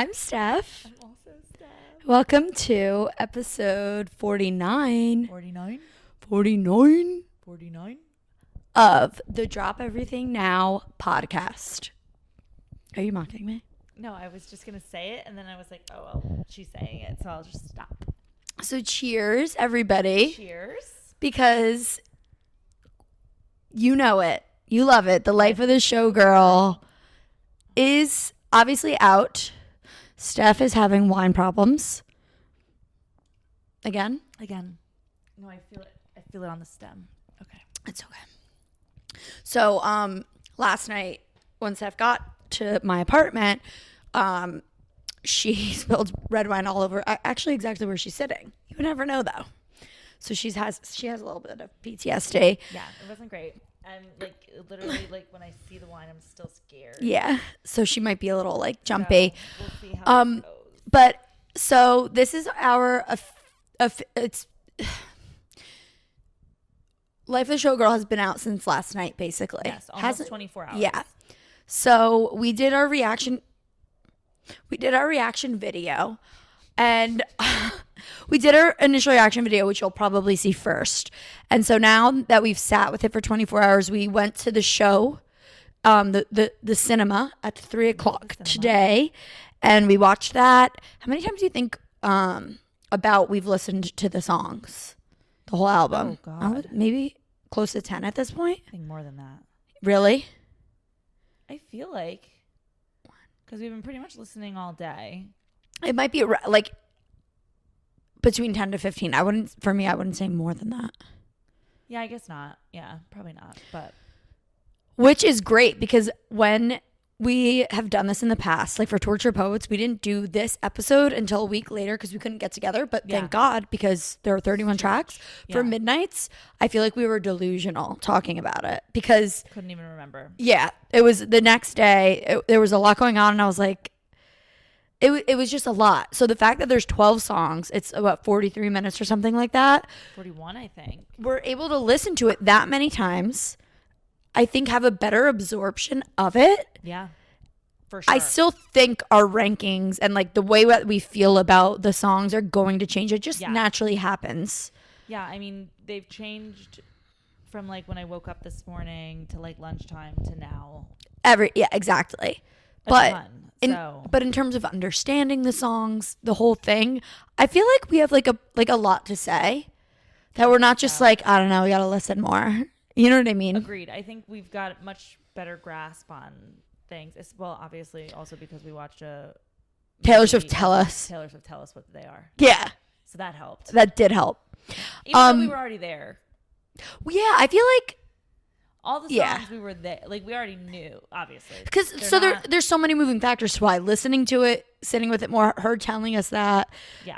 I'm Steph. I'm also Steph. Welcome to episode 49. 49? 49 of the Drop Everything Now podcast. Are you mocking me? No, I was just going to say it, and then I was like, oh, well, she's saying it, so I'll just stop. So cheers, everybody. Cheers. Because you know it. You love it. The Life of the Showgirl is obviously out. Steph is having wine problems. Again? No, I feel it. I feel it on the stem. Okay. It's okay. So, last night when Steph got to my apartment, she spilled red wine all over, actually exactly where she's sitting. You would never know though. So she has a little bit of PTSD. Yeah, it wasn't great. I'm literally when I see the wine, I'm still scared. Yeah. So she might be a little jumpy. So we'll see how it goes. But so this is our it's Life of the Showgirl has been out since last night, basically. Yes, almost 24 hours. Yeah. So we did our reaction video, and we did our initial reaction video, which you'll probably see first. And so now that we've sat with it for 24 hours, we went to the show, the cinema at 3 o'clock today, and we watched that. How many times do you think about we've listened to the songs, the whole album? Oh God, maybe close to 10 at this point. I think more than that. Really? I feel like because we've been pretty much listening all day. It might be between 10 to 15. I wouldn't say more than that. Yeah, I guess not. Yeah, probably not. But which is great because when we have done this in the past, like for Torture Poets, we didn't do this episode until a week later because we couldn't get together. But thank God, because there are 31 tracks. For Midnights, I feel like we were delusional talking about it because couldn't even remember. Yeah, it was the next day. There was a lot going on, and I was like, it was just a lot. So the fact that there's 12 songs, it's about 43 minutes or something like that. 41, I think. We're able to listen to it that many times. I think have a better absorption of it. Yeah, for sure. I still think our rankings and the way that we feel about the songs are going to change. It just naturally happens. Yeah, I mean, they've changed from when I woke up this morning to lunchtime to now. Exactly. But in terms of understanding the songs, the whole thing, I feel like we have a lot to say that we're not just I don't know, we got to listen more. You know what I mean? Agreed. I think we've got a much better grasp on things. Well, obviously, also because we watched a Taylor Swift Tell Us what they are. Yeah. So that helped. That did help. Even though we were already there. Yeah, I feel like all the songs we were there, we already knew, obviously. Because there's so many moving factors to why listening to it, sitting with it more, her telling us that,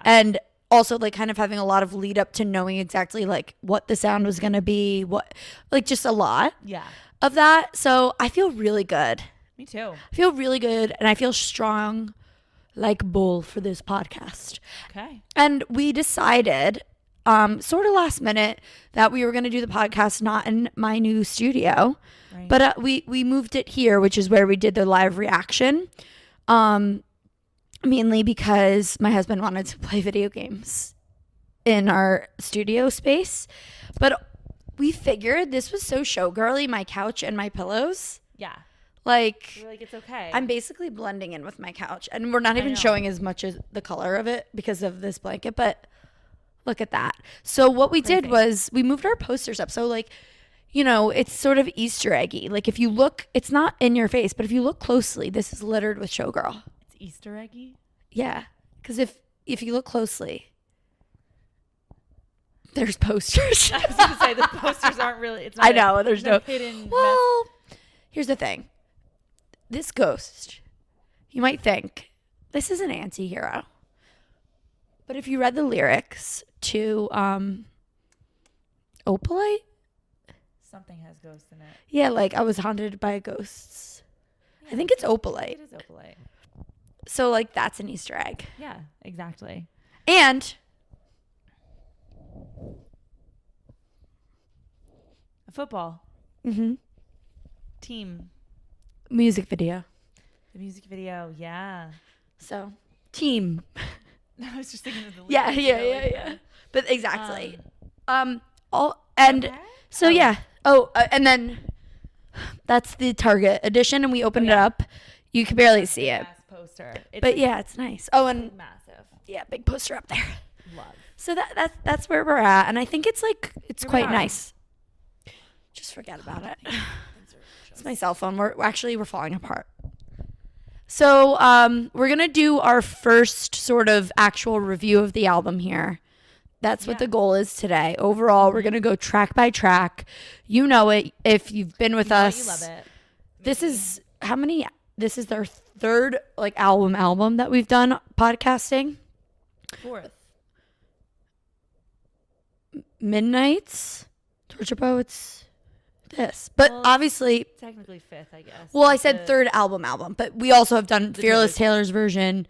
and also kind of having a lot of lead up to knowing exactly what the sound was gonna be, what just a lot of that. So I feel really good. Me too. I feel really good, and I feel strong like bull for this podcast. Okay. And we decided sort of last minute that we were going to do the podcast not in my new studio, but we moved it here, which is where we did the live reaction, mainly because my husband wanted to play video games in our studio space. But we figured this was so showgirly, my couch and my pillows. Yeah. We're it's okay. I'm basically blending in with my couch, and we're not even showing as much as the color of it because of this blanket, but look at that. So what we did was we moved our posters up. So it's sort of Easter eggy. If you look, it's not in your face, but if you look closely, this is littered with Showgirl. It's Easter eggy? Yeah. Because if you look closely, there's posters. I was going to say the posters aren't really. It's not I know. There's no hidden. Well, here's the thing. This ghost, you might think, this is an anti-hero. But if you read the lyrics to Opalite, something has ghosts in it. Yeah, I was haunted by ghosts. I think it's Opalite. It is Opalite. So that's an Easter egg. Yeah, exactly. And a football team music video. The music video, yeah. So team. I was just thinking of the Yeah. lyrics, like, But exactly. All and okay. so yeah. And then that's the Target edition, and we opened it up. You can barely see it, Poster. It's but like, yeah, it's nice. Oh, and massive. yeah, big poster up there. Love. So that's where we're at, and I think it's like it's Here we quite are. nice. Just forget about it. It's my cell phone. We're falling apart. So we're gonna do our first sort of actual review of the album here. That's what the goal is today. Overall, we're gonna go track by track. You know it if you've been with us. You love it. This is how many? This is their third like album that we've done podcasting. Fourth. Midnights, Torture Poets, this. But Well, obviously, technically fifth, I guess. well, I said third album, but we also have done Fearless Taylor's- Taylor's version,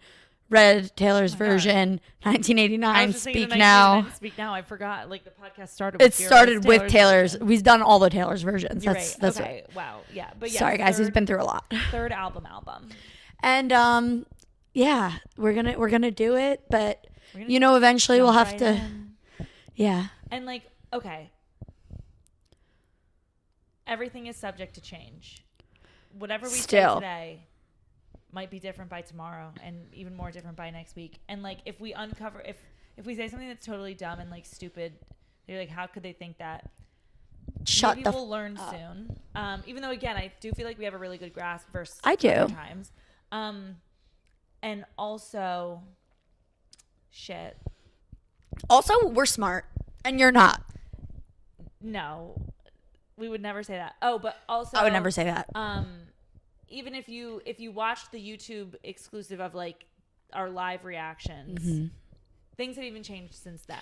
Red Taylor's Oh my God. version, I 1989, was just thinking Speak of Now. 1989, Speak Now. I forgot. Like the podcast started. With It started with Taylor's. version. We've done all the Taylor's versions. You're That's right. that's Okay. Wow. Yeah. But yeah. sorry guys, he's been through a lot. third album. And yeah, we're gonna do it, but We're gonna you know, eventually we'll jump have right to. in. Yeah. And like, okay, everything is subject to change. Whatever we Still. say today might be different by tomorrow, and even more different by next week. And like, if we uncover, if we say something that's totally dumb and like stupid, they're like, how could they think that? Shut Maybe the. we'll learn soon. Even though, again, I do feel like we have a really good grasp versus I do. other times. And also, shit. Also, we're smart, and you're not. No, we would never say that. Oh, but also, I would never say that. Even if you watched the YouTube exclusive of like our live reactions, Mm-hmm. things have even changed since then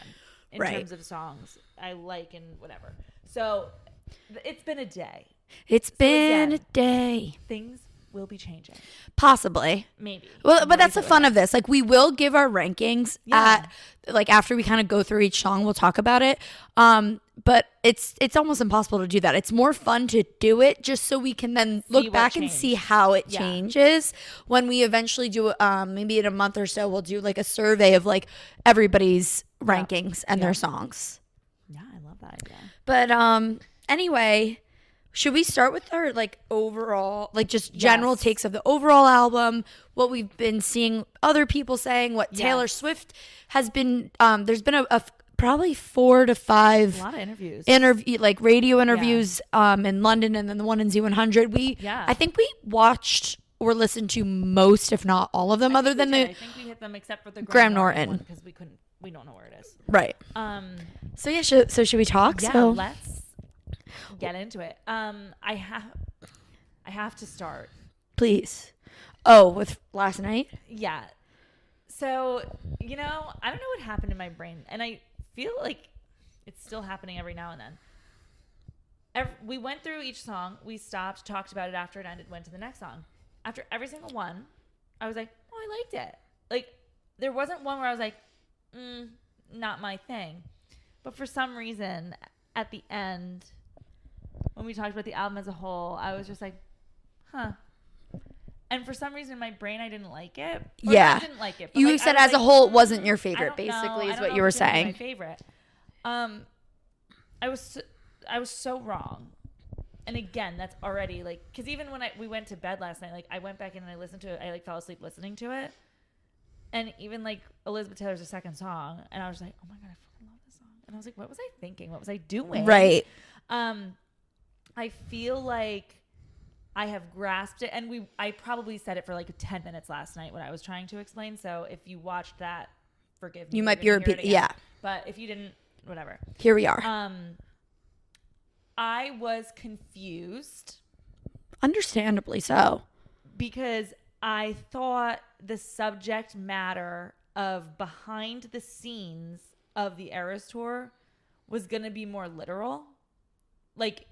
in Right. terms of songs I like and whatever. So it's been a day. It's been again, a day. Things will be changing. Possibly. Maybe. Well, I'm but that's the ready fun for of this. Like, we will give our rankings Yeah. at, like, after we kind of go through each song, we'll talk about it. But it's almost impossible to do that. It's more fun to do it just so we can then look what back and changed. see how it Yeah. changes. When we eventually do, maybe in a month or so, we'll do like a survey of like everybody's rankings and their songs. Yeah, I love that idea. But anyway, should we start with our like overall, like just general Yes. takes of the overall album, what we've been seeing other people saying, what Taylor Yes. Swift has been, there's been a probably 4 to 5 A lot of interviews. like radio interviews in London, and then the one in Z100. Yeah. I think we watched or listened to most, if not all of them, other than I the think we hit them except for the Graham Graham Norton. because we don't know where it is. right. So yeah, should we talk? Yeah, So let's get into it. I have to start. please. Oh, with last night. Yeah. So, I don't know what happened in my brain, and I feel like it's still happening every now and then. We went through each song, we stopped, talked about it after it ended, went to the next song. After every single one, I was like, oh, I liked it. Like, there wasn't one where I was like, not my thing. But for some reason, at the end, when we talked about the album as a whole, I was just like, huh. And for some reason in my brain, I didn't like it. Or Yeah. I didn't like it. But You like, said I was as a like, whole it wasn't your I favorite, don't basically, know. I is don't what know you if were it's gonna be saying. my favorite. I was so wrong. And again, that's already like, because even when we went to bed last night, like I went back in and I listened to it. I like fell asleep listening to it. And even like Elizabeth Taylor's second song, and I was like, oh my God, I fucking love this song. And I was like, what was I thinking? What was I doing? Right. I feel like I have grasped it, and I probably said it for like 10 minutes last night when I was trying to explain. So if you watched that, forgive me. You We're might be gonna hear it repeating. again. Yeah. But if you didn't, whatever. Here we are. I was confused Understandably so. because I thought the subject matter of behind the scenes of the Eras Tour was going to be more literal. Like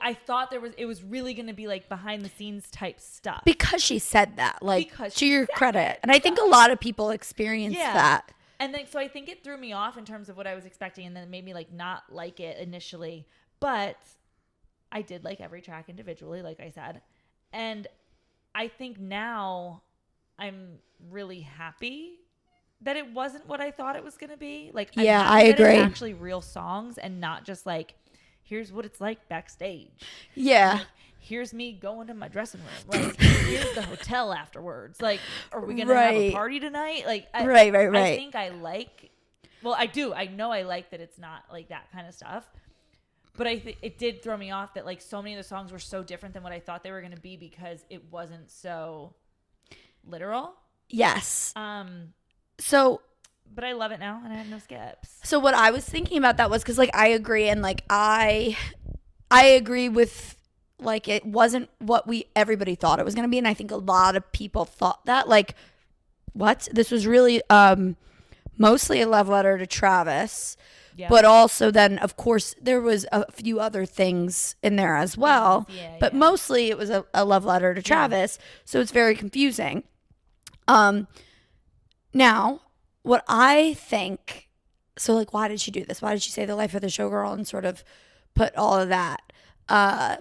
I thought it was really going to be like behind the scenes type stuff. Because she said that, like, Because to she your said credit. it. And I think a lot of people experience Yeah. that. And then, so I think it threw me off in terms of what I was expecting, and then it made me like not like it initially. But I did like every track individually, like I said. And I think now I'm really happy that it wasn't what I thought it was going to be. Like, Yeah, I'm happy I that agree. it's actually real songs and not just like, here's what it's like backstage. Yeah. Like, here's me going to my dressing room. Like, here's the hotel afterwards. Like, are we going to have a party tonight? Like, right. I think I like, well, I do. I know I like that it's not like that kind of stuff. But it did throw me off that like so many of the songs were so different than what I thought they were going to be because it wasn't so literal. Yes. So, but I love it now, and I have no skips. So what I was thinking about that was because like I agree, and like I agree with like it wasn't what everybody thought it was gonna be, and I think a lot of people thought that like what this was really mostly a love letter to Travis, but also then of course there was a few other things in there as well, but mostly it was a love letter to Travis, so it's very confusing. Now, what I think, so like, why did she do this? Why did she say the life of the showgirl and sort of put all of that,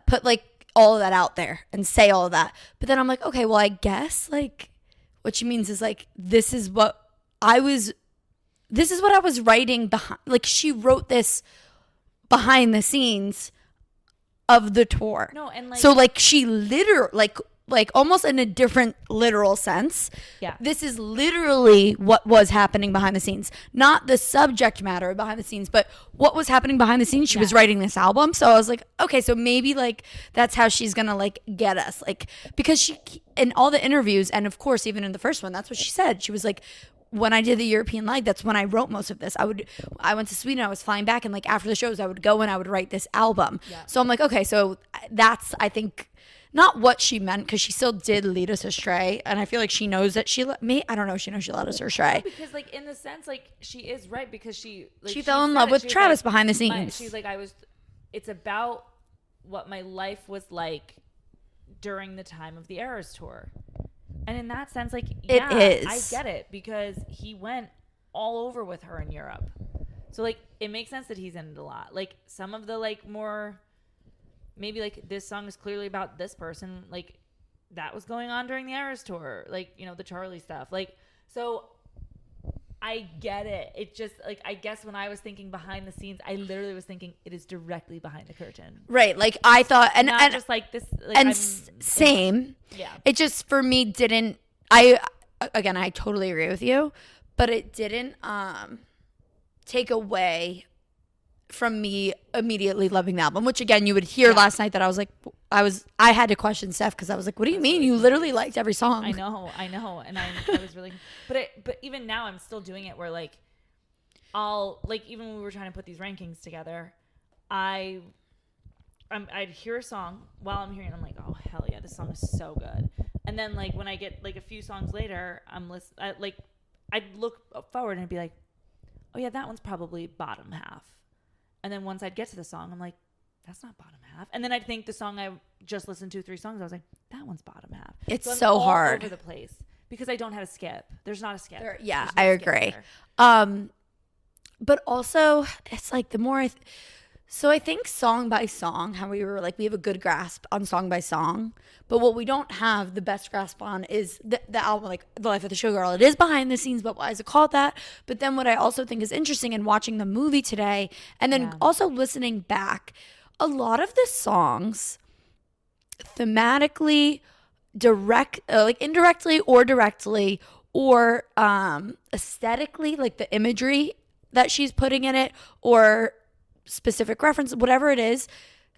put like all of that out there and say all of that? But then I'm like, okay, well, I guess like what she means is like, this is what I was writing behind, like she wrote this behind the scenes of the tour. No, and like, so like she literally like almost in a different literal sense. Yeah. This is literally what was happening behind the scenes. Not the subject matter behind the scenes, but what was happening behind the scenes. She was writing this album. So I was like, okay, so maybe like that's how she's going to like get us. Like, because she, in all the interviews, and of course, even in the first one, that's what she said. She was like, when I did the European leg, that's when I wrote most of this. I went to Sweden, I was flying back, and like after the shows, I would go and I would write this album. Yeah. So I'm like, okay, so that's, I think, not what she meant, because she still did lead us astray, and I feel like she knows that I don't know if she knows she led us astray. No, because like in the sense, like she is right, because she fell in love with Travis behind the scenes. She's like, it's about what my life was like during the time of the Eras tour, and in that sense, like it is. I get it, because he went all over with her in Europe, so like it makes sense that he's in it a lot. Like some of the like more. Maybe like this song is clearly about this person, like that was going on during the Eras tour, like, you know, the Charlie stuff. Like, so I get it. It just like, I guess when I was thinking behind the scenes, I literally was thinking it is directly behind the curtain. Right. Like I thought, and just like this, like, and same. Yeah. It just for me didn't. I totally agree with you, but it didn't take away from me immediately loving the album, which again you would hear last night that I had to question Steph, because I was like, what do you mean you literally liked every song? I know, and I was really, but even now I'm still doing it where like I'll like, even when we were trying to put these rankings together, I'd hear a song while I'm hearing it, I'm like, oh hell yeah, this song is so good. And then like when I get like a few songs later, I'd look forward and I'd be like, oh yeah, that one's probably bottom half. And then once I'd get to the song, I'm like, that's not bottom half. And then I'd think the song I just listened to 3 songs, I was like, that one's bottom half. It's so hard. All over the place because I don't have a skip. There's not a skip. I agree. But also, it's like the more so I think song by song, how we were like, we have a good grasp on song by song, but what we don't have the best grasp on is the album, like The Life of the Showgirl. It is behind the scenes, but why is it called that? But then what I also think is interesting in watching the movie today, and then also listening back, a lot of the songs thematically, like indirectly or directly, or aesthetically, like the imagery that she's putting in it, or specific reference, whatever it is,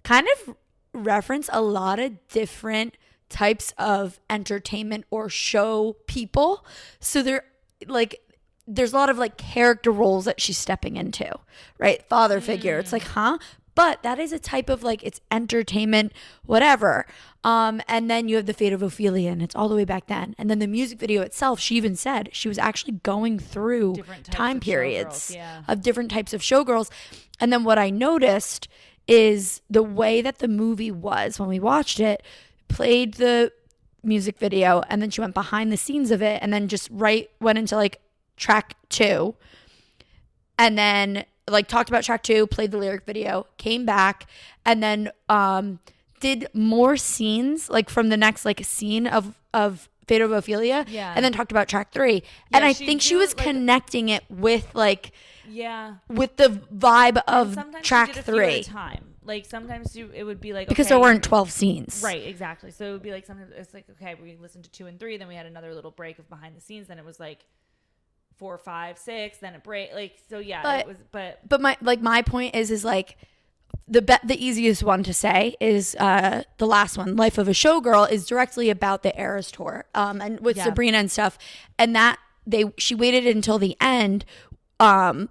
kind of reference a lot of different types of entertainment or show people. So there's a lot of like character roles that she's stepping into, right? Father figure. It's like, huh? But that is a type of like, it's entertainment, whatever. And then you have the Fate of Ophelia, and it's all the way back then. And then the music video itself, she even said she was actually going through time periods of different types of showgirls. And then what I noticed is the way that the movie was when we watched it, played the music video, and then she went behind the scenes of it, and then just went into like track 2. And then like talked about track 2, played the lyric video, came back, and then did more scenes like from the next like scene of Fate of Ophelia, Yeah. and then talked about track 3. Yeah, And I she think she do, was like- connecting it with like Yeah. with the vibe of Sometimes track she did a few at 3 a time. Like sometimes it would be like, because okay, there weren't 12 scenes. Right, exactly. So it would be like sometimes it's like, okay, we listened to 2 and 3, then we had another little break of behind the scenes, then it was like 4, 5, 6, then a break. Like so, yeah. But- it was, But my point is like the easiest one to say is the last one, Life of a Showgirl, is directly about the Eras tour, and with Yeah. Sabrina and stuff, and that she waited until the end,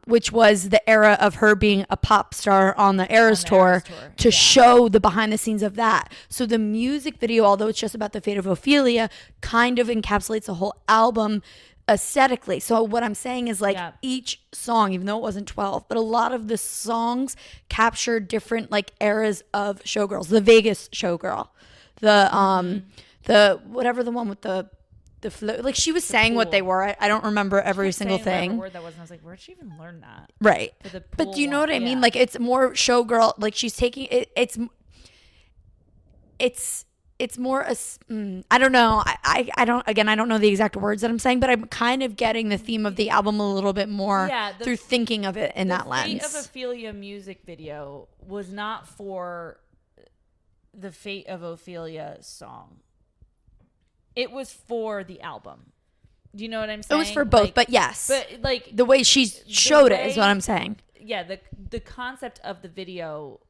which was the era of her being a pop star on the Eras tour, to Yeah. show the behind the scenes of that. So the music video, although it's just about the Fate of Ophelia, kind of encapsulates the whole album aesthetically. So what I'm saying is like Yeah. each song, even though it wasn't 12, but a lot of the songs capture different like eras of Showgirls. The Vegas Showgirl, the whatever, the one with the like she was saying what pool. they were. I don't remember every kept single saying whatever thing. word that was, and I was like, where'd she even learn that? Right. For the But pool do you know one. what I mean? Yeah. Like it's more Showgirl. Like she's taking it. It's more I don't know. I don't, again, I don't know the exact words that I'm saying, but I'm kind of getting the theme of the album a little bit more through thinking of it in that lens. The Fate of Ophelia music video was not for the Fate of Ophelia song. It was for the album. Do you know what I'm It saying? was for both, Like, but yes. but like the way she showed it is way- what I'm saying. yeah, the concept of the video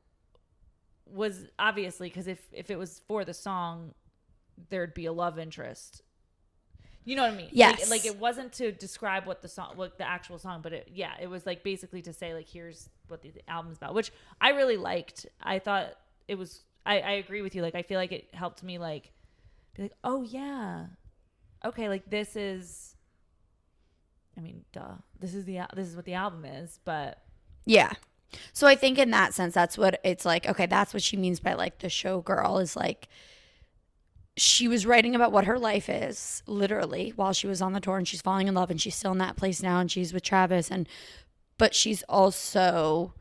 was obviously because if it was for the song, there'd be a love interest. You know what I mean? Yes. Like it wasn't to describe what the actual song, but it was like basically to say like, here's what the album's about, which I really liked. I thought it was. I agree with you. Like I feel like it helped me like be like, oh yeah, okay, like this is. I mean, duh. This is what the album is, but Yeah. So I think in that sense, that's what it's like. Okay, that's what she means by like the Showgirl is like she was writing about what her life is literally while she was on the tour, and she's falling in love, and she's still in that place now, and she's with Travis, but she's also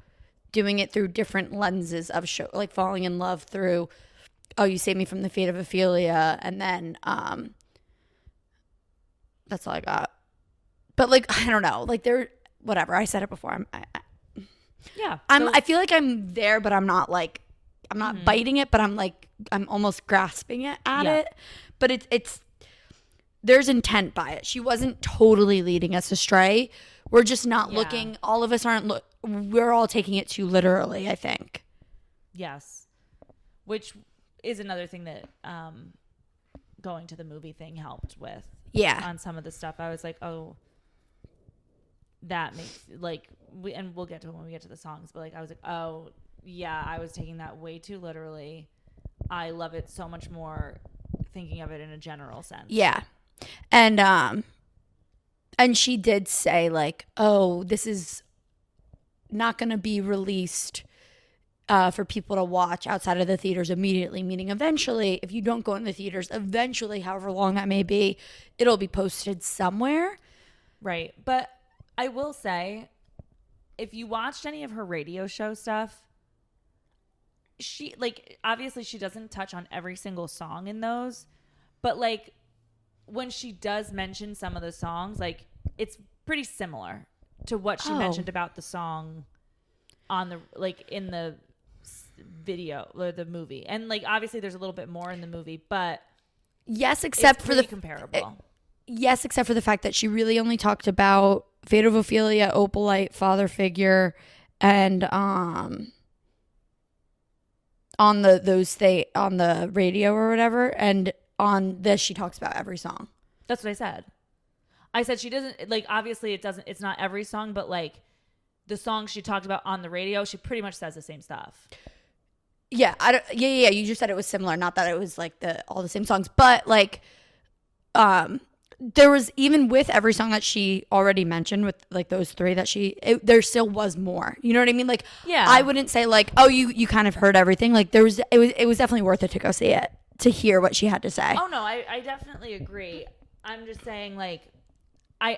doing it through different lenses of show, like falling in love through, oh, you saved me from the Fate of Ophelia, and then that's all I got. But like I don't know, like whatever. I said it before. I feel like I'm there, but I'm not like, I'm not biting it, but I'm like, I'm almost grasping it at it. But it's there's intent by it. She wasn't totally leading us astray. We're just not looking. All of us aren't. We're all taking it too literally, I think. Yes, which is another thing that going to the movie thing helped with. Yeah. On some of the stuff, I was like, oh, that makes like and we'll get to it when we get to the songs, but like I was like, oh yeah, I was taking that way too literally. I love it so much more thinking of it in a general sense. Yeah. And she did say like, oh, this is not going to be released for people to watch outside of the theaters immediately, meaning eventually, if you don't go in the theaters, eventually, however long that may be, it'll be posted somewhere. Right. But I will say, if you watched any of her radio show stuff, she like obviously she doesn't touch on every single song in those, but like when she does mention some of the songs, like it's pretty similar to what she mentioned about the song on the like in the video or the movie. And like obviously there's a little bit more in the movie, but yes, except for the comparable. Yes, except for the fact that she really only talked about Fate of Ophelia, Opalite, Father Figure, and on the radio or whatever, and on this she talks about every song. That's what I said. I said she doesn't like obviously it's not every song, but like the songs she talked about on the radio, she pretty much says the same stuff. Yeah, yeah. You just said it was similar, not that it was like all the same songs, but like there was, even with every song that she already mentioned with like those 3 that there still was more. You know what I mean? Like, yeah, I wouldn't say like, oh, you kind of heard everything. Like it was definitely worth it to go see it, to hear what she had to say. Oh no, I definitely agree. I'm just saying like, I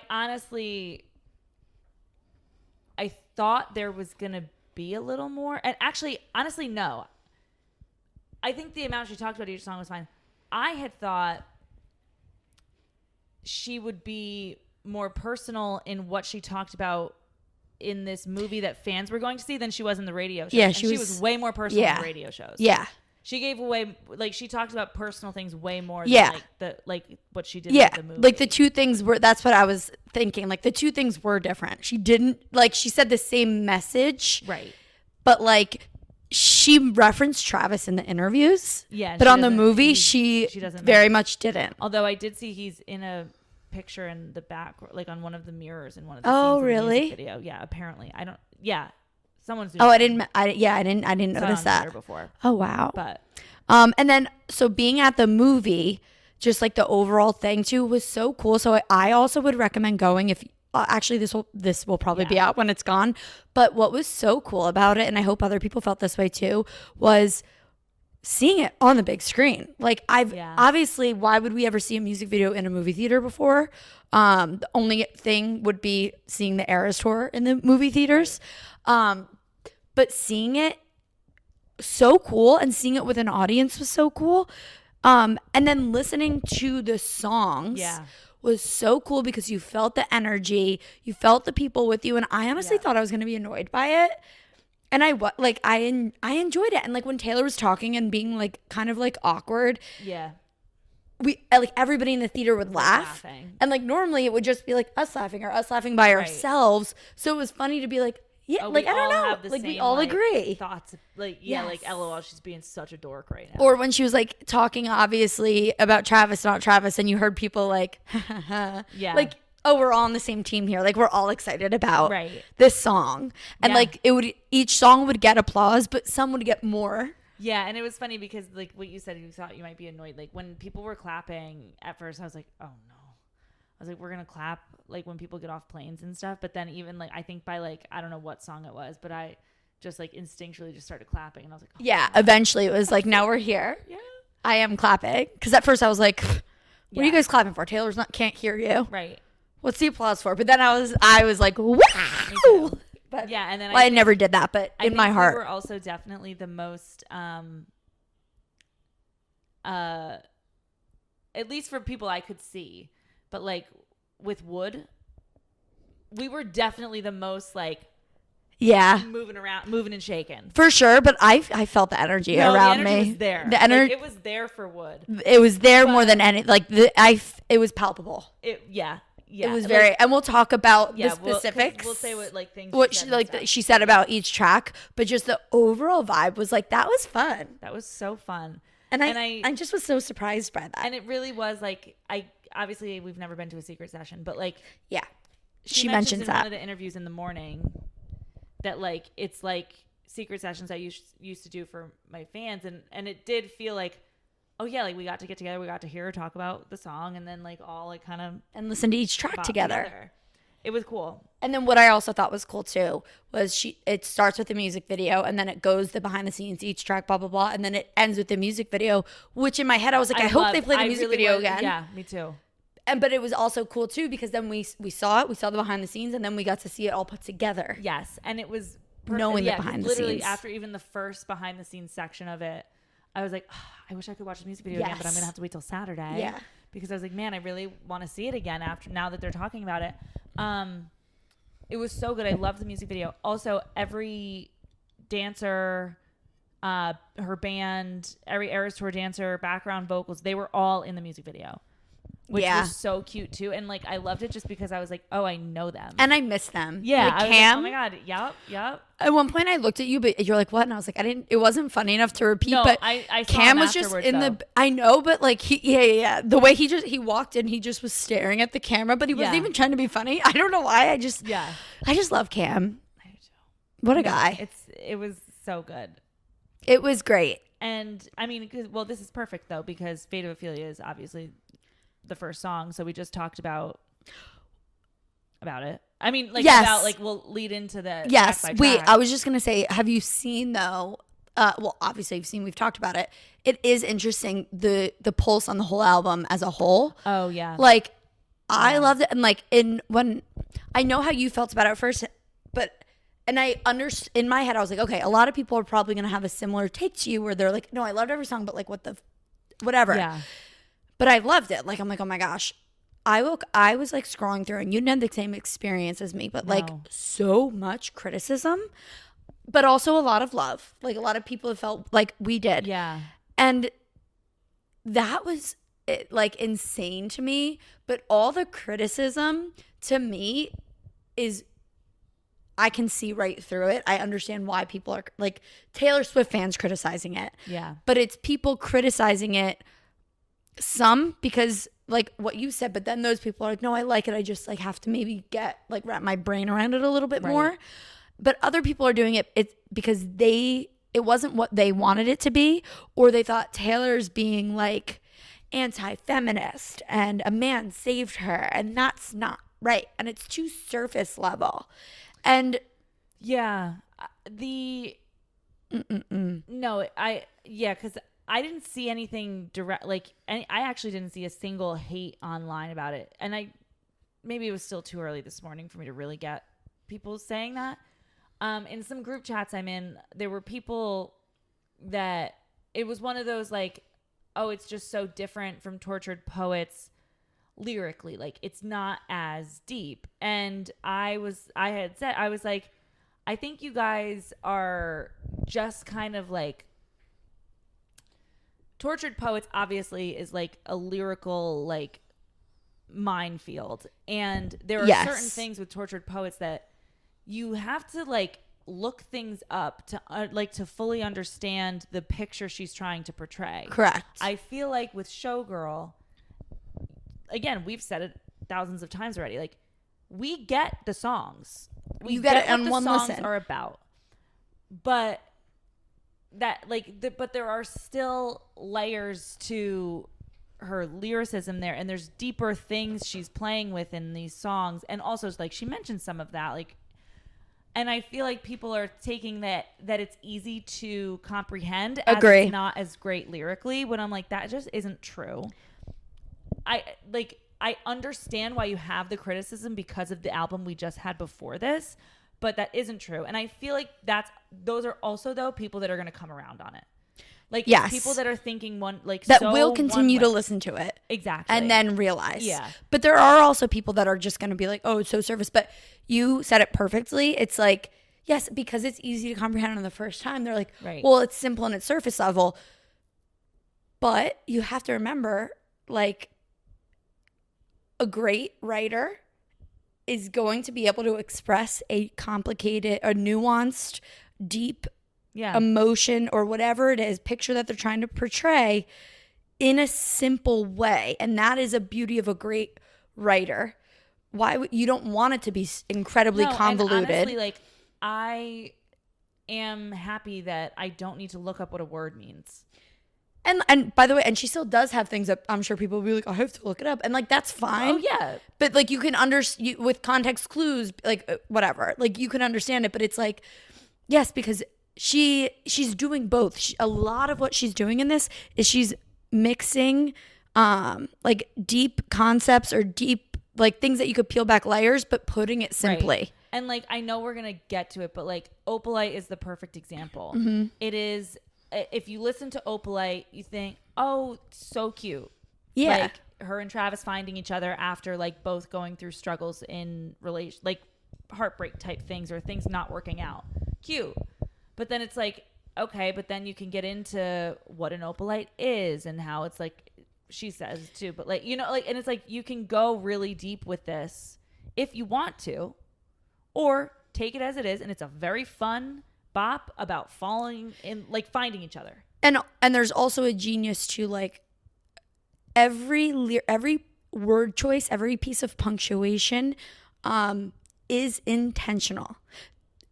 thought there was going to be a little more, and actually, honestly, no. I think the amount she talked about each song was fine. I had thought she would be more personal in what she talked about in this movie that fans were going to see than she was in the radio show. Yeah, and she was way more personal in the radio shows. Yeah. She gave away, like, she talked about personal things way more Yeah. than like what she did with the movie. Like the two things were, that's what I was thinking. Like the two things were different. She didn't, like, she said the same message. Right. But like she referenced Travis in the interviews. Yeah. But on the movie, she doesn't very much didn't. Although I did see he's in a picture in the back, like on one of the mirrors in one of the Oh, scenes really? in the music video. Yeah, apparently. I don't, yeah. Someone's doing Oh, I that. didn't Saw it notice on that. Twitter before. Oh, wow. But And then, so being at the movie, just like the overall thing too was so cool. So I also would recommend going if, actually this will probably be out when it's gone. But what was so cool about it, and I hope other people felt this way too, was seeing it on the big screen. Like obviously, why would we ever see a music video in a movie theater before? The only thing would be seeing the Eras Tour in the movie theaters. But seeing it, so cool, and seeing it with an audience was so cool. And then listening to the songs was so cool because you felt the energy, you felt the people with you, and I honestly thought I was going to be annoyed by it. And I enjoyed it. And like when Taylor was talking and being like kind of like awkward, we like everybody in the theater would laugh. And like normally it would just be like us laughing or us laughing by ourselves. So it was funny to be like, yeah, like I don't know, like we all agree. Thoughts, like like LOL, she's being such a dork right now. Or when she was like talking obviously about Travis, not Travis, and you heard people like, like, oh, we're all on the same team here. Like we're all excited about this song, and like each song would get applause, but some would get more. Yeah, and it was funny because like what you said, you thought you might be annoyed. Like when people were clapping at first, I was like, oh no. I was like, we're going to clap like when people get off planes and stuff. But then even like, I think by like, I don't know what song it was, but I just like instinctually just started clapping. And I was like, oh, yeah, eventually it was like, now we're here. Yeah. I am clapping. Because at first I was like, what are you guys clapping for? Taylor's can't hear you. Right. What's the applause for? But then I was like, wow. But yeah. And then I never did that, but in my heart. We were also definitely the most, at least for people I could see. But like with Wood, we were definitely the most like moving around, moving and shaking for sure. But I felt the energy around the energy me. Was there. The energy, like, it was there for Wood. It was there more than any. Like it was palpable. It was very. And we'll talk about the specifics. We'll say what like things. What she said about each track, but just the overall vibe was like that was fun. That was so fun. And I just was so surprised by that. And it really was like obviously we've never been to a secret session, but like she mentions that in one of the interviews in the morning that like it's like secret sessions I used to do for my fans, and it did feel like, oh yeah, like we got to get together, we got to hear her talk about the song, and then like all like kind of and listen to each track together. It was cool. And then what I also thought was cool too was it starts with the music video and then it goes the behind the scenes, each track, blah, blah, blah. And then it ends with the music video, which in my head, I was like, I hope they play the music video again. Yeah, me too. But it was also cool too, because then we saw the behind the scenes, and then we got to see it all put together. Yes. And it was knowing the behind the scenes. Literally after even the first behind the scenes section of it, I was like, oh, I wish I could watch the music video again, but I'm going to have to wait till Saturday. Yeah. Because I was like, man, I really want to see it again now that they're talking about it. It was so good. I loved the music video. Also, every dancer, her band, every Eras Tour dancer, background vocals, they were all in the music video, which was so cute too. And like, I loved it just because I was like, oh, I know them. And I miss them. Yeah. Like I Cam. was like, oh my God. Yep. At one point I looked at you, but you're like, what? And I was like, it wasn't funny enough to repeat, no, but I saw Cam was just in though. I know, but like the way he walked in, he just was staring at the camera, but he wasn't even trying to be funny. I don't know why. I just love Cam. I do too. What a guy. It was so good. It was great. And I mean, this is perfect though, because Fate of Ophelia is obviously the first song. So we just talked about it. I mean, like, about, like, we'll lead into the yes. track by Wait, track. I was just going to say, have you seen, though, well, obviously you've seen, we've talked about it. It is interesting, the pulse on the whole album as a whole. Oh, yeah. Like, I loved it. And, like, when I know how you felt about it at first, but, and I understood, in my head, I was like, okay, a lot of people are probably going to have a similar take to you where they're like, no, I loved every song, but, like, whatever. Yeah. But I loved it. Like, I'm like, oh, my gosh. I was like scrolling through, and you didn't have the same experience as me, but like No. so much criticism, but also a lot of love. Like a lot of people have felt like we did. Yeah. And that was like insane to me. But all the criticism to me is, I can see right through it. I understand why people are like Taylor Swift fans criticizing it. Yeah. But it's people criticizing it, some because like what you said, but then those people are like, no, I like it. I just like have to maybe wrap my brain around it a little bit more. But other people are doing it because it wasn't what they wanted it to be, or they thought Taylor's being like anti-feminist and a man saved her, and that's not right. And it's too surface level. And yeah, no, because I didn't see anything direct, I actually didn't see a single hate online about it. And maybe it was still too early this morning for me to really get people saying that. In some group chats I'm in, there were people that it was one of those like, oh, it's just so different from Tortured Poets lyrically. Like, it's not as deep. And I had said, I was like, I think you guys are just kind of like, Tortured Poets obviously is like a lyrical like minefield, and there are certain things with Tortured Poets that you have to like look things up to to fully understand the picture she's trying to portray. Correct. I feel like with Showgirl, again, we've said it thousands of times already, like we get the songs, you get it on one listen. Songs are about, but but there are still layers to her lyricism there, and there's deeper things she's playing with in these songs. And also, like, she mentioned some of that, like, and I feel like people are taking that it's easy to comprehend as Agree. It's not as great lyrically, when I'm like, that just isn't true. I understand why you have the criticism because of the album we just had before this, but that isn't true. And I feel like those are also, though, people that are going to come around on it. Like, yes. People that are thinking that will continue to listen to it. Exactly. And then realize. Yeah. But there are also people that are just going to be like, oh, it's so surface. But you said it perfectly. It's like, yes, because it's easy to comprehend on the first time. They're like, right. Well, it's simple and it's surface level. But you have to remember, like, a great writer is going to be able to express a complicated, a nuanced, deep emotion or whatever it is, picture that they're trying to portray in a simple way. And that is a beauty of a great writer. You don't want it to be incredibly convoluted. And honestly, like, I am happy that I don't need to look up what a word means. And by the way, and she still does have things that I'm sure people will be like, I have to look it up. And like, that's fine. Oh, yeah. But like, you can with context clues, like whatever, like you can understand it. But it's like, yes, because she's doing both. A lot of what she's doing in this is she's mixing like deep concepts or deep like things that you could peel back layers, but putting it simply. Right. And like, I know we're going to get to it, but like Opalite is the perfect example. Mm-hmm. It is. If you listen to Opalite, you think, oh, so cute. Yeah. Like her and Travis finding each other after like both going through struggles in relation, like heartbreak type things or things not working out. Cute. But then it's like, okay, but then you can get into what an Opalite is and how it's like, she says too, but like, you know, like, and it's like, you can go really deep with this if you want to, or take it as it is. And it's a very fun bop about falling in, like finding each other. And there's also a genius to like every word choice, every piece of punctuation is intentional.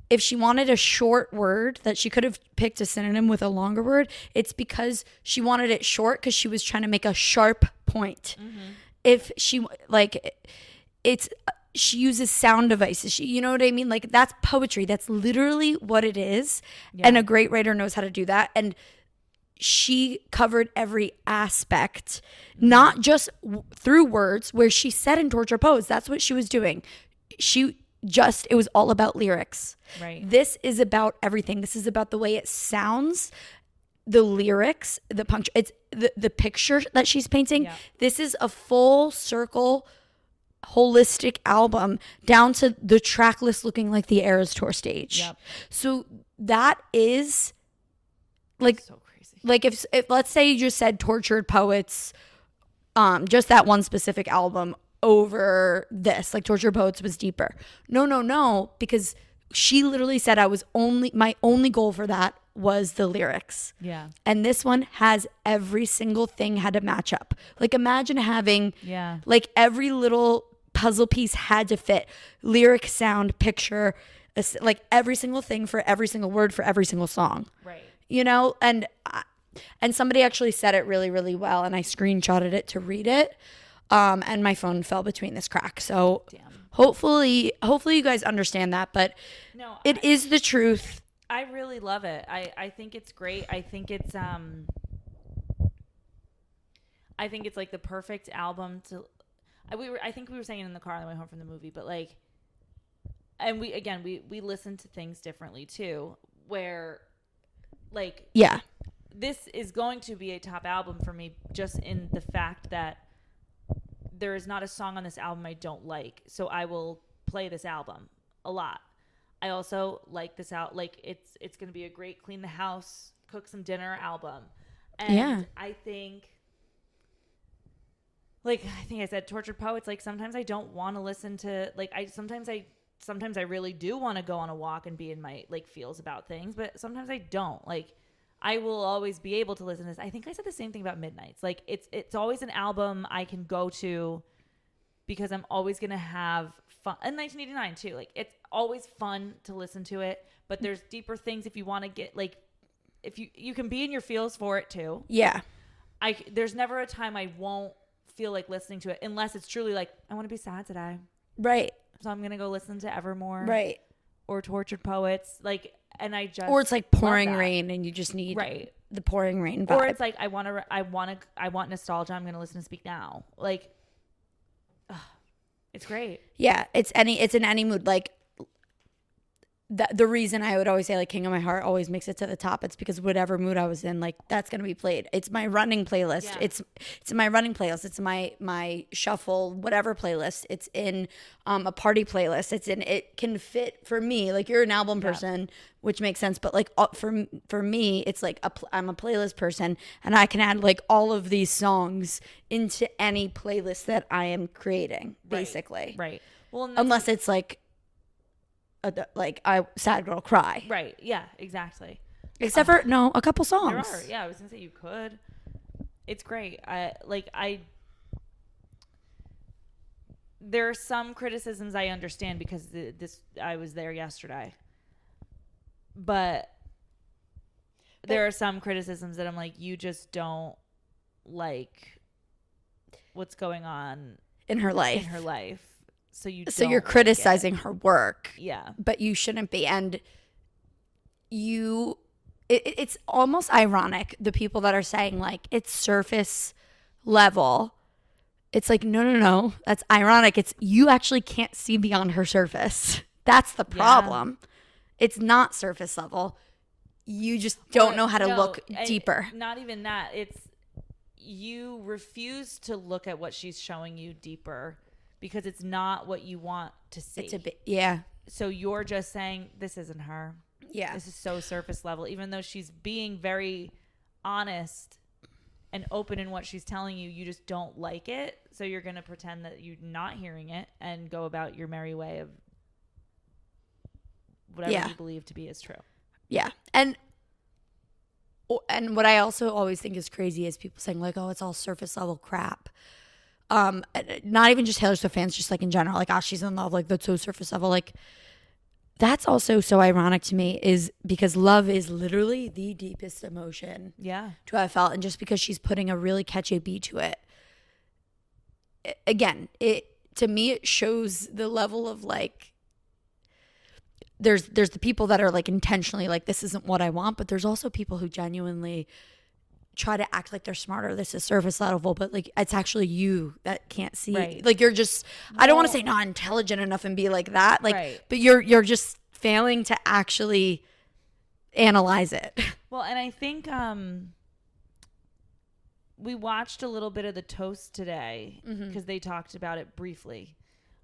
If she wanted a short word that she could have picked a synonym with a longer word, it's because she wanted it short because she was trying to make a sharp point. Mm-hmm. If she she uses sound devices. You know what I mean? Like, that's poetry. That's literally what it is. Yeah. And a great writer knows how to do that. And she covered every aspect, not just through words, where she said in Torture Pose, that's what she was doing. It was all about lyrics. Right. This is about everything. This is about the way it sounds, the lyrics, the puncture. It's the picture that she's painting. Yeah. This is a full circle holistic album down to the track list looking like the Eras Tour stage. Yep. So that is like, So crazy. like if let's say you just said Tortured Poets, just that one specific album over this, like Tortured Poets was deeper. No, because she literally said my only goal for that was the lyrics. Yeah. And this one has every single thing had to match up. Like imagine having Yeah. like every little puzzle piece had to fit. Lyric, sound, picture, like every single thing for every single word for every single song. Right. You know, and somebody actually said it really, really well, and I screenshotted it to read it. And my phone fell between this crack. So Damn. hopefully you guys understand that, but No, it is the truth. I really love it. I think it's great. I think it's like the perfect album to. I think we were saying it in the car on the way home from the movie, but like, and we listen to things differently too. Where, like, Yeah. this is going to be a top album for me, just in the fact that there is not a song on this album I don't like. So I will play this album a lot. I also like this out. Like it's going to be a great clean the house, cook some dinner album. And Yeah. I think I said Tortured Poets, like sometimes I don't want to listen to, like sometimes I really do want to go on a walk and be in my like feels about things, but sometimes I don't. Like I will always be able to listen to this. I think I said the same thing about Midnights. Like it's always an album I can go to because I'm always going to have fun. And 1989 too. Like it's always fun to listen to it, but there's deeper things if you want to get like, if you can be in your feels for it too. Yeah. There's never a time I won't feel like listening to it unless it's truly like, I want to be sad today. Right. So I'm going to go listen to Evermore. Right. Or Tortured Poets. Like, and I just, Or it's like pouring rain and you just need right. the pouring rain vibe. Or it's like, I want nostalgia. I'm going to listen to Speak Now. Like, it's great. Yeah, it's in any mood. Like the reason I would always say like King of My Heart always makes it to the top. It's because whatever mood I was in, like that's gonna be played. It's my running playlist. Yeah. It's my running playlist. It's my shuffle whatever playlist. It's in a party playlist. It can fit for me. Like you're an album person, which makes sense. But like for me, it's like I'm a playlist person, and I can add like all of these songs into any playlist that I am creating, basically. Right. Well, Unless it's like I sad girl cry. Right. Yeah, exactly. Except for a couple songs. There are. Yeah, I was going to say you could. It's great. There are some criticisms I understand because I was there yesterday. But there are some criticisms that I'm like, you just don't like what's going on in her life. So you're criticizing her work. Yeah. But you shouldn't be. And it's almost ironic, the people that are saying like it's surface level. It's like, no. That's ironic. It's you actually can't see beyond her surface. That's the problem. Yeah. It's not surface level. You just don't know how to look deeper. Not even that. It's you refuse to look at what she's showing you deeper because it's not what you want to see. It's a bit, yeah. So you're just saying, this isn't her. Yeah. This is so surface level, even though she's being very honest and open in what she's telling you. You just don't like it. So you're going to pretend that you're not hearing it and go about your merry way of whatever you believe to be is true. Yeah. And what I also always think is crazy is people saying like, oh, it's all surface level crap. Not even just Taylor Swift fans, just like in general, like, oh, she's in love, like that's so surface level. Like that's also so ironic to me is because love is literally the deepest emotion to have felt. And just because she's putting a really catchy beat to it, to me, it shows the level of like, there's the people that are like intentionally like, this isn't what I want, but there's also people who genuinely try to act like they're smarter. This is surface level, but like it's actually you that can't see. Right. Like you're just, I don't want to say not intelligent enough and be like that. Like, but you're just failing to actually analyze it. Well, and I think we watched a little bit of the toast today because they talked about it briefly.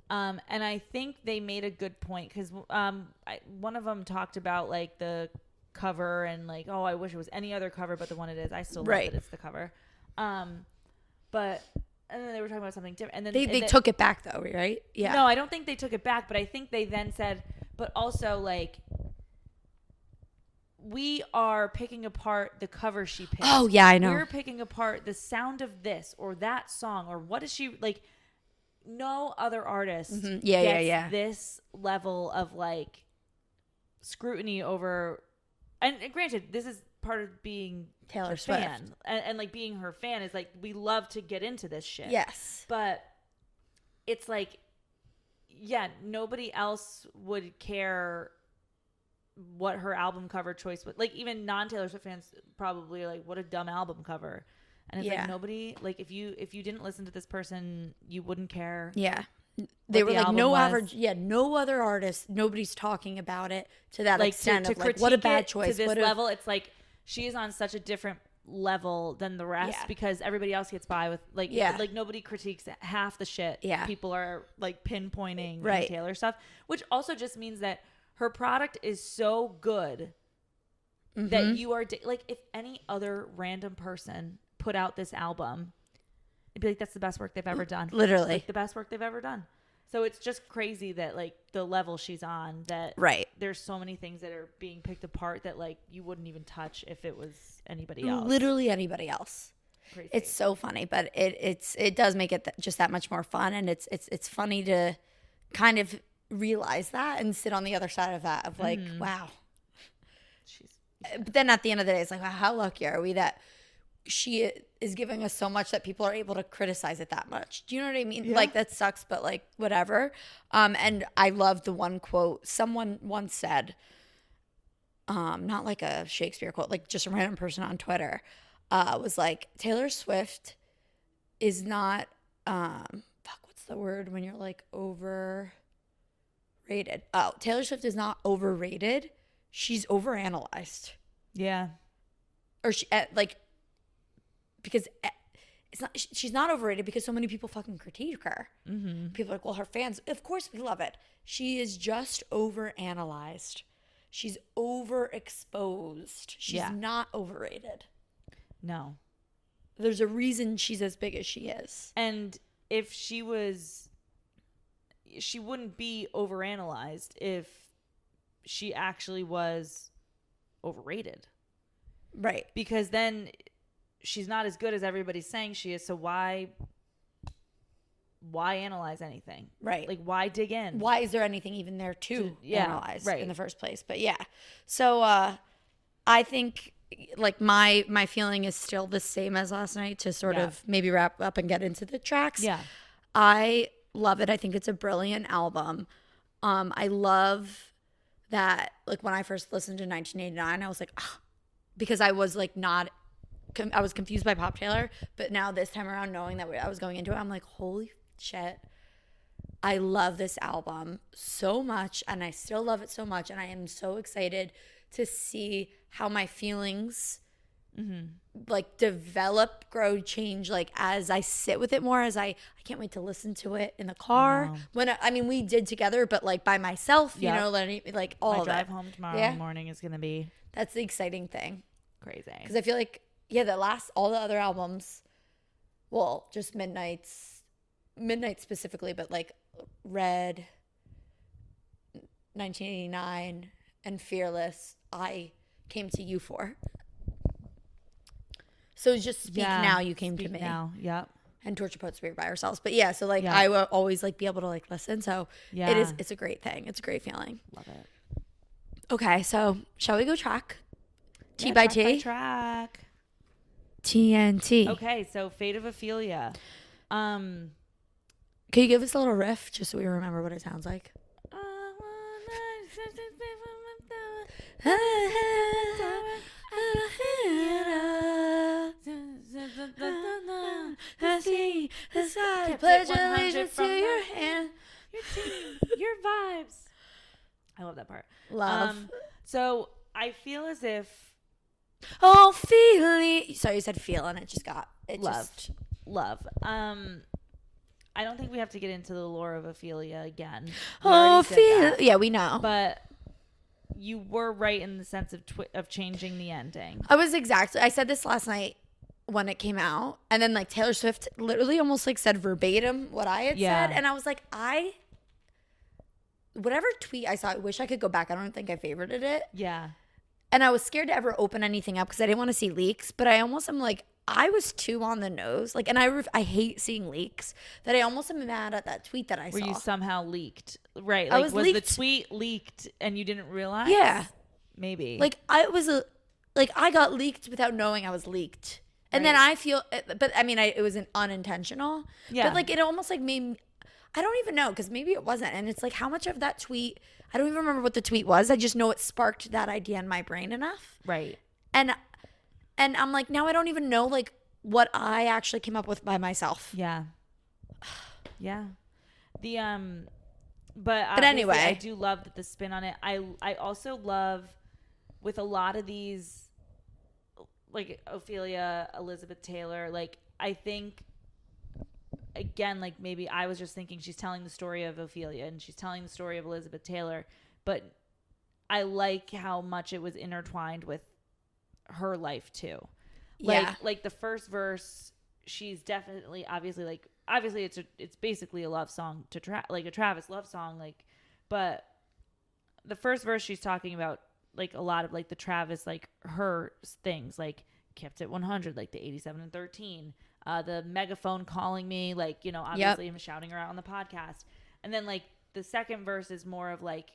And I think they made a good point because one of them talked about like the cover and like, oh, I wish it was any other cover but the one it is. I still love that it's the cover. But and then they were talking about something different. And then they took it back though, right? Yeah. No, I don't think they took it back, but I think they then said, but also like, we are picking apart the cover she picked. Oh yeah, I know. We're picking apart the sound of this or that song or what is she like. No other artist gets this level of like scrutiny over. And granted, this is part of being Taylor Swift fan and like being her fan is like we love to get into this shit. Yes, but it's like, yeah, nobody else would care what her album cover choice was. Like even non-Taylor Swift fans probably are like, what a dumb album cover. And it's like nobody, like if you didn't listen to this person, you wouldn't care. Yeah. They were like no other artist, nobody's talking about it to that like, extent of like what a bad choice. To this level, it's like she is on such a different level than the rest because everybody else gets by with like like nobody critiques half the shit people are like pinpointing in Taylor stuff, which also just means that her product is so good that you are like if any other random person put out this album, it'd be like that's the best work they've ever done. Literally, like the best work they've ever done. So it's just crazy that like the level she's on, that there's so many things that are being picked apart that like you wouldn't even touch if it was anybody else. Literally anybody else. Crazy. It's so funny, but it does make it just that much more fun, and it's funny to kind of realize that and sit on the other side of that of like, wow. But then at the end of the day, it's like, wow, how lucky are we that she is giving us so much that people are able to criticize it that much. Do you know what I mean? Yeah. Like that sucks, but like whatever. And I love the one quote someone once said, not like a Shakespeare quote, like just a random person on Twitter, was like, Taylor Swift is not, what's the word when you're like overrated? Oh, Taylor Swift is not overrated. She's overanalyzed. Yeah. Or she like, because it's not, she's not overrated because so many people fucking critique her. People are like, well, her fans, of course we love it. She is just overanalyzed. She's overexposed. She's not overrated. No. There's a reason she's as big as she is. And if she was, she wouldn't be overanalyzed if she actually was overrated. Right. Because then she's not as good as everybody's saying she is. So why analyze anything? Right. Like why dig in? Why is there anything even there to analyze in the first place? But yeah. So I think like my feeling is still the same as last night to sort of maybe wrap up and get into the tracks. Yeah. I love it. I think it's a brilliant album. I love that like when I first listened to 1989, I was like, because I was like I was confused by Pop Taylor, but now this time around, knowing that I was going into it, I'm like, holy shit, I love this album so much, and I still love it so much, and I am so excited to see how my feelings like develop, grow, change, like as I sit with it more, as I can't wait to listen to it in the car. When I mean, we did together, but like by myself, you know, like all of it. My drive home tomorrow morning is gonna be. That's the exciting thing. Crazy. Because I feel like, all the other albums, well, just Midnight specifically, but like Red, 1989, and Fearless, I came to you for. So just Speak Now, you came to me. Now, yep. And Torture Poets, we were by ourselves. But yeah, so like I will always like be able to like listen. So it's a great thing. It's a great feeling. Love it. Okay, so shall we go track? T by T? Track by track. TNT. Okay, so Fate of Ophelia. Can you give us a little riff just so we remember what it sounds like? Pledge allegiance to your hand. Your team, your vibes. I love that part. Love. So I feel as if. Oh, feeling. Sorry, you said feel, and it just got it. Love. I don't think we have to get into the lore of Ophelia again. Oh, Ophelia. Yeah, we know. But you were right in the sense of changing the ending. I said this last night when it came out, and then like Taylor Swift literally almost like said verbatim what I had said, and I was like, whatever tweet I saw, I wish I could go back. I don't think I favorited it. Yeah. And I was scared to ever open anything up because I didn't want to see leaks, but I almost am like, I was too on the nose. Like, and I hate seeing leaks, that I almost am mad at that tweet that I saw. Where you somehow leaked. Right. I Like, was the tweet leaked and you didn't realize? Yeah. Maybe. Like, I got leaked without knowing I was leaked. And then I feel, but I mean, it was unintentional. Yeah. But like, it almost like made me, I don't even know, because maybe it wasn't. And it's like, how much of that tweet, I don't even remember what the tweet was. I just know it sparked that idea in my brain enough. Right. And I'm like, now I don't even know like what I actually came up with by myself. Yeah. Yeah. But anyway, I do love the spin on it. I also love with a lot of these, like Ophelia, Elizabeth Taylor, like I think, again, like maybe I was just thinking she's telling the story of Ophelia and she's telling the story of Elizabeth Taylor, but I like how much it was intertwined with her life too. Like the first verse, she's definitely obviously it's basically a love song to like a Travis love song, like, but the first verse she's talking about like a lot of like the Travis, like her things, like kept it 100, like the 87 and 13, the megaphone calling me, like, you know, obviously I'm shouting her out on the podcast. And then like the second verse is more of like,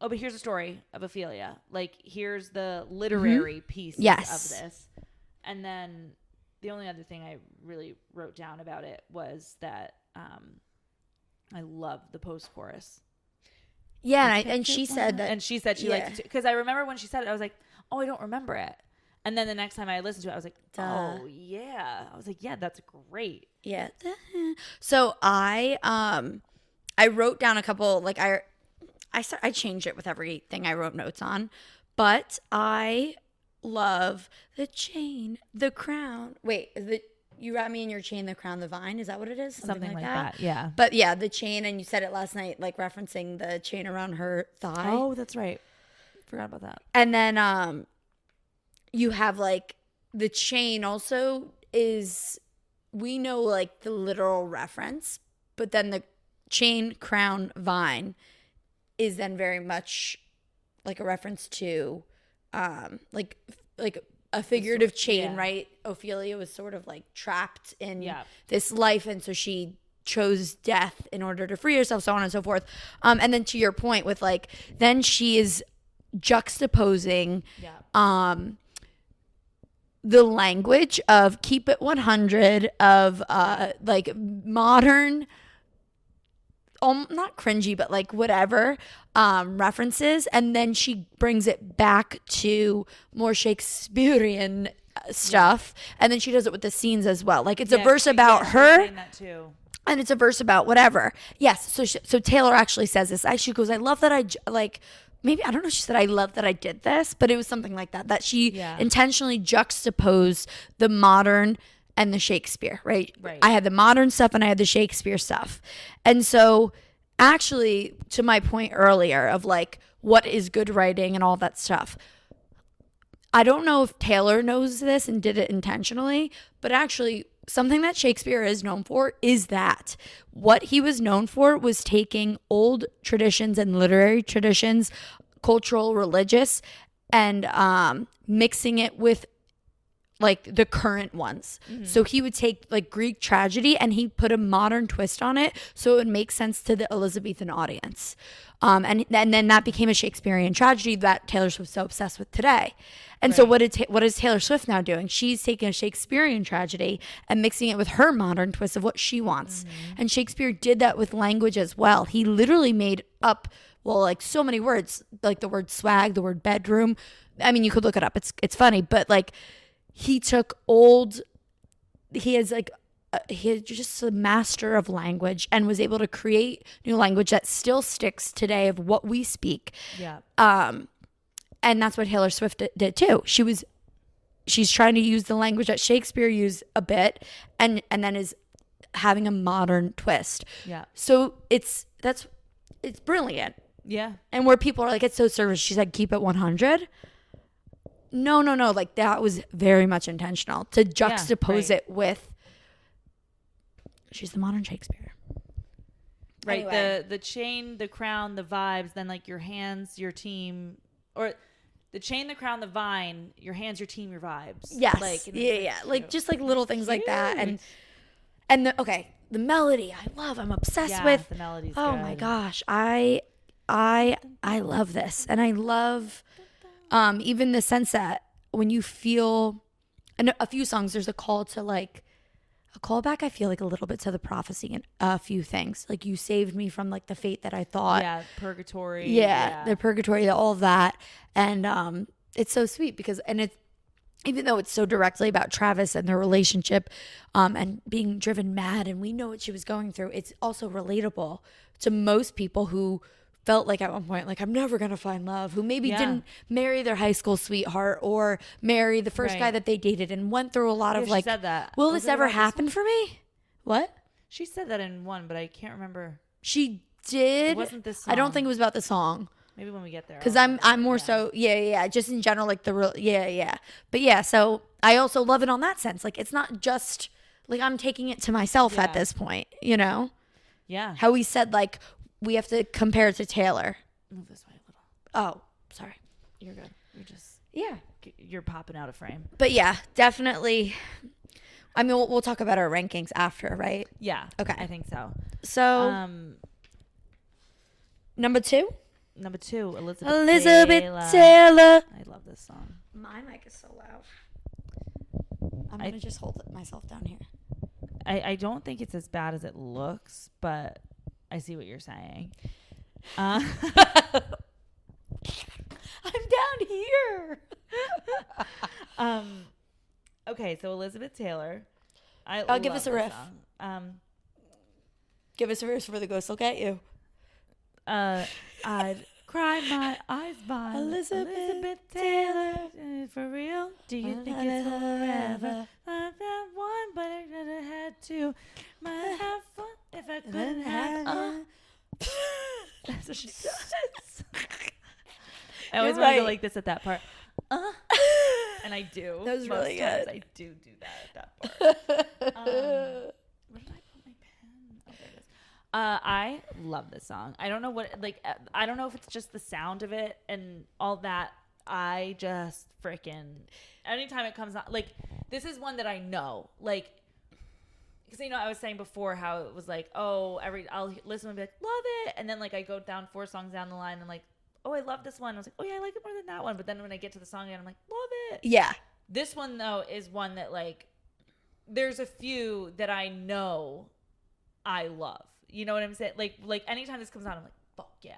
oh, but here's a story of Ophelia. Like, here's the literary piece of this. And then the only other thing I really wrote down about it was that I love the post-chorus. Yeah, and she said that. And she said she liked it too. Because I remember when she said it, I was like, oh, I don't remember it. And then the next time I listened to it, I was like, oh, yeah. I was like, yeah, that's great. Yeah. So I wrote down a couple, like I changed it with everything I wrote notes on, but I love the chain, the crown. Wait, you wrap me in your chain, the crown, the vine. Is that what it is? Something like that. Yeah. But yeah, the chain, and you said it last night, like referencing the chain around her thigh. Oh, that's right. Forgot about that. And then you have like the chain also is, we know like the literal reference, but then the chain, crown, vine is then very much like a reference to like a figurative chain, right? Ophelia was sort of like trapped in this life, and so she chose death in order to free herself, so on and so forth. And then to your point with like, then she is juxtaposing the language of keep it 100, of like modern, not cringy, but like whatever references, and then she brings it back to more Shakespearean stuff, and then she does it with the scenes as well. Like it's a verse about her, and it's a verse about whatever. Yes, so Taylor actually says this. She goes, I love that I like. Maybe, I don't know if she said, I love that I did this, but it was something like that she intentionally juxtaposed the modern and the Shakespeare, right? I had the modern stuff and I had the Shakespeare stuff. And so actually, to my point earlier of like, what is good writing and all that stuff, I don't know if Taylor knows this and did it intentionally, but actually something that Shakespeare is known for is that what he was known for was taking old traditions and literary traditions, cultural, religious, and mixing it with like the current ones. Mm-hmm. So he would take like Greek tragedy and he put a modern twist on it so it would make sense to the Elizabethan audience. And then that became a Shakespearean tragedy that Taylor Swift's so obsessed with today. And so what is Taylor Swift now doing? She's taking a Shakespearean tragedy and mixing it with her modern twist of what she wants. Mm-hmm. And Shakespeare did that with language as well. He literally made up, well, like so many words, like the word swag, the word bedroom. I mean, you could look it up. It's funny, but like he took he is just a master of language and was able to create new language that still sticks today of what we speak. Yeah. And that's what Taylor Swift did too. She's trying to use the language that Shakespeare used a bit, and then is having a modern twist. Yeah. So it's brilliant. Yeah. And where people are like, it's so service, she said, keep it 100. No. Like that was very much intentional to juxtapose it with, she's the modern Shakespeare. Right. Anyway. The chain, the crown, the vibes, then like your hands, your team, or the chain, the crown, the vine, your hands, your team, your vibes. Yes. Like, Yeah. Like just like little things like that. And the melody I'm obsessed with. The melody's oh good. my gosh. I love this. And I love even the sense that when you feel, and a few songs, there's a call to like, a callback, I feel like a little bit to the prophecy in a few things. Like you saved me from like the fate that I thought. Yeah, purgatory. Yeah. The purgatory, all of that. And it's so sweet because, and it's, even though it's so directly about Travis and their relationship and being driven mad, and we know what she was going through, it's also relatable to most people who felt like at one point, like, I'm never going to find love, who maybe didn't marry their high school sweetheart or marry the first guy that they dated and went through a lot of like, said that. will this ever happen for me? What? She said that in one, but I can't remember. She did. It wasn't this song. I don't think it was about the song. Maybe when we get there. Because I'm more so, just in general, like the real, But yeah, so I also love it on that sense. Like, it's not just, like, I'm taking it to myself at this point, you know? Yeah. How we said, like, we have to compare it to Taylor. Move this way a little. Oh, sorry. You're good. You're just, Yeah. you're popping out of frame. But yeah, definitely. I mean, we'll talk about our rankings after, right? Yeah. Okay. I think so. So, number 2? Number 2, Elizabeth Taylor. I love this song. My mic is so loud. I'm going to just hold myself down here. I don't think it's as bad as it looks, but I see what you're saying. I'm down here. Okay, so Elizabeth Taylor. I'll give us a riff. Give us a riff for the ghost will get you. I'd cry my eyes by Elizabeth Taylor. For real? Do you think it's forever? I've had one, but I could have had two. Might have fun if I couldn't have. That's what she does. I always want to go like this at that part. And I do. That was really good. I do that at that part. Where did I put my pen? Oh, there it is. I love this song. I don't know I don't know if it's just the sound of it and all that. I just freaking, anytime it comes on, like, this is one that I know, like, because, you know, I was saying before how it was like, oh, I'll listen and be like, love it. And then, like, I go down 4 songs down the line and I'm like, oh, I love this one. I was like, oh, yeah, I like it more than that one. But then when I get to the song again, I'm like, love it. Yeah. This one, though, is one that, like, there's a few that I know I love. You know what I'm saying? Like anytime this comes on, I'm like, fuck yeah.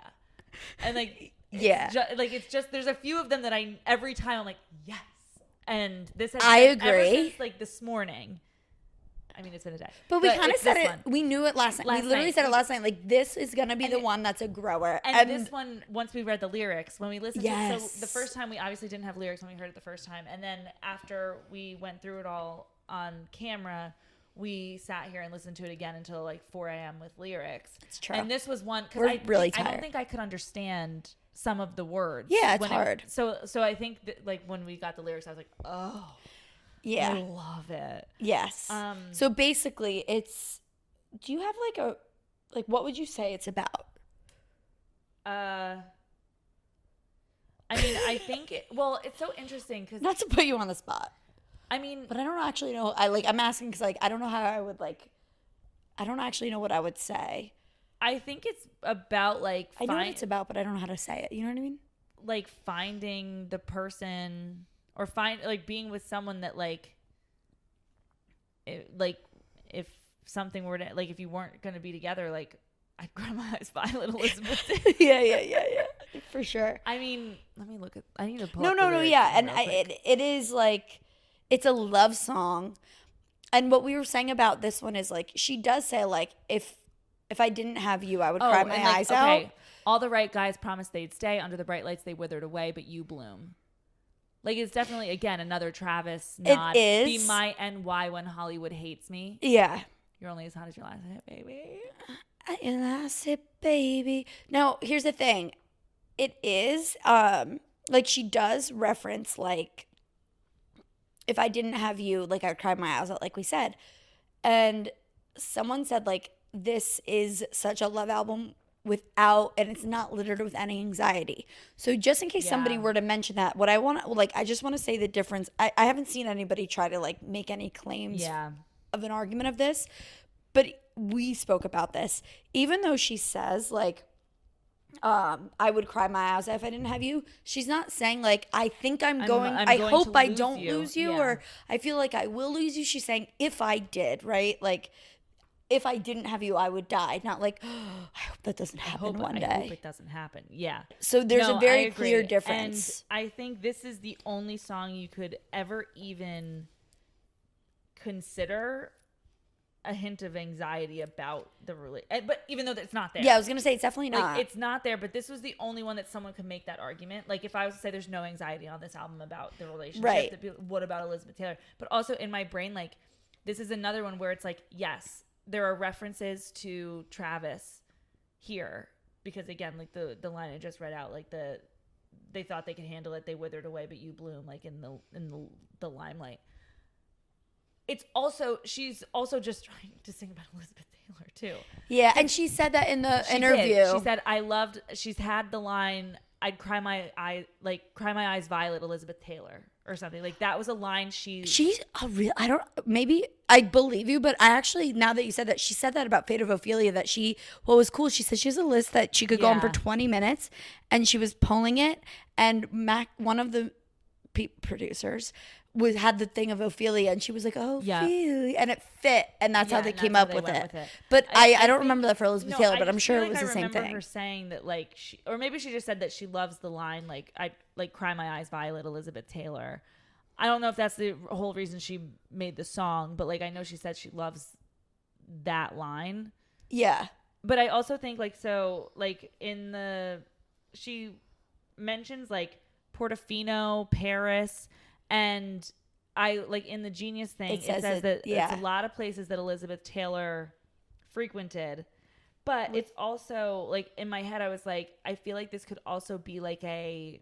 And, like, it's just, there's a few of them that every time I'm like, yes. And this has I been, agree. ever since, like, this morning. I mean, it's been a day. But we kind of said it. One. We knew it last night. We literally said it last night. Like, this is going to be the one that's a grower. And this one, once we read the lyrics, when we listened to it, so the first time we obviously didn't have lyrics when we heard it the first time. And then after we went through it all on camera, we sat here and listened to it again until like 4 a.m. with lyrics. It's true. And this was one, because We're really tired. I don't think I could understand some of the words. Yeah, it's hard. So I think that, like, when we got the lyrics, I was like, oh. Yeah. I love it. Yes. So basically do you have what would you say it's about? I mean, I think it's so interesting because, not to put you on the spot. I mean, but I don't actually know. I'm asking because, like, I don't know how I would, like, I don't actually know what I would say. I think it's about, like, I know what it's about, but I don't know how to say it. You know what I mean? Like, finding the person, or being with someone that, like, if something were to, like, if you weren't going to be together, like, I'd cry my eyes by Little Elizabeth. yeah. For sure. I mean, let me look at, I need to pull No, yeah. And it is, like, it's a love song. And what we were saying about this one is, like, she does say, like, if I didn't have you, I would cry my eyes out. All the right guys promised they'd stay. Under the bright lights, they withered away, but you bloom. Like, it's definitely, again, another Travis nod. It is. Be my NY when Hollywood hates me. Yeah. You're only as hot as your last hit, baby. Your last hit, baby. Now, here's the thing. It is, like, she does reference, like, if I didn't have you, like, I would cry my eyes out, like we said. And someone said, like, this is such a love album without, and it's not littered with any anxiety. So just in case somebody were to mention that, what I want to, like, I just want to say the difference. I haven't seen anybody try to, like, make any claims of an argument of this, but we spoke about this. Even though she says, like, I would cry my eyes out if I didn't have you, she's not saying, like, I think I hope I don't lose you, or I feel like I will lose you. She's saying, if I did, right? Like, if I didn't have you, I would die. Not like, oh, I hope that doesn't happen one day. I hope it doesn't happen. Yeah. So there's a very clear difference. And I think this is the only song you could ever even consider a hint of anxiety about the relationship. But even though it's not there. Yeah, I was going to say it's definitely not. Like, it's not there, but this was the only one that someone could make that argument. Like, if I was to say there's no anxiety on this album about the relationship, right. What about Elizabeth Taylor? But also in my brain, like, this is another one where it's like, yes, there are references to Travis here. Because, again, like, the line I just read out, like, they thought they could handle it, they withered away, but you bloom, like, in the limelight. It's also, she's also just trying to sing about Elizabeth Taylor too. Yeah, and she said that in the interview. She said, she's had the line, I'd cry my eyes violet, Elizabeth Taylor, or something. Like, that was a line she's a real, maybe I believe you, but I actually, now that you said that, she said that about Fate of Ophelia, that what was cool, she said she has a list that she could go on for 20 minutes, and she was pulling it, and Mac, one of the producers, had the thing of Ophelia, and she was like, Ophelia, and it fit, and that's how they came up with it. But I don't remember that for Elizabeth Taylor, but I'm sure it was the same thing. I remember her saying that, like, or maybe she just said that she loves the line, like, I like cry my eyes violet, Elizabeth Taylor. I don't know if that's the whole reason she made the song, but, like, I know she said she loves that line. Yeah. But I also think, like, so, like, she mentions, like, Portofino, Paris, and I, like, in the Genius thing, it says that it's a lot of places that Elizabeth Taylor frequented. But it's also, like, in my head, I was like, I feel like this could also be, like, a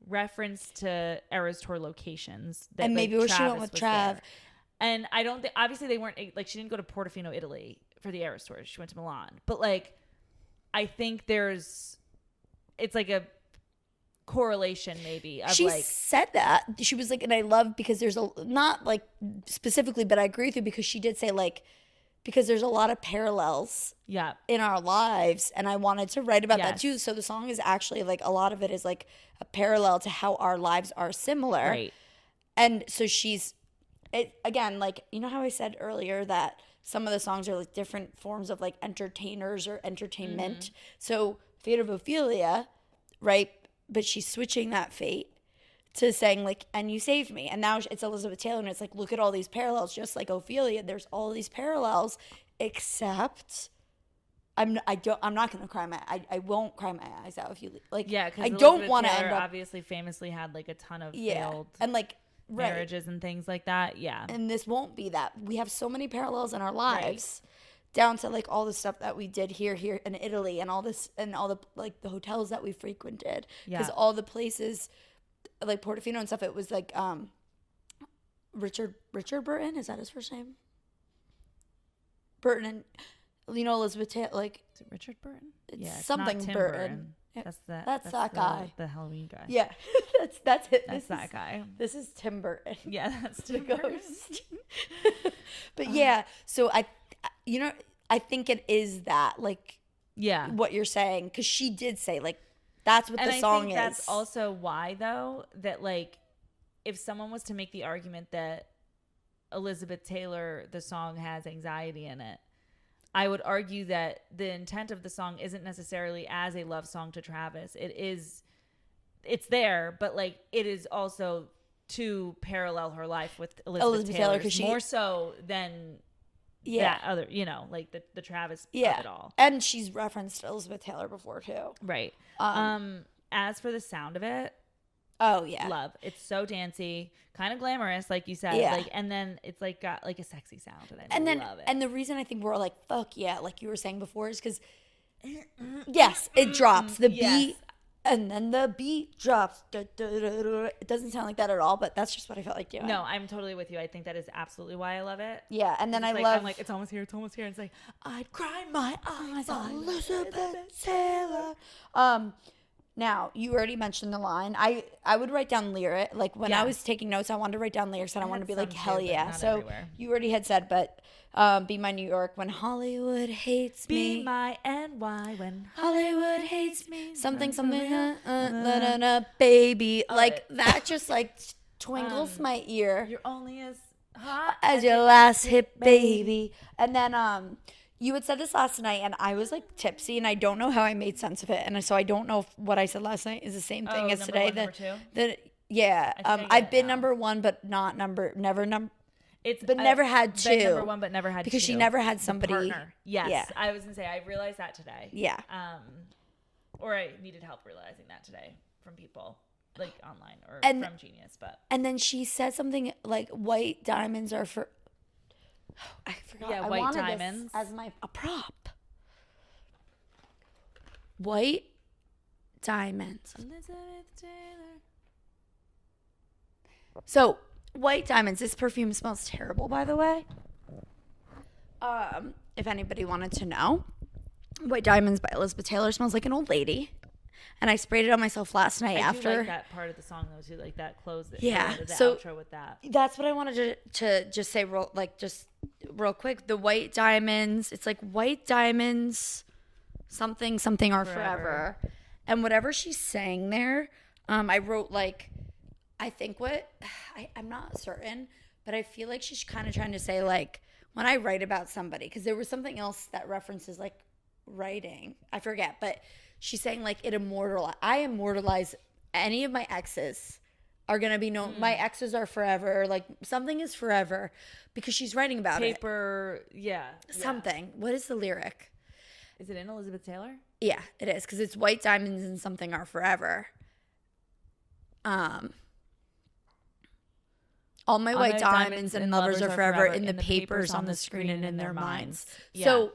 reference to Eras Tour locations. That, and maybe like, she went with Trav. There. And I don't think, obviously they weren't, like, she didn't go to Portofino, Italy for the Eras Tour. She went to Milan. But, like, I think it's like a correlation maybe of, she like, said that she was like, and I love, because there's not like specifically, but I agree with you, because she did say, like, because there's a lot of parallels in our lives, and I wanted to write about that too. So the song is actually, like, a lot of it is like a parallel to how our lives are similar, right? And so again, like, you know how I said earlier that some of the songs are, like, different forms of, like, entertainers or entertainment. Mm-hmm. So Fate of Ophelia, right? But she's switching that fate to saying, like, and you saved me. And now it's Elizabeth Taylor, and it's like, look at all these parallels. Just like Ophelia, there's all these parallels, except I'm not going to I won't cry my eyes out if you, like, I don't want to end up, obviously famously had, like, a ton of failed and, like, marriages and things like that. Yeah. And this won't be that. We have so many parallels in our lives. Right. Down to, like, all the stuff that we did here in Italy, and all this, and all the, like, the hotels that we frequented, because all the places, like Portofino and stuff, it was like Richard Burton, is that his first name? Burton, and, you know, Elizabeth Taylor, like, is it Richard Burton? It's something not Tim Burton. That's that guy, the Halloween guy. Yeah, that's it. That's that guy. This is Tim Burton. Yeah, that's Tim Burton. But yeah, so I think it is that, like, what you're saying, because she did say, like, that's what the song is. That's also why, though, that, like, if someone was to make the argument that Elizabeth Taylor, the song, has anxiety in it, I would argue that the intent of the song isn't necessarily as a love song to Travis. It's there, but, like, it is also to parallel her life with Elizabeth Taylor, more so than that other, you know, like the Travis of it all. And she's referenced Elizabeth Taylor before too. Right. As for the sound of it, Oh yeah. Love. It's so dancey, kind of glamorous, like you said. Yeah. Like, and then it's like got like a sexy sound, and I love it. And the reason I think we're like fuck yeah, like you were saying before, is because yes, it drops the beat, and then the beat drops. It doesn't sound like that at all, but that's just what I felt like doing. No, I'm totally with you. I think that is absolutely why I love it. Yeah, and then I'm love. like, it's almost here. It's almost here. It's like I'd cry my eyes on Elizabeth Taylor. Now you already mentioned the line. I would write down lyric. Like when I was taking notes, I wanted to write down lyrics, and I wanted to be like hell yeah. So everywhere. you already had said, but be my New York when Hollywood hates me. Be my NY when Hollywood hates me. Something baby. Like that just like twinkles my ear. You're only as hot as your last hit, baby. And then you had said this last night, and I was like tipsy, and I don't know how I made sense of it, and so I don't know if what I said last night is the same thing as today. Number two? I've been number one, but not never never had two. Been number one, but never had because two. she never had somebody. Partner. Yes, yeah. I was gonna say I realized that today. Yeah. Or I needed help realizing that today from people. Like online or from Genius, but and then she said something like white diamonds are for I forgot. Yeah, white diamonds as a prop. White diamonds. Elizabeth Taylor. So white diamonds. This perfume smells terrible, by the way. If anybody wanted to know, White Diamonds by Elizabeth Taylor smells like an old lady. And I sprayed it on myself last night after. I do like that part of the song though too, like that close. The outro with that. That's what I wanted to just say real quick. The white diamonds. It's like white diamonds, something are forever. And whatever she's saying there, I wrote like, I think I'm not certain, but I feel like she's kind of trying to say like when I write about somebody, because there was something else that references like writing. I forget, but. She's saying like I immortalize any of my exes are going to be known. My exes are forever. Like something is forever because she's writing about Paper, yeah. Something. What is the lyric? Is it in Elizabeth Taylor? Yeah, it is because it's white diamonds and something are forever. All my white diamonds and lovers are forever in the papers on the screen and in their minds. Yeah. So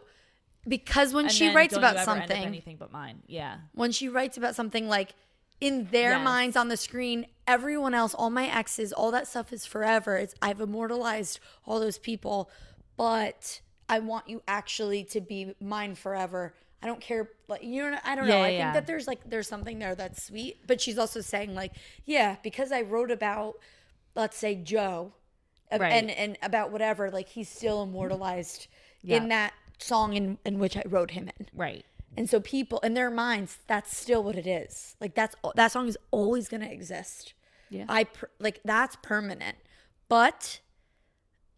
because when she writes about something, anything but mine. Yeah. When she writes about something like in their minds on the screen, everyone else, all my exes, all that stuff is forever. I've immortalized all those people, but I want you actually to be mine forever. I don't care, like I don't know. I think that there's something there that's sweet, but she's also saying like, because I wrote about, let's say Joe, and about whatever, like he's still immortalized in that song in which I wrote him in. Right. And so people in their minds, that's still what it is. Like that song is always going to exist. Yeah. That's permanent. But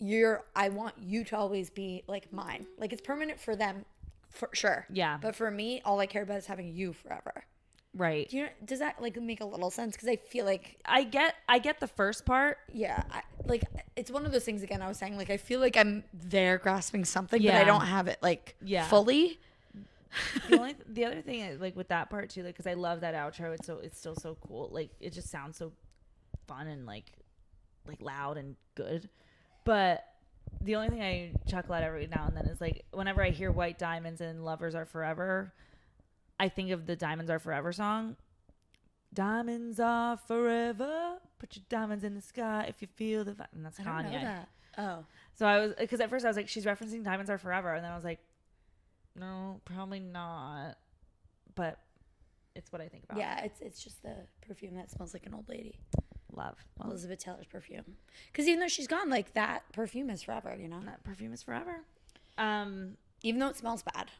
I want you to always be like mine. Like it's permanent for them for sure. Yeah. But for me, all I care about is having you forever. Right. Does that like make a little sense? Because I feel like I get the first part. Yeah. It's one of those things again. I was saying like I feel like I'm there grasping something, but I don't have it like fully. The other thing is like with that part too, like because I love that outro. It's still so cool. Like it just sounds so fun and like loud and good. But the only thing I chuckle at every now and then is like whenever I hear White Diamonds and Lovers Are Forever, I think of the Diamonds Are Forever song. Diamonds are forever. Put your diamonds in the sky if you feel the vibe. And that's Kanye. I don't know that. Oh. So because at first I was like, she's referencing Diamonds Are Forever. And then I was like, no, probably not. But it's what I think about. Yeah, it's just the perfume that smells like an old lady. Love. Elizabeth Taylor's perfume. Because even though she's gone, like that perfume is forever, That perfume is forever. Even though it smells bad.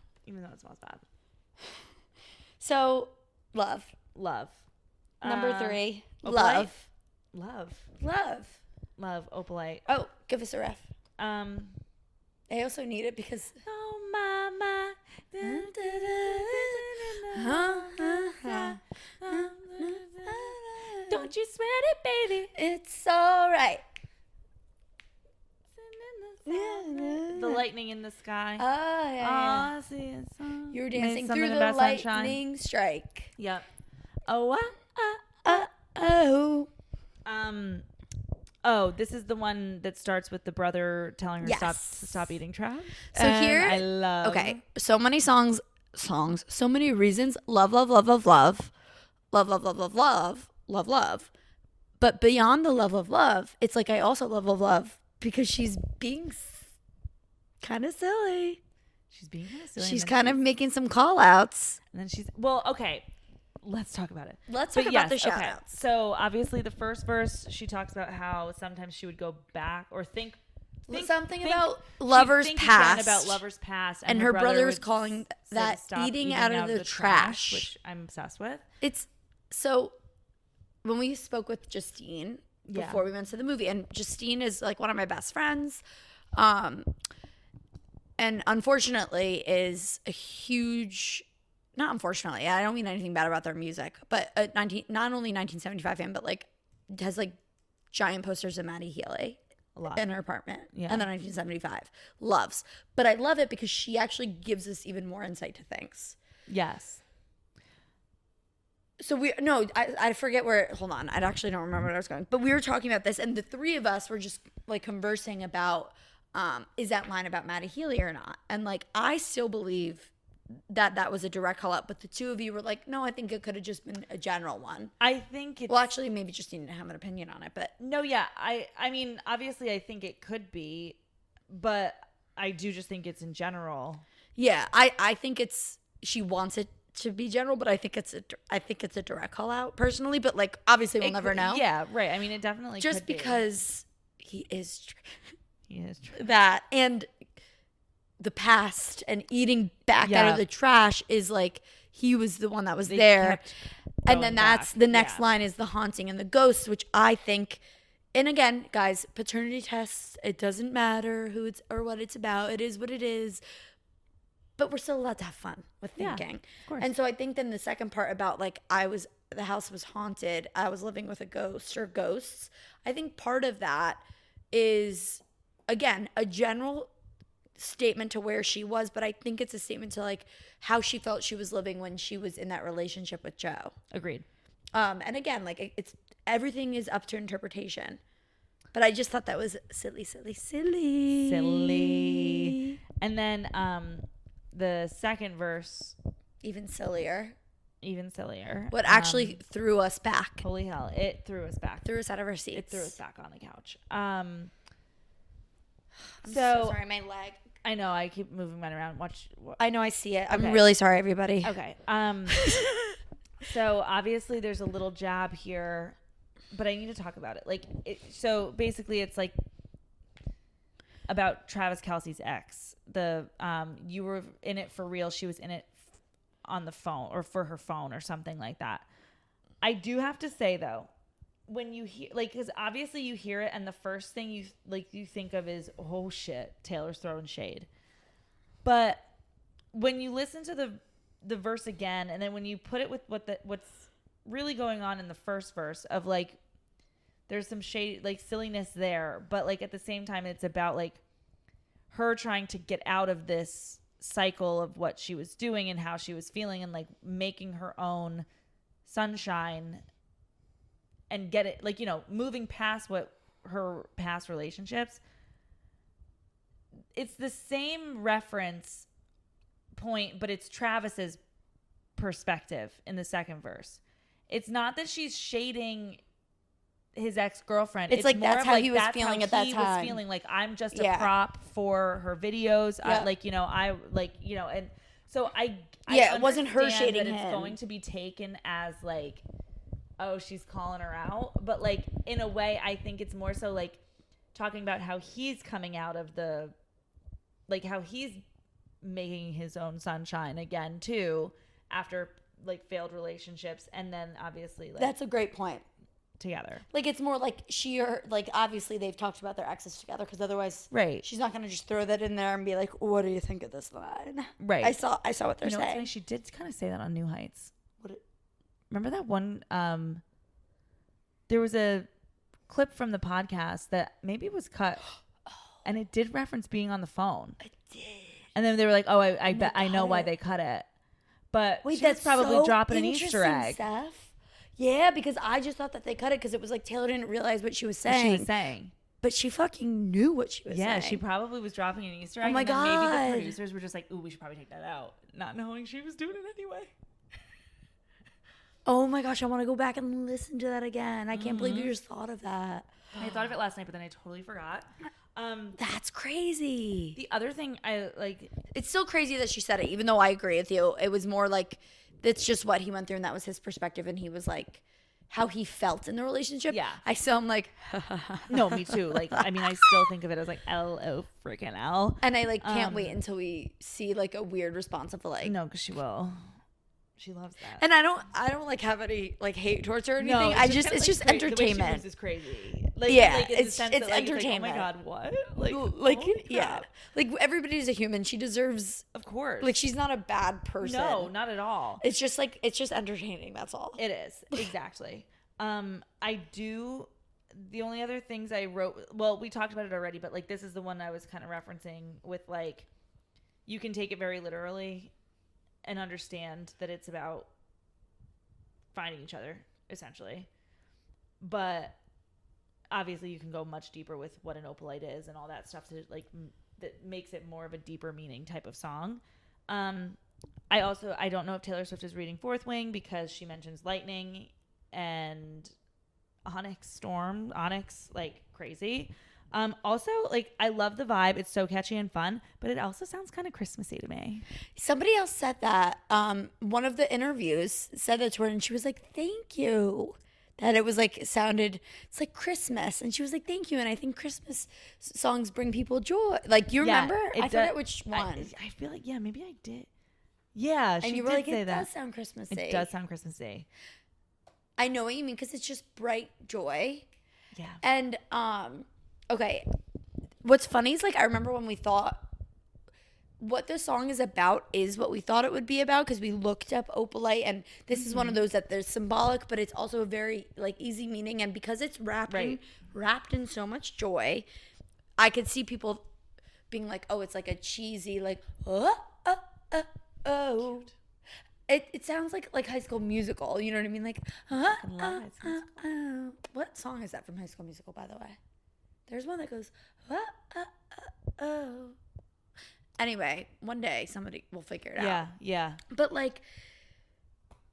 So, love. Number 3. Opalite? Love. Opalite. Oh, give us a ref. I also need it because. Oh, mama. Don't you sweat it, baby. It's all right. The lightning in the sky. Oh, yeah. I see it. You were dancing through the lightning strike. Yep. Oh, Oh. Oh, this is the one that starts with the brother telling her Yes. stop eating trash. So here, I love. Okay, so many songs, so many reasons. Love, love, love, love, love, love, love, love, love, love, love, love. But beyond the love of love, it's like I also love because she's being kind of silly. She's being kind of silly. She's kind of making some call outs. And then okay. Let's talk about it. Let's talk about the shout outs. So obviously the first verse, she talks about how sometimes she would go back or think something about lovers past. About lovers past. And her brother was calling that eating out of the trash. Which I'm obsessed with. It's so when we spoke with Justine before we went to the movie, and Justine is like one of my best friends. And unfortunately is a huge, not unfortunately, I don't mean anything bad about their music, but not only 1975 fan, but like has like giant posters of Maddie Healy in her apartment. Yeah. And then 1975 loves. But I love it because she actually gives us even more insight to things. Yes. So I forget where, hold on. I actually don't remember where I was going, but we were talking about this and the three of us were just like conversing about, is that line about Maddie Healy or not? And like, I still believe that was a direct call out, but the two of you were like, no, I think it could have just been a general one. I think it's... Well, actually, maybe just didn't have an opinion on it, but... No, yeah. I mean, obviously, I think it could be, but I do just think it's in general. Yeah, I think she wants it to be general, but I think it's a direct call out, personally, but like, obviously, we'll never know. Yeah, right. I mean, it definitely just could be. Because he is... He is true. That, and... the past and eating back out of the trash is like he was the one that was there, and then that's the next line is the haunting and the ghosts, which I think, and again, guys, paternity tests, it doesn't matter who it's or what it's about, it is what it is, but we're still allowed to have fun with thinking. Of course. And so I think then the second part about like the house was haunted, I was living with a ghost or ghosts, I think part of that is again a general statement to where she was, but I think it's a statement to like how she felt she was living when she was in that relationship with Joe. Agreed. And again, like it's everything is up to interpretation, but I just thought that was silly. And then the second verse, even sillier. What actually threw us back. Holy hell, it threw us back. Threw us out of our seats. It threw us back on the couch. I'm so sorry, my leg. I know, I keep moving mine around. I know, I see it. I'm really sorry, everybody. Okay. So obviously there's a little jab here, but I need to talk about it. Like, so basically it's like about Travis Kelce's ex. You were in it for real. She was in it on the phone or for her phone or something like that. I do have to say though, when you hear, like, because obviously you hear it and the first thing you think of is, oh shit, Taylor's throwing shade. But when you listen to the verse again, and then when you put it with what's really going on in the first verse of like, there's some shade, like silliness there, but like at the same time, it's about like her trying to get out of this cycle of what she was doing and how she was feeling and like making her own sunshine and get it, like, you know, moving past what her past relationships. It's the same reference point, but it's Travis's perspective in the second verse. It's not that she's shading his ex-girlfriend. It's like that's how he was feeling at that time. He was feeling like I'm just a prop for her videos. Like, you know, and so I it wasn't her shading that him. It's going to be taken as like, oh, she's calling her out. But like, in a way, I think it's more so like talking about how he's coming out of like how he's making his own sunshine again too, after like failed relationships. And then obviously like, that's a great point. Together. Like it's more like obviously they've talked about their exes together, because otherwise she's not going to just throw that in there and be like, what do you think of this line? Right. I saw what they're saying. She did kind of say that on New Heights. What? Remember that one? There was a clip from the podcast that maybe was cut, and it did reference being on the phone. It did. And then they were like, "Oh, I bet I know why they cut it." But wait, that's probably so dropping an Easter egg. Stuff. Yeah, because I just thought that they cut it because it was like Taylor didn't realize what she was saying. But she fucking knew what she was saying. Yeah, she probably was dropping an Easter egg. Oh my God. Maybe the God. producers were just like, ooh, we should probably take that out. Not knowing she was doing it anyway. Oh my gosh, I want to go back and listen to that again. I can't believe you just thought of that. I thought of it last night, but then I totally forgot. That's crazy. The other thing I like... It's still crazy that she said it, even though I agree with you. It was more like, that's just what he went through, and that was his perspective, and he was like... how he felt in the relationship. Yeah. I saw him like, no, me too. Like, I mean, I still think of it as like L-O freaking L. And I like can't wait until we see like a weird response of like, no, because she will. She loves that. And I don't like have any like hate towards her or anything. No, it's just entertainment. The way she moves is crazy. Like, yeah, like, it's Like, entertainment. oh my God, what? Like yeah, like everybody's a human. She deserves, of course. Like she's not a bad person. No, not at all. It's just entertaining. That's all. It is exactly. I do. The only other things I wrote, well, we talked about it already, but like this is the one I was kind of referencing with like, you can take it very literally and understand that it's about finding each other essentially, but obviously you can go much deeper with what an opalite is and all that stuff to like that makes it more of a deeper meaning type of song. I don't know if Taylor Swift is reading Fourth Wing because she mentions lightning and Onyx like crazy. Also, like, I love the vibe. It's so catchy and fun, but it also sounds kind of Christmassy to me. Somebody else said that. One of the interviews said that to her, and she was like, "Thank you." That it was like it's like Christmas, and she was like, "Thank you." And I think Christmas songs bring people joy. Like you remember? I forget which one. I feel like maybe I did. Yeah, and you were like, "It does sound Christmassy." It does sound Christmassy. I know what you mean because it's just bright joy. Yeah. And okay, what's funny is like I remember when we thought what the song is about is what we thought it would be about because we looked up opalite, and this is one of those that there's symbolic, but it's also a very like easy meaning, and because it's wrapped in so much joy, I could see people being like, oh, it's like a cheesy like oh. It sounds like High School Musical, you know what I mean? Like, what song is that from High School Musical, by the way? There's one that goes, oh. Anyway, one day somebody will figure it out. Yeah. But like,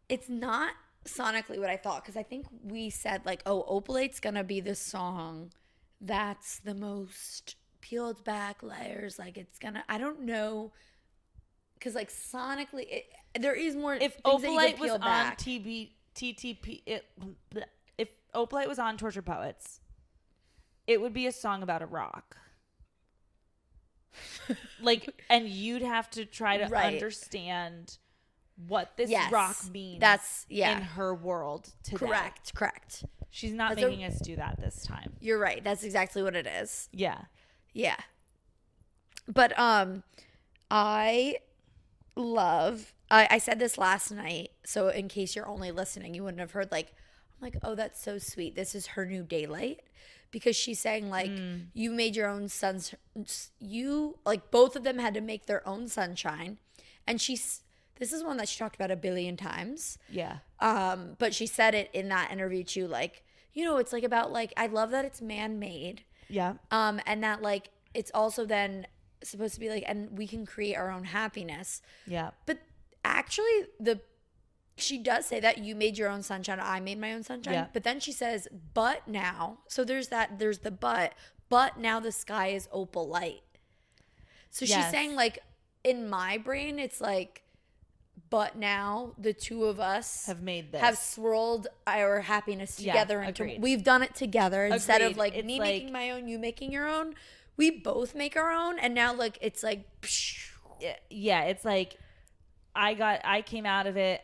it's not sonically what I thought, because I think we said like, oh, Opalite's gonna be the song that's the most peeled back layers. Like it's gonna, I don't know. Because like sonically, there is more. If things Opalite was back. on TTP, if Opalite was on Torture Poets, it would be a song about a rock. Like, and you'd have to try to understand what this rock means. In her world today. Correct. She's not making us do that this time. You're right. That's exactly what it is. Yeah. But I said this last night, so in case you're only listening, you wouldn't have heard, like, I'm like, oh, that's so sweet. This is her new daylight. Because she's saying, like, you made your own both of them had to make their own sunshine. And this is one that she talked about 1 billion times. Yeah. But she said it in that interview too, like, you know, it's like about, like, I love that it's man-made. Yeah. And that, like, it's also then supposed to be like, and we can create our own happiness. Yeah. But actually she does say that you made your own sunshine, I made my own sunshine. Yeah. But then she says, but now, so there's the but now the sky is opalite. So she's saying, like, in my brain, it's like, but now the two of us have made this, have swirled our happiness together into, we've done it together instead of like me making my own, you making your own. We both make our own, and now like it's like, yeah, it's like I came out of it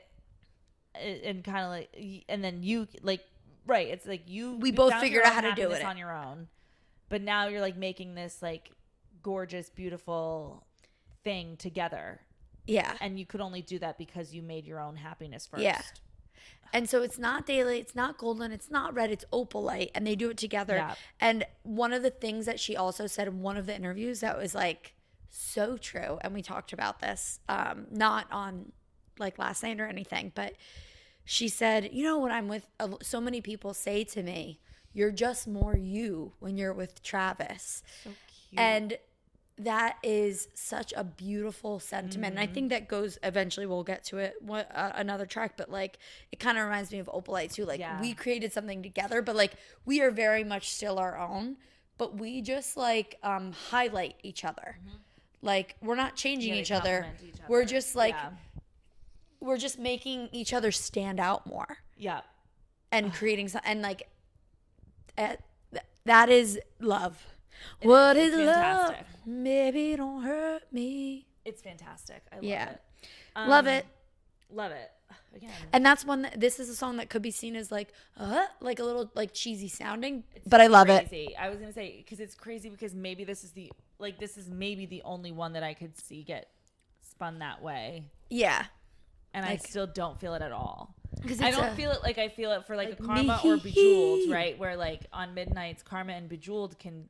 and kind of like, and then you like, right? It's like we both figured out how to do it on your own, but now you're like making this like gorgeous, beautiful thing together. Yeah, and you could only do that because you made your own happiness first. Yeah. And so it's not daylight, it's not golden, it's not red, it's opalite, and they do it together. Yeah. And one of the things that she also said in one of the interviews that was like so true, and we talked about this, not on like last night or anything, but she said, you know, when I'm with so many people say to me, you're just more you when you're with Travis. So cute. And that is such a beautiful sentiment. And I think that goes, eventually we'll get to it, another track, but like, it kind of reminds me of Opalite too. Like, we created something together, but like, we are very much still our own, but we just like highlight each other. Like, we're not changing each other. We're just like, we're just making each other stand out more. Yeah. And creating some, and like, that is love. What is love? Maybe don't hurt me. It's fantastic. I love it. Love it. Love it. Again. And that's one that, this is a song that could be seen as like a little like cheesy sounding, but I love it. I was gonna say, because it's crazy, because maybe this is maybe the only one that I could see get spun that way. Yeah. And like, I still don't feel it at all. I don't feel it like I feel it for like a Karma or Bejeweled, right? Where like on Midnights, Karma and Bejeweled can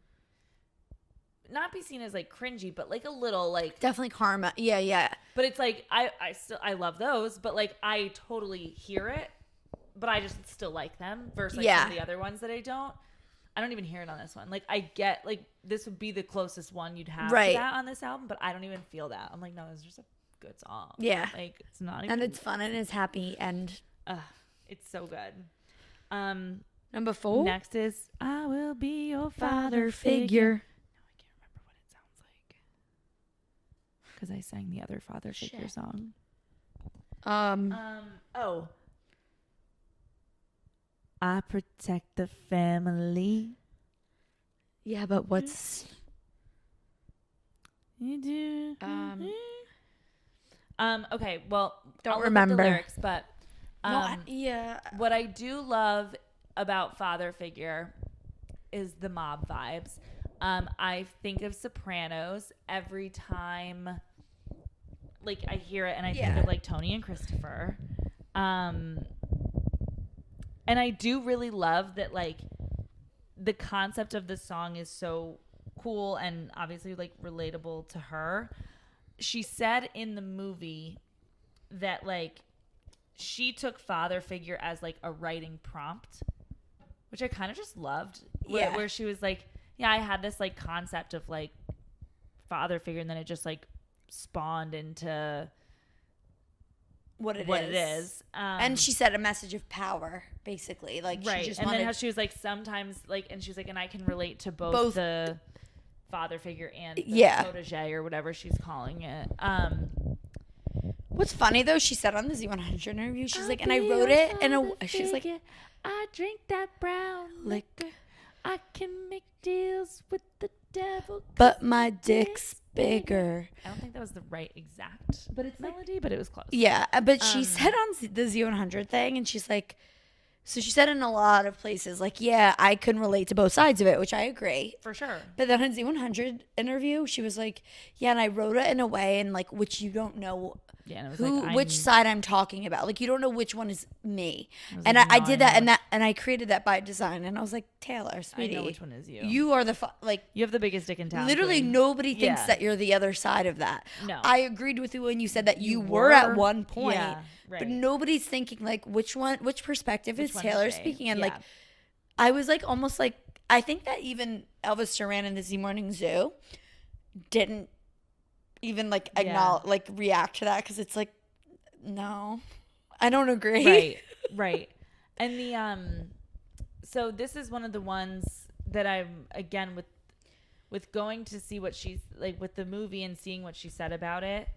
not be seen as like cringy, but like a little like definitely Karma. Yeah. But it's like I love those, but like I totally hear it, but I just still like them versus like some of the other ones that I don't even hear it on this one. Like, I get like this would be the closest one you'd have to that on this album, but I don't even feel that. I'm like, no, it's just a good song. Yeah. Like, it's not even, and it's fun and it's happy and it's so good. Number 4. Next is I Will Be Your Father Figure. No, I can't remember what it sounds like, because I sang the other Father Figure song. I protect the family. Yeah, but what's you do? Okay, well, don't I'll remember the lyrics, but yeah. What I do love about Father Figure is the mob vibes. I think of Sopranos every time, like, I hear it, and I think of like Tony and Christopher. And I do really love that, like, the concept of the song is so cool and obviously like relatable to her. She said in the movie that like she took Father Figure as like a writing prompt, which I kind of just loved. Where she was like, yeah, I had this like concept of like Father Figure, and then it just like spawned into what it is. And she said a message of power, basically. Like, right. She just and wanted... then how she was like, sometimes like, and she was like, and I can relate to both the Father Figure and the protege or whatever she's calling it. What's funny though, she said on the Z100 interview, she's like, and I wrote it she's like, I drink that brown liquor. I can make deals with the devil, but my dick's bigger. I don't think that was the right exact melody, but it was close. Yeah, but she said on the Z100 thing, and she's like, so she said in a lot of places, like, yeah, I can relate to both sides of it, which I agree. For sure. But then on Z100 interview, she was like, yeah, and I wrote it in a way, and like, which you don't know and it was which side I'm talking about. Like, you don't know which one is me. And I did that, and I created that by design. And I was like, Taylor, sweetie, I know which one is you. You are you have the biggest dick in town. Literally, nobody thinks that you're the other side of that. No, I agreed with you when you said that you were at one point. Yeah, right. But nobody's thinking like which perspective is Taylor speaking. And like, I was like, almost like, I think that even Elvis Duran in the Z Morning Zoo didn't even like acknowledge, like react to that, because it's like, no, I don't agree. Right. And the so this is one of the ones that I'm, again, with going to see what she's like with the movie and seeing what she said about it.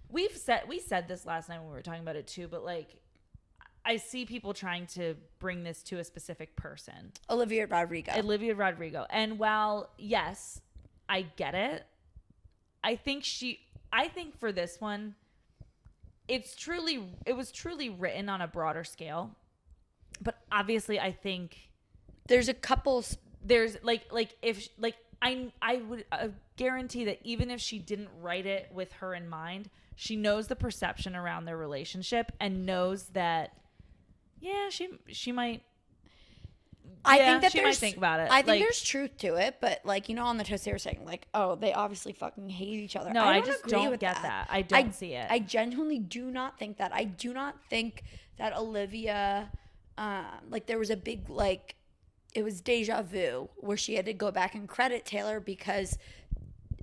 We said this last night when we were talking about it too, but like, I see people trying to bring this to a specific person, Olivia Rodrigo. And while yes, I get it, I think for this one, it was truly written on a broader scale. But obviously, I think there's a couple. There's like if like I would guarantee that even if she didn't write it with her in mind, she knows the perception around their relationship and knows that she might. I think that she might think about it. I think there's truth to it, but like, you know, on the toast they were saying like, oh, they obviously fucking hate each other. No, I just don't get that. I don't see it. I genuinely do not think that. I do not think that Olivia, like there was a big like, it was deja vu where she had to go back and credit Taylor because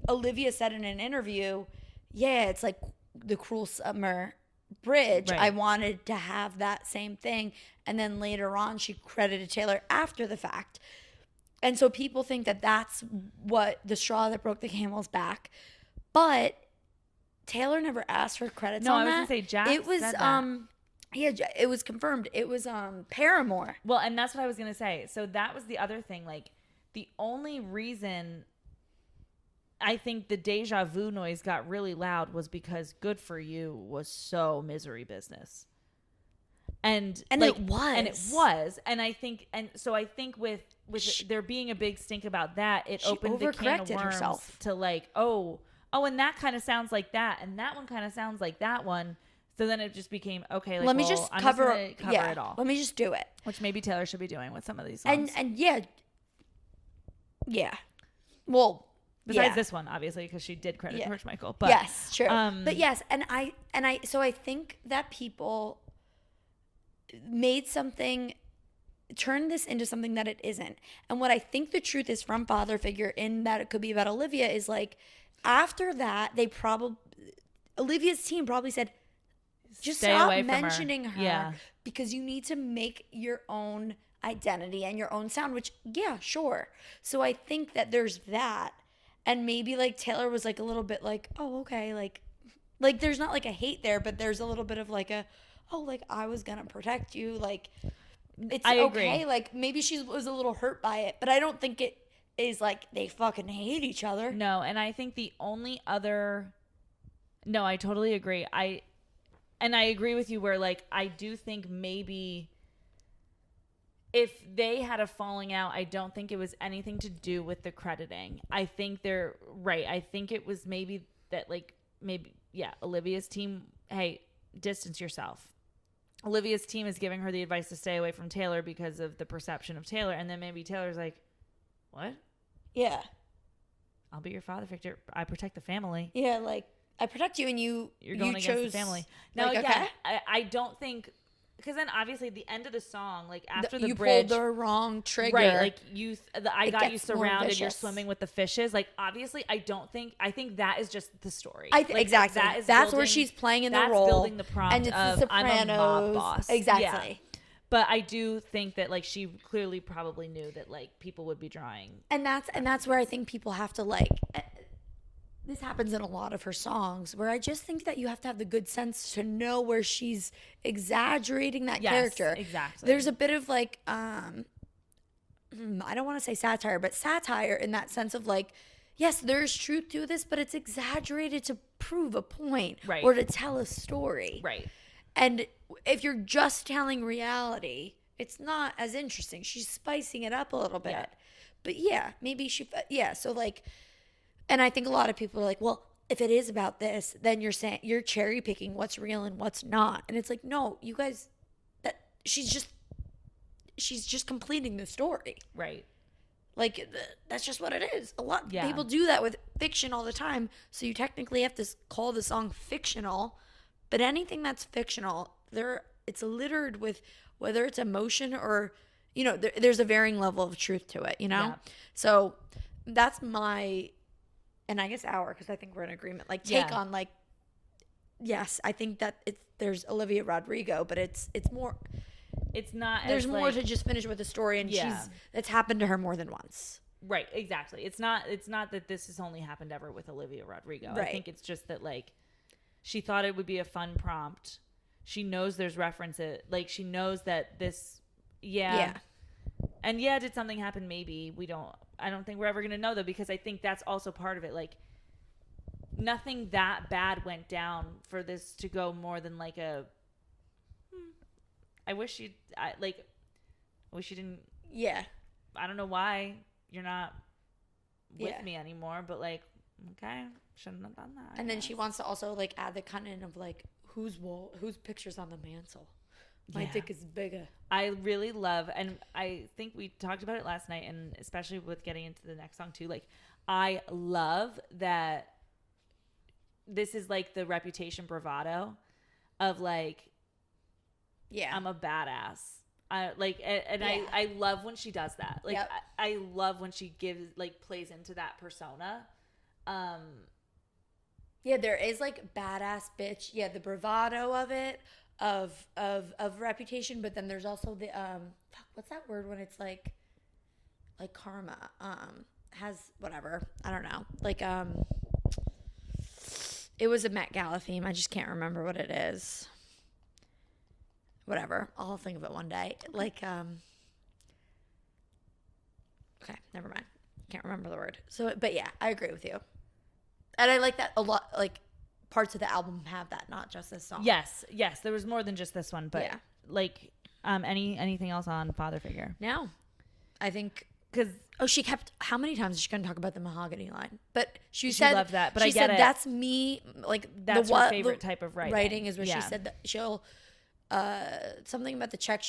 Olivia said in an interview, yeah, it's like the Cruel Summer Bridge. Right. I wanted to have that same thing. And then later on, she credited Taylor after the fact. And so people think that that's what the straw that broke the camel's back. But Taylor never asked for credits No, on I was that. gonna say Jack It was said that. yeah, it was confirmed. It was Paramore. Well, and that's what I was going to say. So that was the other thing. Like, the only reason I think the deja vu noise got really loud was because Good For You was so misery business. And like, it was. And it was. And I think, and so I think with there being a big stink about that, it She opened the can of overcorrected worms herself. to like, oh, and that kind of sounds like that. And that one kind of sounds like that one. So then it just became, okay, like, Let me well, just I'm cover, gonna cover it all. Let me just do it. Which maybe Taylor should be doing with some of these songs. And yeah. Well, Besides this one, obviously, because she did credit George Michael. But yes, true. But yes, and I so I think that people made something, turned this into something that it isn't. And what I think the truth is from father figure in that it could be about Olivia is like, after that, Olivia's team probably said, just Stay stop away from mentioning her, Yeah. because you need to make your own identity and your own sound, which, yeah, sure. So I think that there's that. And maybe like Taylor was like a little bit like, oh, okay. Like there's not like a hate there, but there's a little bit of like like I was going to protect you. Like it's I okay. agree. Like maybe she was a little hurt by it, but I don't think it is like they fucking hate each other. No, and I think the only other... No, I totally agree. I agree with you where, like, I do think maybe if they had a falling out, I don't think it was anything to do with the crediting. I think they're right. I think it was maybe that, like, Olivia's team, hey, distance yourself. Olivia's team is giving her the advice to stay away from Taylor because of the perception of Taylor. And then maybe Taylor's like, what? Yeah. I'll be your father figure. I protect the family. Yeah. Like I protect you and you're going against the family. Now, like, again, okay. I don't think, because then obviously at the end of the song, like after the you bridge, pulled the wrong trigger. right? Like I got you gets more surrounded. You're vicious. swimming with the fishes. Like obviously, I think that is just the story. Like, exactly. That's where building, she's playing in the that's role. building the prompt and it's of the Sopranos. I'm a mob boss. Exactly. Yeah. But I do think that like she clearly probably knew that like people would be drawing. And that's where I think people have to like. This happens in a lot of her songs where I just think that you have to have the good sense to know where she's exaggerating that character. Exactly. There's a bit of like, I don't want to say satire, but satire in that sense of like, yes, there's truth to this, but it's exaggerated to prove a point Right. or to tell a story. Right. And if you're just telling reality, it's not as interesting. She's spicing it up a little bit. Yeah. But yeah, maybe so like, and I think a lot of people are like, well, if it is about this, then you're saying you're cherry picking what's real and what's not. And it's like, no, you guys, that she's just completing the story. Right. Like that's just what it is. A lot of Yeah. people do that with fiction all the time. So you technically have to call the song fictional, but anything that's fictional, it's littered with whether it's emotion or, there's a varying level of truth to it, Yeah. So that's my, and I guess because I think we're in agreement, like take on like, yes, I think that there's Olivia Rodrigo, but it's more, it's not, there's as, more like, to just finish with the story, and Yeah. it's happened to her more than once. Right, exactly. It's not that this has only happened ever with Olivia Rodrigo. Right. I think it's just that like she thought it would be a fun prompt. She knows there's references. Like she knows that this Yeah. And did something happen? Maybe. I don't think we're ever going to know though, because I think that's also part of it. Like nothing that bad went down for this to go more than like I wish you didn't. Yeah. I don't know why you're not with Yeah. me anymore, but like, okay, shouldn't have done that. And then she wants to also like add the content of like whose pictures on the mantle. My dick is bigger. I really love, and I think we talked about it last night, and especially with getting into the next song too. Like, I love that this is like the Reputation bravado of like, Yeah. I'm a badass. I like, and I love when she does that. Like, Yep. I love when she plays into that persona. Yeah, there is like badass bitch. Yeah, the bravado of it, of reputation, but then there's also the what's that word when it's like karma, has whatever, I don't know, like it was a Met Gala theme. I just can't remember what it is. Whatever, I'll think of it one day. Like okay, never mind. Can't remember the word. So, but yeah, I agree with you. And I like that a lot. Like, parts of the album have that, not just this song. Yes. There was more than just this one, but Yeah. like, anything else on Father Figure? No, I think Because she kept. How many times is she going to talk about the mahogany line? But she said said loved that. But she I get said it. that's me. Like That's her favorite type of writing. Writing is where Yeah. she said that she'll something about the check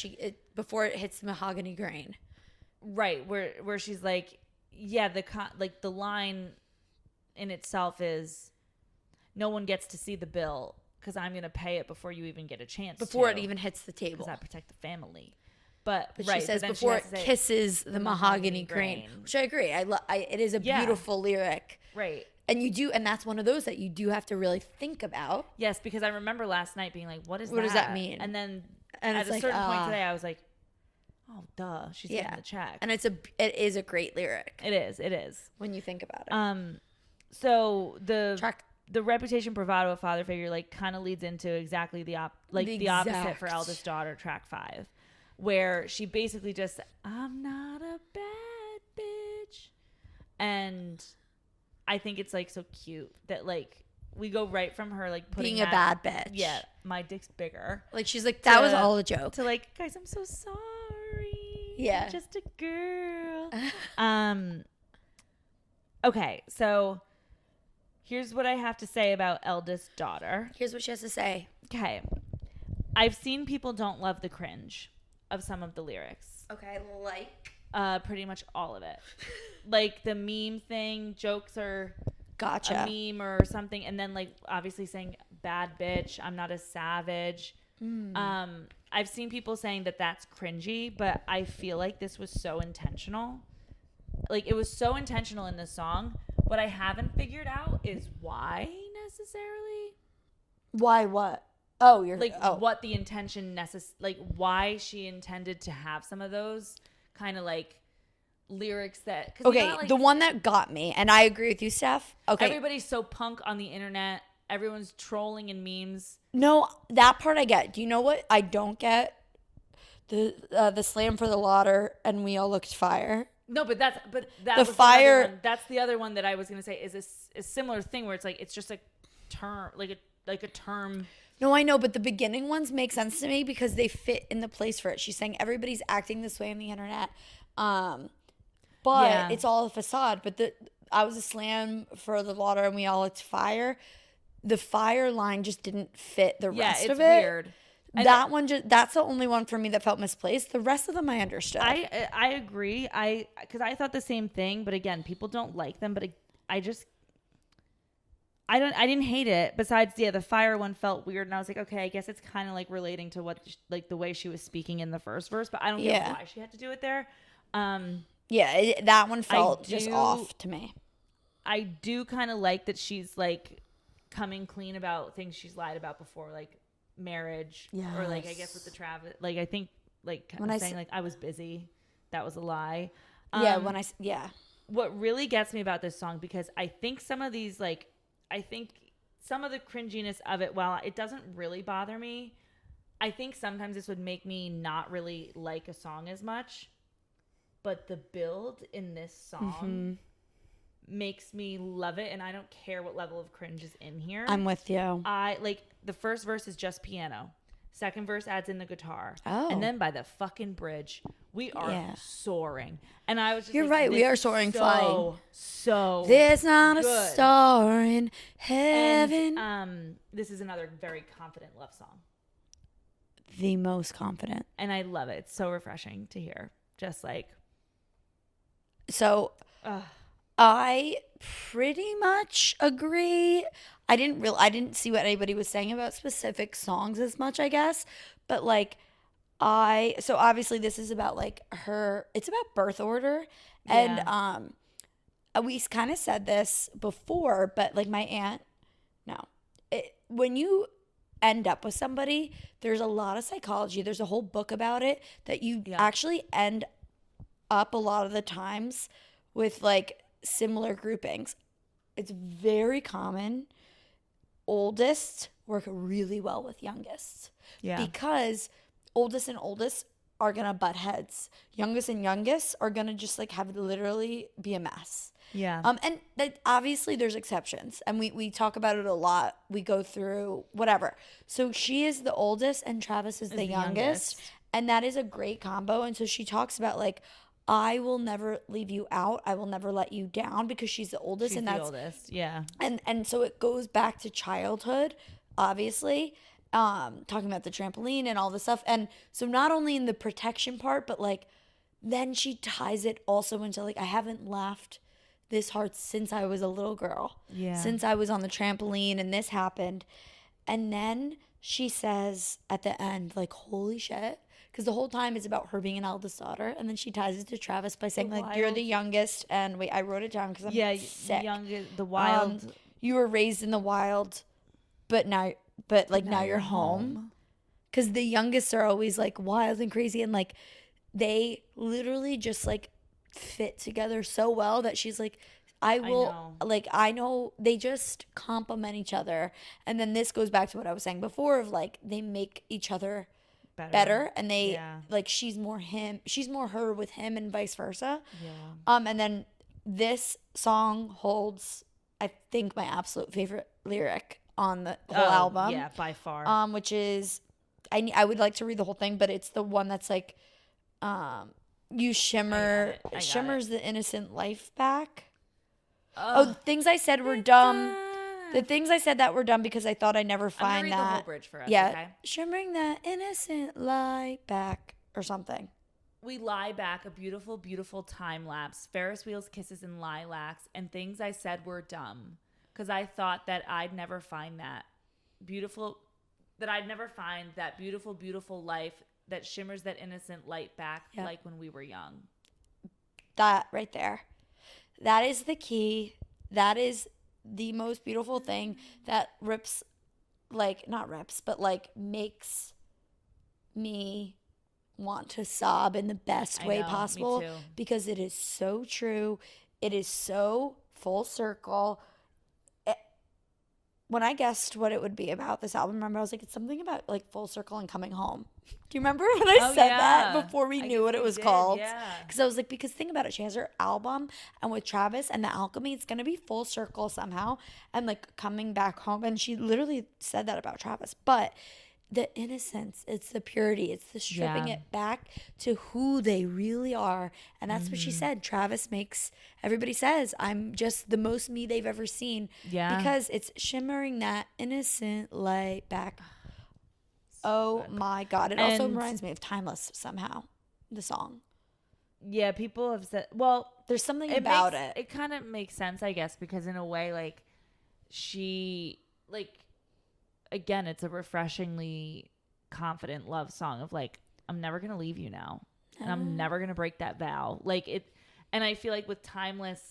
before it hits the mahogany grain. Right, where she's like, yeah, the line in itself is, no one gets to see the bill because I'm gonna pay it before you even get a chance Before to, it even hits the table. because I protect the family. But She says then before she it has to say, kisses the mahogany grain, which I agree. It is a beautiful lyric. right. And you do, and that's one of those that you do have to really think about. Yes, because I remember last night being like, what does that mean? And then And at it's a like, certain point today, I was like, oh, duh, she's Yeah. getting the check. And it is a great lyric It is. when you think about it. So the Track the reputation bravado of Father Figure like kind of leads into exactly the opposite for exact. Eldest Daughter, track 5, where she basically just, I'm not a bad bitch. And I think it's like so cute that like we go right from her like putting being a bad bitch. Yeah, my dick's bigger. Like she's like, that was all a joke. To like, guys, I'm so sorry. Yeah. I'm just a girl. Okay, so here's what I have to say about Eldest Daughter. Here's what she has to say. Okay. I've seen people don't love the cringe of some of the lyrics. Okay, like. Pretty much all of it. Like the meme thing, jokes are Gotcha. a meme or something, and then like obviously saying bad bitch, I'm not a savage. I've seen people saying that that's cringy, but I feel like this was so intentional. Like it was so intentional in the song. What I haven't figured out is why necessarily. Why what? Oh, you're like what the intention like why she intended to have some of those kind of like lyrics that. Okay, you know, like, the one that got me, and I agree with you, Steph. Okay, everybody's so punk on the internet. Everyone's trolling and memes. No, that part I get. Do you know what I don't get? The slam for the lauder, and we all looked fire. No, but that the was fire. One. That's the other one that I was gonna say is a similar thing where it's like it's just a term, like a term. No, I know, but the beginning ones make sense to me because they fit in the place for it. She's saying everybody's acting this way on the internet, but it's all a facade. But I was a slam for the lauder, and we all looked fire. The fire line just didn't fit the rest of it. Yeah, it's weird. That one that's the only one for me that felt misplaced. The rest of them I understood. I agree. Because I thought the same thing, but again, people don't like them. But I didn't hate it. Besides, the fire one felt weird, and I was like, okay, I guess it's kind of like relating to what like the way she was speaking in the first verse, but I don't get why she had to do it there. That one felt just off to me. I do kind of like that she's like coming clean about things she's lied about before, like marriage, or like I guess with the Travis, like I think like when saying like I was busy, that was a lie. What really gets me about this song, because I think some of these like I think some of the cringiness of it, while it doesn't really bother me, I think sometimes this would make me not really like a song as much. But the build in this song makes me love it, and I don't care what level of cringe is in here. I'm with you. I like the first verse is just piano. Second verse adds in the guitar. Oh. And then by the fucking bridge, we are soaring. And I was just You're like, right, we are soaring, flying. So there's not good. a star in heaven. And, this is another very confident love song. The most confident. And I love it. It's so refreshing to hear. Just like. So I pretty much agree. I didn't see what anybody was saying about specific songs as much, I guess. But like so obviously this is about like it's about birth order. And we kind of said this before, but like my aunt, no. When you end up with somebody, there's a lot of psychology. There's a whole book about it that you actually end up a lot of the times with like similar groupings. It's very common. Oldest work really well with youngest. Yeah. Because oldest and oldest are gonna butt heads. Youngest and youngest are gonna just like have literally be a mess. Yeah. And that obviously there's exceptions, and we talk about it a lot. We go through whatever. So she is the oldest and Travis is the youngest, and that is a great combo. And so she talks about like, I will never leave you out. I will never let you down, because she's the oldest. She's and the that's oldest. Yeah. And so it goes back to childhood, obviously, talking about the trampoline and all this stuff. And so not only in the protection part, but like then she ties it also into like, I haven't laughed this hard since I was a little girl. Yeah. Since I was on the trampoline and this happened. And then she says at the end, like, holy shit. Because the whole time it's about her being an eldest daughter. And then she ties it to Travis by saying, like, you're the youngest. And wait, I wrote it down because I'm sick. The wild. You were raised in the wild, but now you're home. Because the youngest are always, like, wild and crazy. And, like, they literally just, like, fit together so well that she's like, I know they just complement each other. And then this goes back to what I was saying before of like they make each other better and they like she's more her with him and vice versa. And then this song holds, I think, my absolute favorite lyric on the whole album. Yeah, by far. Which is I would like to read the whole thing, but it's the one that's like you shimmers the innocent life back. Things I said were dumb. The things I said that were dumb because I thought I'd never find read that. the whole bridge for us, yeah, okay? Shimmering that innocent light back or something. We lie back, a beautiful, beautiful time lapse. Ferris wheels, kisses, and lilacs, and things I said were dumb because I thought that I'd never find that beautiful. That I'd never find that beautiful, beautiful life that shimmers that innocent light back like when we were young. That right there. That is the key. That is the most beautiful thing that rips, like, not rips, but like makes me want to sob in the best way possible. Me too. Because it is so true. It is so full circle. When I guessed what it would be about this album, remember I was like, it's something about like full circle and coming home. Do you remember when I said that before we knew what it was called? Yeah. Because I was like, because think about it. She has her album and with Travis and the alchemy, it's going to be full circle somehow and like coming back home. And she literally said that about Travis. But the innocence, it's the purity, it's the stripping it back to who they really are. And that's what she said. Travis makes, everybody says, I'm just the most me they've ever seen. Yeah. Because it's shimmering that innocent light back. Oh my God. It also reminds me of Timeless somehow, the song. Yeah, people have said, well, there's something about it. It kind of makes sense, I guess, because in a way, like, she, like, again, it's a refreshingly confident love song of like, I'm never going to leave you now. And I'm never going to break that vow. Like it. And I feel like with Timeless,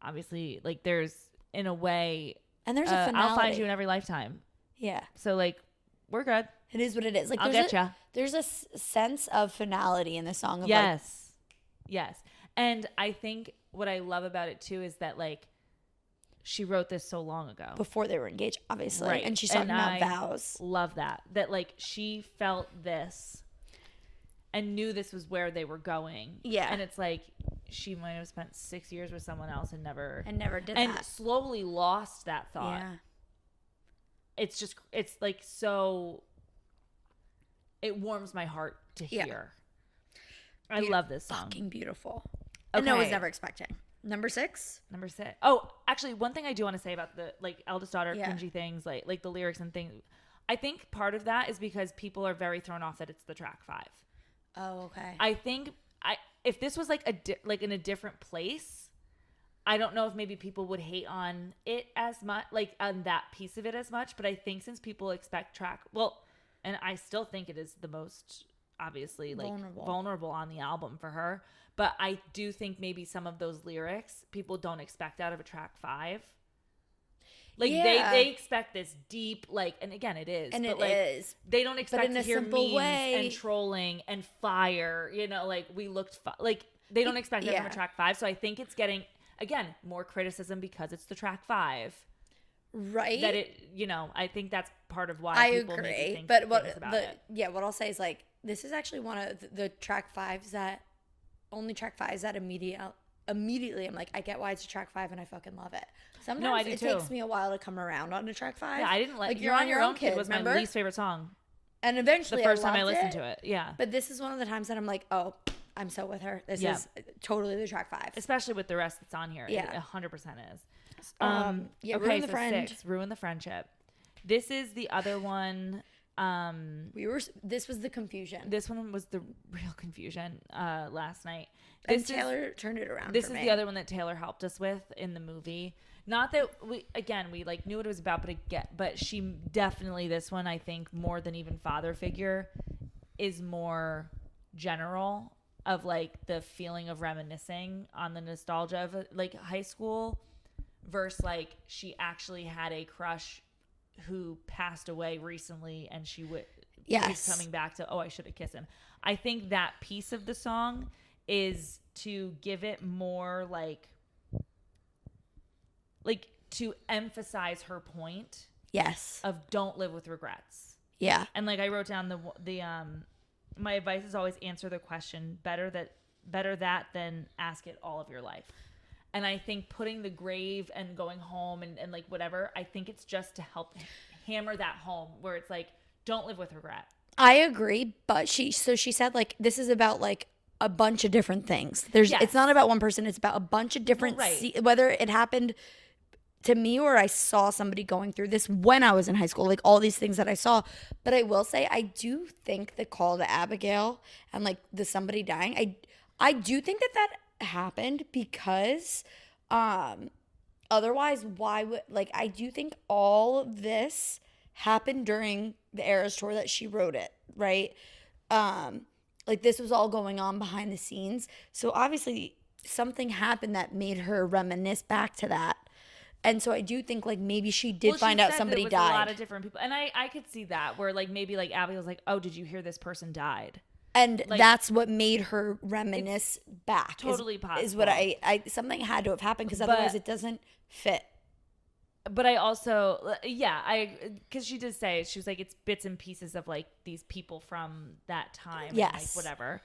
obviously, like there's in a way, and there's a finality. I'll find you in every lifetime. Yeah. So like, we're good. It is what it is. Like I'll get ya. There's a sense of finality in the song. Of yes. And I think what I love about it too is that like, she wrote this so long ago. Before they were engaged, obviously. Right. And she's talking about vows. Love that. That, like, she felt this and knew this was where they were going. Yeah. And it's like, she might have spent 6 years with someone else and never did that. And slowly lost that thought. Yeah. It's just, it's like so, it warms my heart to hear. I love this song. Fucking beautiful. Okay. And I was never expecting. Number six. Oh, actually, one thing I do want to say about the like eldest daughter cringy things, like the lyrics and things. I think part of that is because people are very thrown off that it's the track 5. Oh, okay. I think if this was like in a different place, I don't know if maybe people would hate on it as much, like on that piece of it as much. But I think since people expect track, and I still think it is the most obviously like Vulnerable. vulnerable on the album for her. But I do think maybe some of those lyrics people don't expect out of a track 5. Like they expect this deep, like, and again it is, And but it like is. they don't expect to hear memes way. and trolling and fire, you know, like we looked like they don't expect that from a track 5. So I think it's getting again more criticism because it's the track 5. Right. That it, you know, I think that's part of why I people agree. maybe think But things what about it. what I'll say is like this is actually one of the track 5s that only track 5s that immediately I'm like, I get why it's a track 5 and I fucking love it. Sometimes I do it too. takes me a while to come around on a track 5. Yeah, I didn't like You're on Your Own Kid was remember? my least favorite song. And eventually The first time I loved listened to it. Yeah. But this is one of the times that I'm like, oh, I'm so with her. This is totally the track 5. Especially with the rest that's on here. Yeah. It 100% is. Yeah, okay, Ruin the so Friend. 6, Ruin the Friendship. This is the other one. This was the confusion. This one was the real confusion last night. And Taylor turned it around. This is the other one that Taylor helped us with in the movie. Not that we like knew what it was about, but she definitely, this one I think more than even father figure is more general of like the feeling of reminiscing on the nostalgia of like high school versus like she actually had a crush who passed away recently and she would keeps coming back to, oh, I should have kissed him. I think that piece of the song is to give it more like to emphasize her point. Yes. Of don't live with regrets. Yeah. And like I wrote down the my advice is always answer the question better that than ask it all of your life. And I think putting the grave and going home and like whatever, I think it's just to help hammer that home where it's like, don't live with regret. I agree, but she said like this is about like a bunch of different things. It's not about one person, it's about a bunch of different whether it happened to me or I saw somebody going through this when I was in high school, like all these things that I saw. But I will say I do think the call to Abigail and like the somebody dying, I do think that happened because otherwise why would like I do think all of this happened during the Eras tour that she wrote it, right? Like this was all going on behind the scenes. So obviously something happened that made her reminisce back to that. And so I do think like maybe she did find out somebody died. A lot of different people. And I could see that where like maybe like Abby was like, oh, did you hear this person died? And like, that's what made her reminisce back. Totally possible. Is what I something had to have happened because otherwise it doesn't fit. But I also, because she did say, she was like, it's bits and pieces of like these people from that time. Yes. And, like, whatever.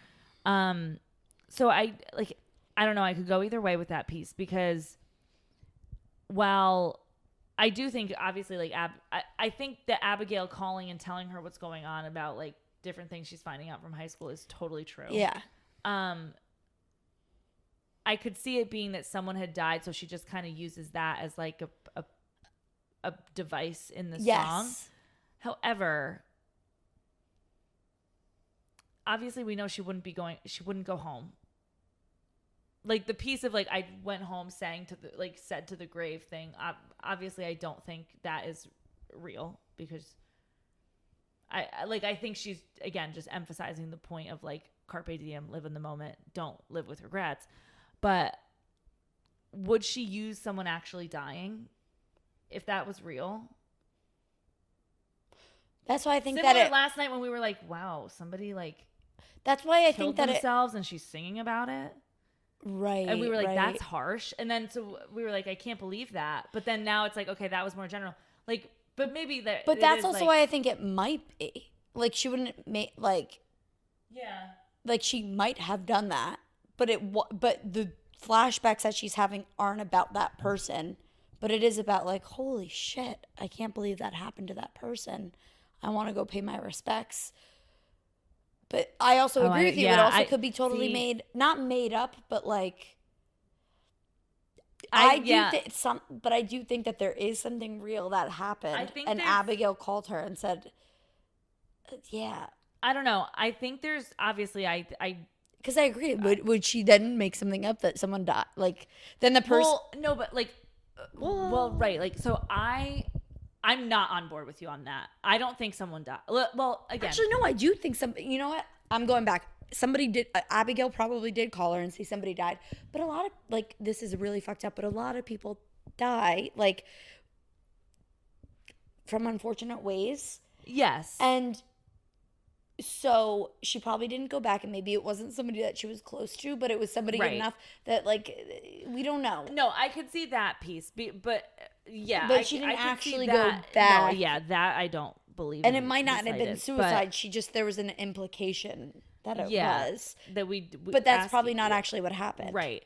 So I don't know. I could go either way with that piece because while I do think obviously like I think that Abigail calling and telling her what's going on about like different things she's finding out from high school is totally true. Yeah. I could see it being that someone had died, so she just kind of uses that as like a device in the song. However, obviously we know she wouldn't go home. Like the piece of like I went home said to the grave thing. Obviously I don't think that is real because I think she's again just emphasizing the point of like carpe diem, live in the moment, don't live with regrets. But would she use someone actually dying if that was real? That's why I think Similar that last night when we were like, wow, somebody like that's why I killed think that themselves and she's singing about it. Right. And we were like, that's harsh. And then so we were like, I can't believe that. But then now it's like, okay, that was more general. Like, but maybe that. But that's also why I think it might be. Like she wouldn't make like. Yeah. Like she might have done that, but the flashbacks that she's having aren't about that person, but it is about like, holy shit, I can't believe that happened to that person. I want to go pay my respects. But I also agree with you. It also could be totally not made up, but like I do think that there is something real that happened. And Abigail called her and said, yeah. I don't know. I think there's obviously because I agree. Would she then make something up that someone died? Like then the person. Well, no, but like, well, right. Like so, I I'm not on board with you on that. I don't think someone died. Well, again, Actually, no, I do think something. You know what? I'm going back. Somebody did. Abigail probably did call her and say somebody died. But a lot of like this is really fucked up. But a lot of people die like from unfortunate ways. yes, And so she probably didn't go back, and maybe it wasn't somebody that she was close to, but it was somebody Right. enough that like we don't know. no, I could see that piece, but yeah, But she didn't I could see actually go that. back. No, yeah, that I don't believe. And in it might not have been suicide, suicide. She just there was an implication that it yeah, was. that we But that's asked probably you- not actually what happened. right.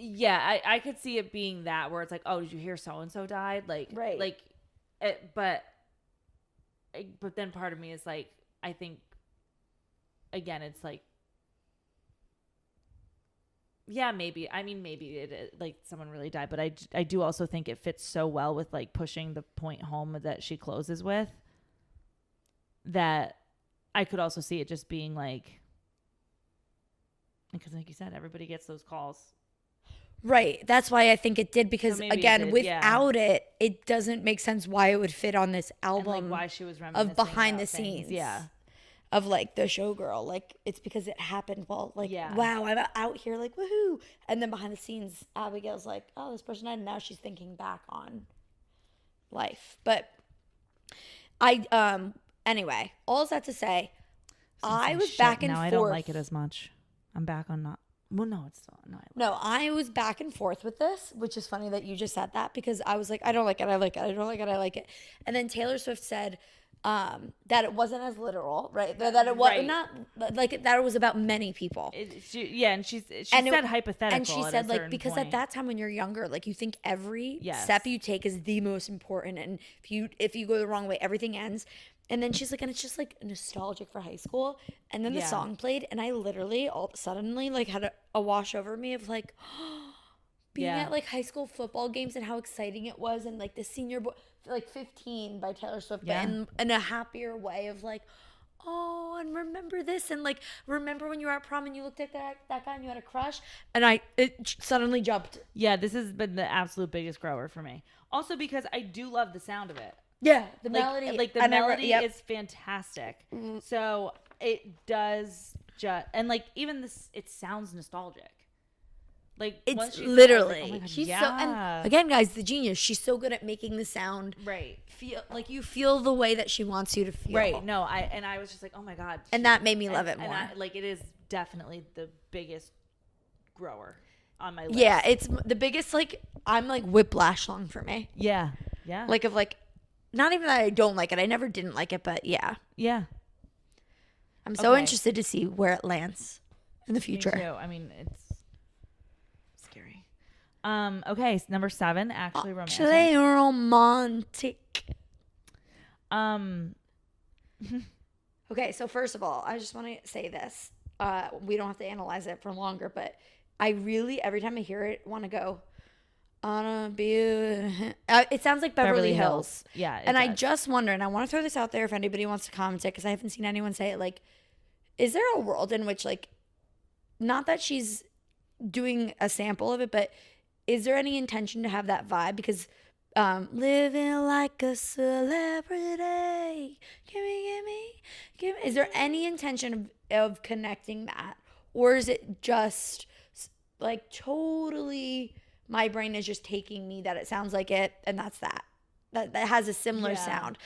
Yeah, I could see it being that where it's like, oh, did you hear so and so died? Like, Right. like, but then part of me is like, I think, again, it's like, yeah, maybe. I mean, maybe like someone really died, but I do also think it fits so well with like pushing the point home that she closes with that I could also see it just being like, because like you said, everybody gets those calls. Right. That's why I think it did because maybe it again, did, without it, it doesn't make sense why it would fit on this And album like why she was reminiscing of behind about the things. scenes. Yeah. Of like the Showgirl. Like it's because it happened while like Yeah. wow, I'm out here like woohoo. And then behind the scenes, Abigail's like, oh, this person died, and now she's thinking back on life. But anyway, all that to say, I was back and now forth. I don't like it as much. I'm back on not. Well, no, it's still no. I was back and forth with this, which is funny that you just said that because I was like, I don't like it, I like it, I don't like it, I like it. And then Taylor Swift said that it wasn't as literal, right? That it was Right. not like that it was about many people. And she And said hypothetical. and she at a said like certain because point. at that time when you're younger, like you think every Yes. step you take is the most important, and if you go the wrong way, everything ends. And then she's like, and it's just like nostalgic for high school. And then the Yeah. song played, and I literally all suddenly like had a wash over me of like being Yeah. at like high school football games and how exciting it was, and like the senior like 15 by Taylor Swift, Yeah. but in a happier way of like, oh, and remember this, and like remember when you were at prom and you looked at that guy and you had a crush, and it suddenly jumped. Yeah, this has been the absolute biggest grower for me. Also because I do love the sound of it. Yeah, the Like, melody, like the melody yep. is fantastic. So it does just, and like even this, it sounds nostalgic. Like once It's she said it, I was literally like, oh my God, she's yeah. so, and again, guys, the genius. She's so good at making the sound right, feel like you feel the way that she wants you to feel. right. No, I was just like, oh my God, And that made me love it more. And like it is definitely the biggest grower on my list. Yeah, it's the biggest. Like I'm like whiplash song for me. yeah. Like of like, not even that I don't like it. I never didn't like it, but yeah, yeah. I'm so Okay. interested to see where it lands in the Me future. too. I mean, it's scary. Okay, so number 7, actually romantic. Actually, romantic. Okay, so first of all, I just want to say this. We don't have to analyze it for longer, but I really, every time I hear it, want to go on a beautiful. It sounds like Beverly Hills. Yeah. And I just wonder, and I want to throw this out there if anybody wants to comment it, because I haven't seen anyone say it. Like, is there a world in which, like, not that she's doing a sample of it, but is there any intention to have that vibe? Because living like a celebrity, give me. Is there any intention of connecting that, or is it just like totally? My brain is just taking me that it sounds like it, and that's that has a similar sound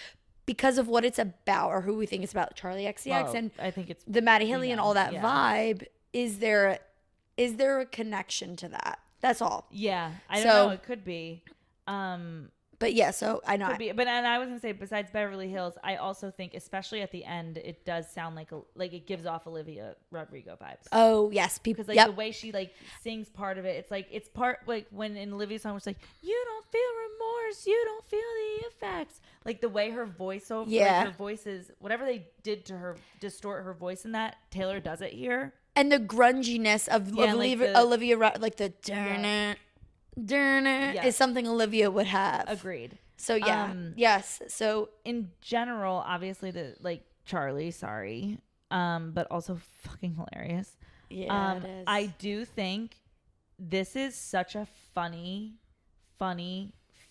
because of what it's about or who we think it's about. Charlie XCX and I think it's the Maddie Hilly and all that yeah. vibe. Is there a connection to that? That's all. Yeah, I don't So- know. It could be. But yeah, so I know. Could be. But and I was gonna say, besides Beverly Hills, I also think, especially at the end, it does sound like it gives off Olivia Rodrigo vibes. Oh yes, people. Because like the way she like sings part of it, it's part like when in Olivia's song, it's like, you don't feel remorse, you don't feel the effects. Like the way her voice Yeah. her voice is, whatever they did to her, distort her voice in that, Taylor does it here. And the grunginess of Yeah, like Olivia, like the darn Yes. is something Olivia would have. Agreed. So yeah, yes. So In general, obviously the like Charlie, sorry, but also fucking hilarious. yeah, it is. I do think this is such a funny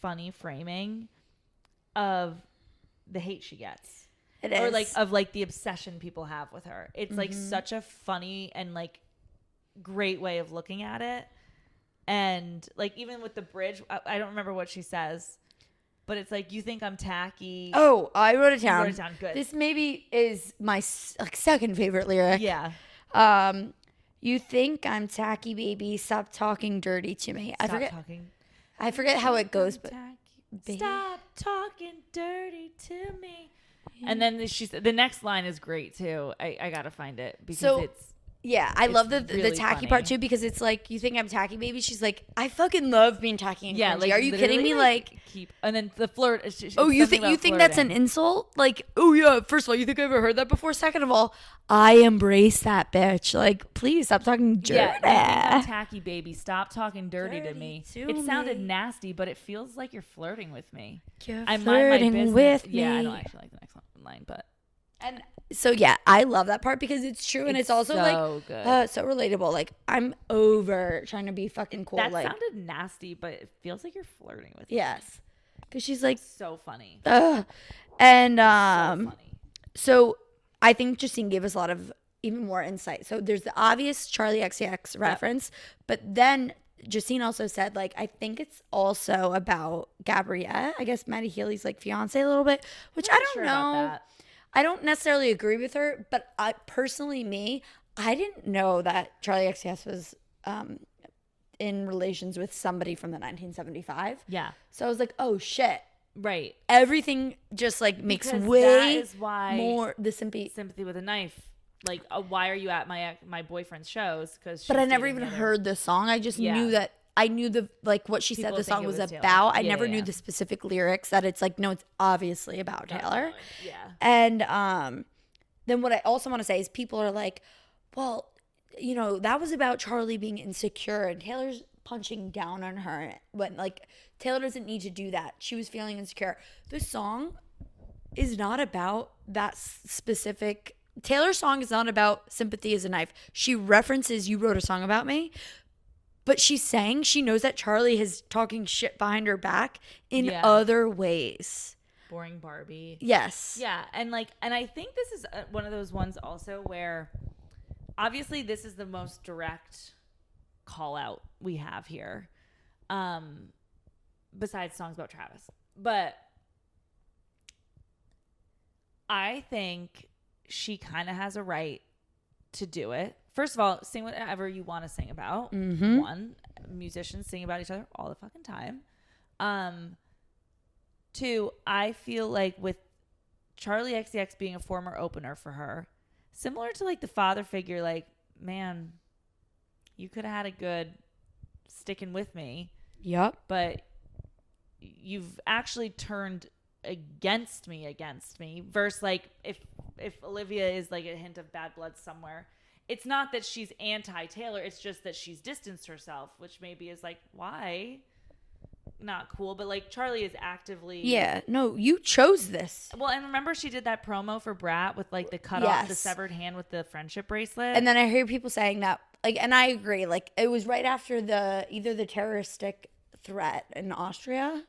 funny framing of the hate she gets. It is. Or like of like the obsession people have with her. It's like such a funny and like great way of looking at it. And like even with the bridge, I don't remember what she says, but it's like, you think I'm tacky. Oh, I wrote it down. You wrote it down. Good. This maybe is my second favorite lyric. Yeah. You think I'm tacky, baby. Stop talking dirty to me. I forget how it goes, but stop talking dirty to me. And then the next line is great too. I gotta find it because I love the really tacky funny. part too, because it's like, you think I'm tacky, baby. She's like, I fucking love being tacky and cringy. like, are you kidding me? Like and then the flirt. you think that's an insult? Like, oh yeah. First of all, you think I've ever heard that before? Second of all, I embrace that bitch. Like, please stop talking dirty. Yeah, you think I'm tacky, baby. Stop talking dirty to me. It sounded nasty, but it feels like you're flirting with me. I'm flirting with me. Yeah, I don't actually like the next line, but. And so, yeah, I love that part because it's true. And it's also so good. So relatable. Like, I'm over trying to be fucking cool. That like, sounded nasty, but it feels like you're flirting with me. Yes. Because she's like. So funny. And so funny. So I think Justine gave us a lot of even more insight. So there's the obvious Charlie XCX reference. But then Justine also said, like, I think it's also about Gabrielle. I guess Maddie Healy's like fiance a little bit, which I don't know. I don't necessarily agree with her, but I didn't know that Charlie XCX was in relations with somebody from the 1975. Yeah. So I was like, oh shit. Right. Everything just like makes because way that is why more the sympathy with a knife. Like, why are you at my boyfriend's shows? But I never even heard the song. I just knew that. I knew the like what she said the song was about. I never knew the specific lyrics, that it's like, no, it's obviously about Taylor. Yeah. And then what I also want to say is, people are like, well, you know, that was about Charlie being insecure and Taylor's punching down on her, when like Taylor doesn't need to do that. She was feeling insecure. The song is not about that specific. Taylor's song is not about sympathy as a knife. She references You Wrote a Song About Me. But she's saying she knows that Charlie is talking shit behind her back in other ways. Boring Barbie. Yes. Yeah. And I think this is one of those ones also where obviously this is the most direct call out we have here. Besides songs about Travis. But I think she kind of has a right to do it. First of all, sing whatever you want to sing about. Mm-hmm. One, musicians sing about each other all the fucking time. Two, I feel like with Charlie XCX being a former opener for her, similar to like the father figure, like, man, you could have had a good sticking with me. Yep. But you've actually turned against me versus like if Olivia is like a hint of bad blood somewhere. It's not that she's anti-Taylor. It's just that she's distanced herself, which maybe is like, why? Not cool. But like Charlie is actively. Yeah. No, you chose this. Well, and remember she did that promo for Brat with like the cut off, the severed hand with the friendship bracelet. And then I hear people saying that, like, and I agree. Like, it was right after either the terroristic threat in Austria,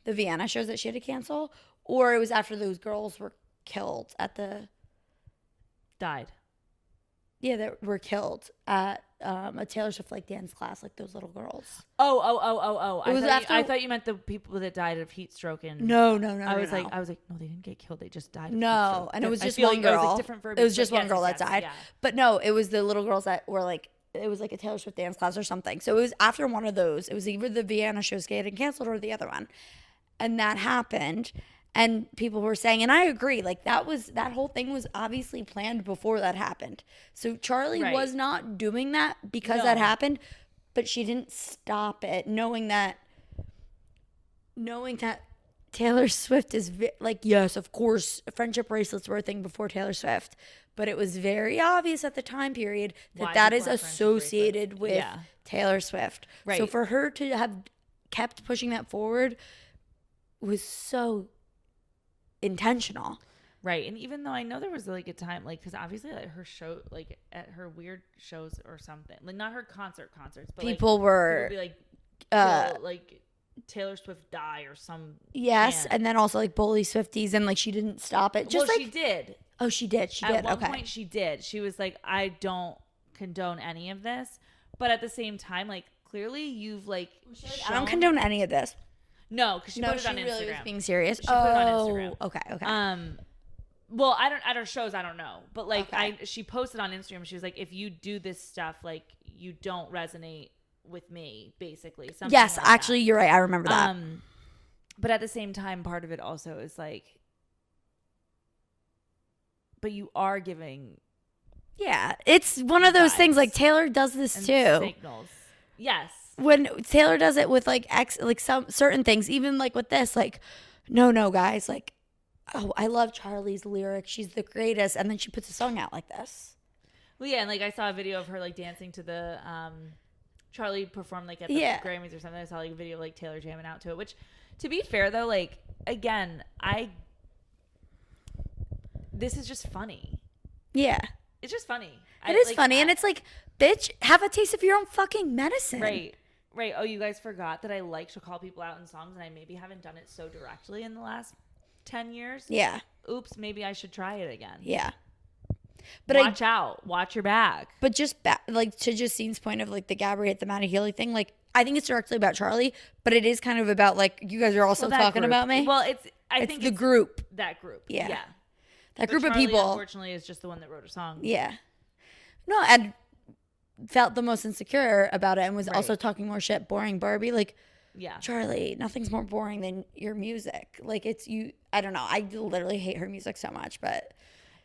the Vienna shows that she had to cancel, or it was after those girls were killed at the. Died. Yeah, that were killed at a Taylor Swift like dance class, like those little girls. Oh! It was I thought you meant the people that died of heat stroke. And no. I was like, no, they didn't get killed. They just died. No, and it was just one girl. It was just one girl that died. Yeah. But no, it was the little girls that were like, it was like a Taylor Swift dance class or something. So it was after one of those. It was either the Vienna shows getting canceled or the other one, and that happened. And people were saying, and I agree, like that whole thing was obviously planned before that happened. So Charlie was not doing that because that happened, but she didn't stop it, knowing that Taylor Swift is like, yes, of course, friendship bracelets were a thing before Taylor Swift, but it was very obvious at the time period that is associated with Taylor Swift. Right. So for her to have kept pushing that forward was so intentional. Right. And even though I know there was like a time, like, because obviously at her show, like at her weird shows or something, like not her concerts, but people would be like Taylor Swift die or some Yes, chant. and then also like bully Swifties, and like she didn't stop it. Just well, like she did. Oh, she did. She did. At one Okay. point, she did. She was like, I don't condone any of this. But at the same time, like, clearly you've, like, I don't condone any of this. No, because she put it on she Instagram. really was being serious. She put it on Instagram. Okay. Well, I don't, at her shows, I don't know. But, like, Okay. she posted on Instagram. She was like, if you do this stuff, like, you don't resonate with me, basically. Something Yes, like actually, that. you're right. I remember that. But at the same time, part of it also is, like, but you are giving... Yeah, it's one of those things. Like Taylor does this and too. Signals. Yes. When Taylor does it with like some certain things, even like with this, like, no, guys, like, oh, I love Charlie's lyrics. She's the greatest, and then she puts a song out like this. Well, yeah, and like I saw a video of her like dancing to the Charlie performed like at the Grammys or something. I saw like a video of like Taylor jamming out to it. Which, to be fair though, like again, this is just funny. Yeah. It's just funny. It is funny, and it's like, bitch, have a taste of your own fucking medicine. Right. Oh, you guys forgot that I like to call people out in songs, and I maybe haven't done it so directly in the last 10 years. Yeah. Oops, maybe I should try it again. Yeah. But watch out. Watch your back. But just like to Justine's point of like the Gabrielle, the Maddie Healy thing, like I think it's directly about Charlie, but it is kind of about like you guys are also talking about me. Well, I think it's the group. That group. Yeah. Yeah. That group of people. Unfortunately, is just the one that wrote a song. Yeah. No, and felt the most insecure about it and was also talking more shit, boring Barbie. Like, yeah, Charlie, nothing's more boring than your music. Like, it's you. I don't know. I literally hate her music so much, but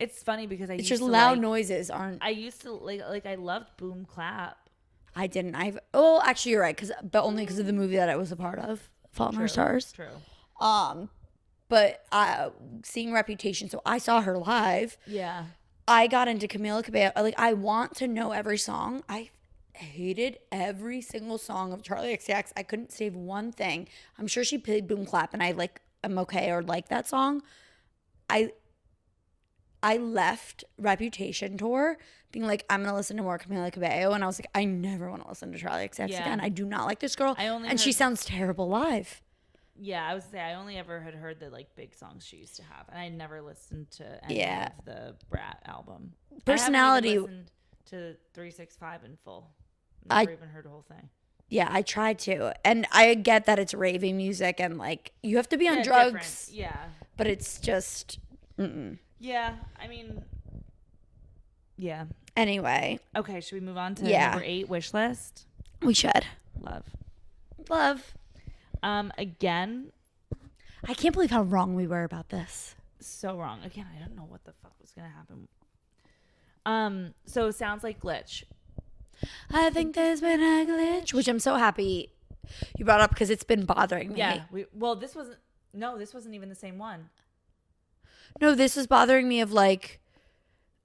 it's funny because it's just loud noises aren't. I used to like I loved Boom Clap. I didn't. Actually, you're right. But only because of the movie that I was a part of, Fault in Our Stars. True. But seeing Reputation, so I saw her live. Yeah. I got into Camila Cabello. Like, I want to know every song. I hated every single song of Charlie XCX. I couldn't save one thing. I'm sure she played Boom Clap, and I'm okay or like that song. I left Reputation tour being like, I'm gonna listen to more Camila Cabello, and I was like, I never want to listen to Charlie XCX again. I do not like this girl, she sounds terrible live. Yeah, I was say I only ever had heard the like big songs she used to have, and I never listened to any of the Brat album. Personality. I haven't even listened to 365 in full. Never even heard the whole thing. Yeah, I tried to, and I get that it's raving music, and like you have to be on drugs. Different. Yeah, but it's just. Yeah, I mean. Yeah. Anyway. Okay, should we move on to number 8 wish list? We should. Love. Again, I can't believe how wrong we were about this. So wrong. Again, I don't know what the fuck was gonna happen. So Sounds Like Glitch. I think there's been a glitch, which I'm so happy you brought up because it's been bothering me. Yeah. This wasn't even the same one. No, this was bothering me. Of like,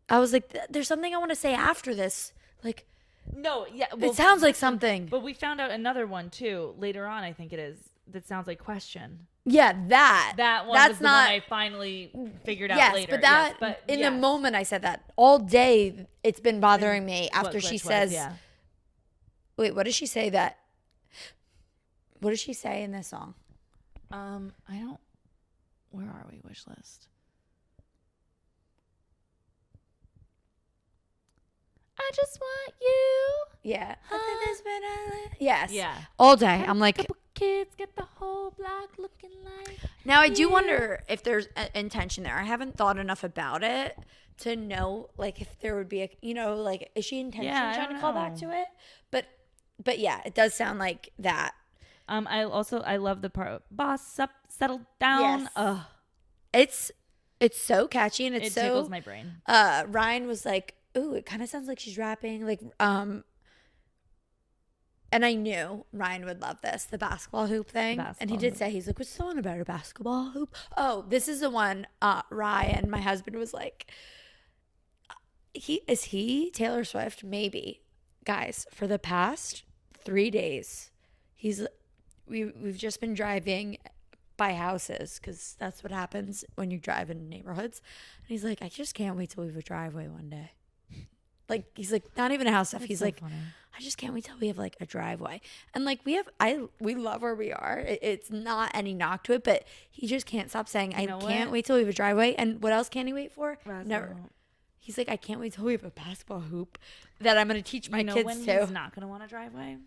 I was like, there's something I want to say after this. Like, no, yeah, it sounds like something. But we found out another one too later on. I think it is that sounds like Question. Yeah, that one. That's was not. The one I finally figured out later. But in the moment I said that all day. It's been bothering me after she says. Wait, what does she say? What does she say in this song? I don't. Where are we? Wish list. I just want you. Yeah. Yes. Yeah. All day. I'm like. Kids get the whole block looking like. Now I do wonder if there's intention there. I haven't thought enough about it to know, like, if there would be like, is she intentionally trying to call back to it? But yeah, it does sound like that. I love the part boss up, settle down. Yes. It's so catchy and it tickles my brain. Ryan was like, ooh, it kind of sounds like she's rapping, like and I knew Ryan would love this, the basketball hoop thing. And he did say, he's like, what's the song about a basketball hoop? Oh, this is the one Ryan, my husband, was like, is he Taylor Swift? Maybe. Guys, for the past 3 days, we've just been driving by houses because that's what happens when you drive in neighborhoods. And he's like, I just can't wait till we have a driveway one day. Like, he's like, not even a house stuff. He's so like, funny. I just can't wait till we have like a driveway. And like we love where we are. It's not any knock to it, but he just can't stop saying, I can't wait till we have a driveway. And what else can he wait for? Never. He's like, I can't wait till we have a basketball hoop that I'm going to teach my kids when to. He's not going to want a driveway?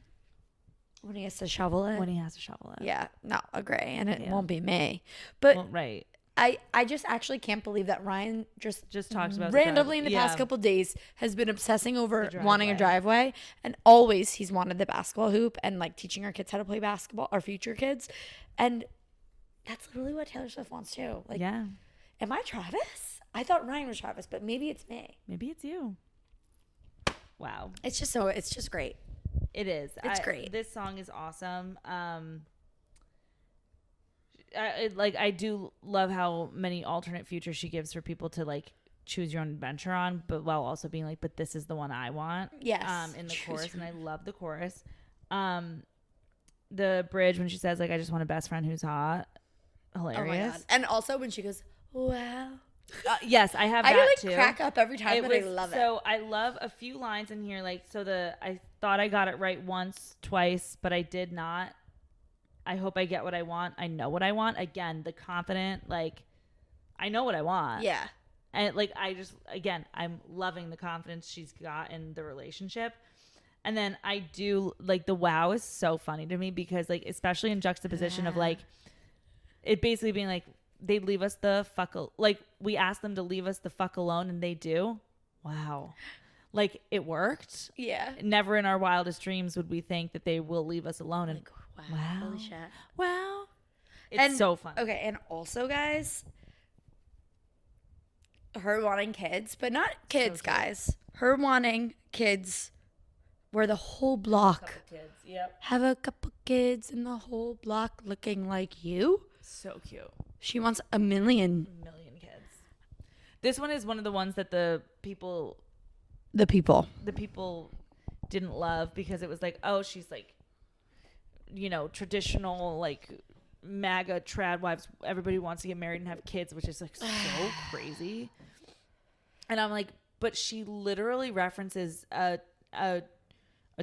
When he has to shovel it. When he has to shovel it. Yeah, no, agree. And it won't be me. But well, right. I just actually can't believe that Ryan just talks about randomly in the past couple days has been obsessing over wanting a driveway, and always he's wanted the basketball hoop and like teaching our kids how to play basketball, our future kids, and that's literally what Taylor Swift wants too. Like, am I Travis? I thought Ryan was Travis, but maybe it's me. Maybe it's you. Wow, it's just great. It is. It's great. This song is awesome. I do love how many alternate futures she gives for people to like choose your own adventure on, but while also being like, but this is the one I want. Yes. In the chorus, and I love the chorus. The bridge when she says like, I just want a best friend who's hot. Hilarious. Oh my God. And also when she goes, wow. Yes, I have that too. I crack up every time, I love it. So I love a few lines in here. Like, I thought I got it right once, twice, but I did not. I hope I get what I want. I know what I want. Again, the confident, like, I know what I want. Yeah. And like, I'm loving the confidence she's got in the relationship. And then I do like the wow is so funny to me because like, especially in juxtaposition of like, it basically being like, they leave us the fuck, like we asked them to leave us the fuck alone and they do. Wow. Like it worked. Yeah. Never in our wildest dreams would we think that they will leave us alone. And like, wow. Holy shit. Wow. It's so fun. Okay. And also guys, her wanting kids, but not kids, guys. Her wanting kids where the whole block have a couple kids and the whole block looking like you. So cute. She wants a million kids. This one is one of the ones that the people didn't love because it was like, oh, she's like, you know, traditional like MAGA trad wives. Everybody wants to get married and have kids, which is like so crazy. And I'm like, but she literally references a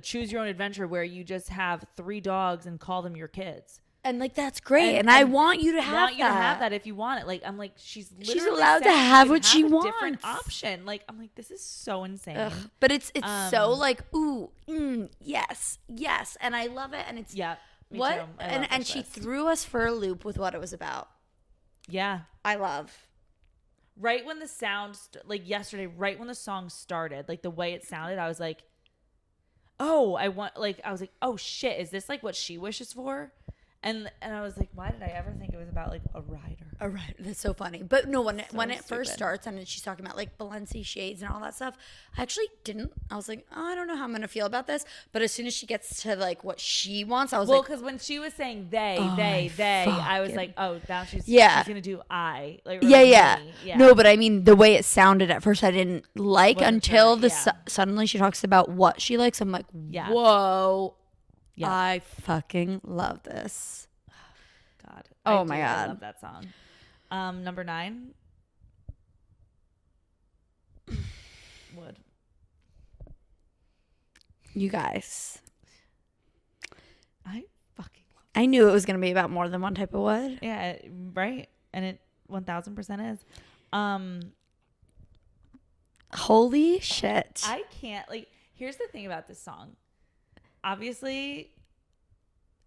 choose your own adventure where you just have 3 dogs and call them your kids. And like that's great, and I want you to have that. You to have that if you want it. Like I'm like, she's allowed to have what she wants. Different option. Like I'm like, this is so insane. Ugh. But it's so like ooh, yes, and I love it, and it's me what too. and she threw us for a loop with what it was about. Yeah, I love. Right when the sound, like yesterday, right when the song started, like the way it sounded, I was like, oh, I was like, oh shit, is this like what she wishes for? And I was like, why did I ever think it was about like a rider? A rider. That's so funny. But no, when it first starts and she's talking about like Balenci shades and all that stuff, I actually didn't. I was like, oh, I don't know how I'm gonna feel about this. But as soon as she gets to like what she wants, I was like, because when she was saying they, I was like, oh, now she's gonna do I. Like, yeah. No, but I mean the way it sounded at first, I didn't like until suddenly she talks about what she likes. I'm like, whoa. Yep. I fucking love this. God. Oh my God. I love that song. Number 9. Wood. You guys. I fucking love it. I knew it was going to be about more than one type of wood. Yeah, right. And it 1000% is. Holy shit. I can't, like, here's the thing about this song. Obviously,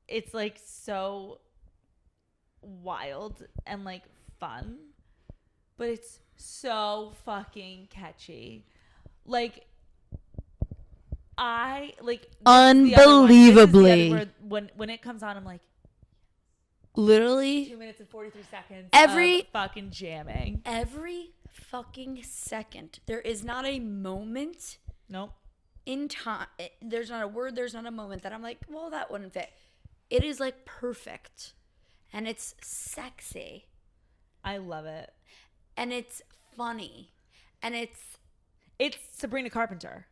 it's like so wild and like fun, but it's so fucking catchy. Like, I like unbelievably when it comes on, I'm like, literally 2 minutes and 43 seconds. Every fucking jamming. Every fucking second. There is not a moment. Nope. In time, there's not a word, there's not a moment that I'm like, well, that wouldn't fit. It is like perfect, and it's sexy. I love it, and it's funny, and it's Sabrina Carpenter,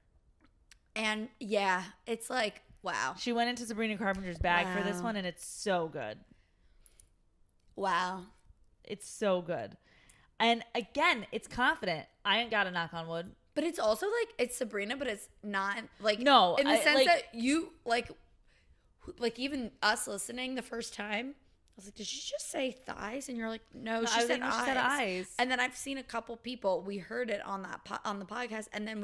and yeah, it's like wow. She went into Sabrina Carpenter's bag for this one, and it's so good. Wow, it's so good, and again, it's confident. I ain't got a knock on wood. But it's also like it's Sabrina, but it's not like No, in the sense like, that you like even us listening the first time. I was like, did she just say thighs? And you're like, no, she said eyes. And then I've seen a couple people. We heard it on on the podcast, and then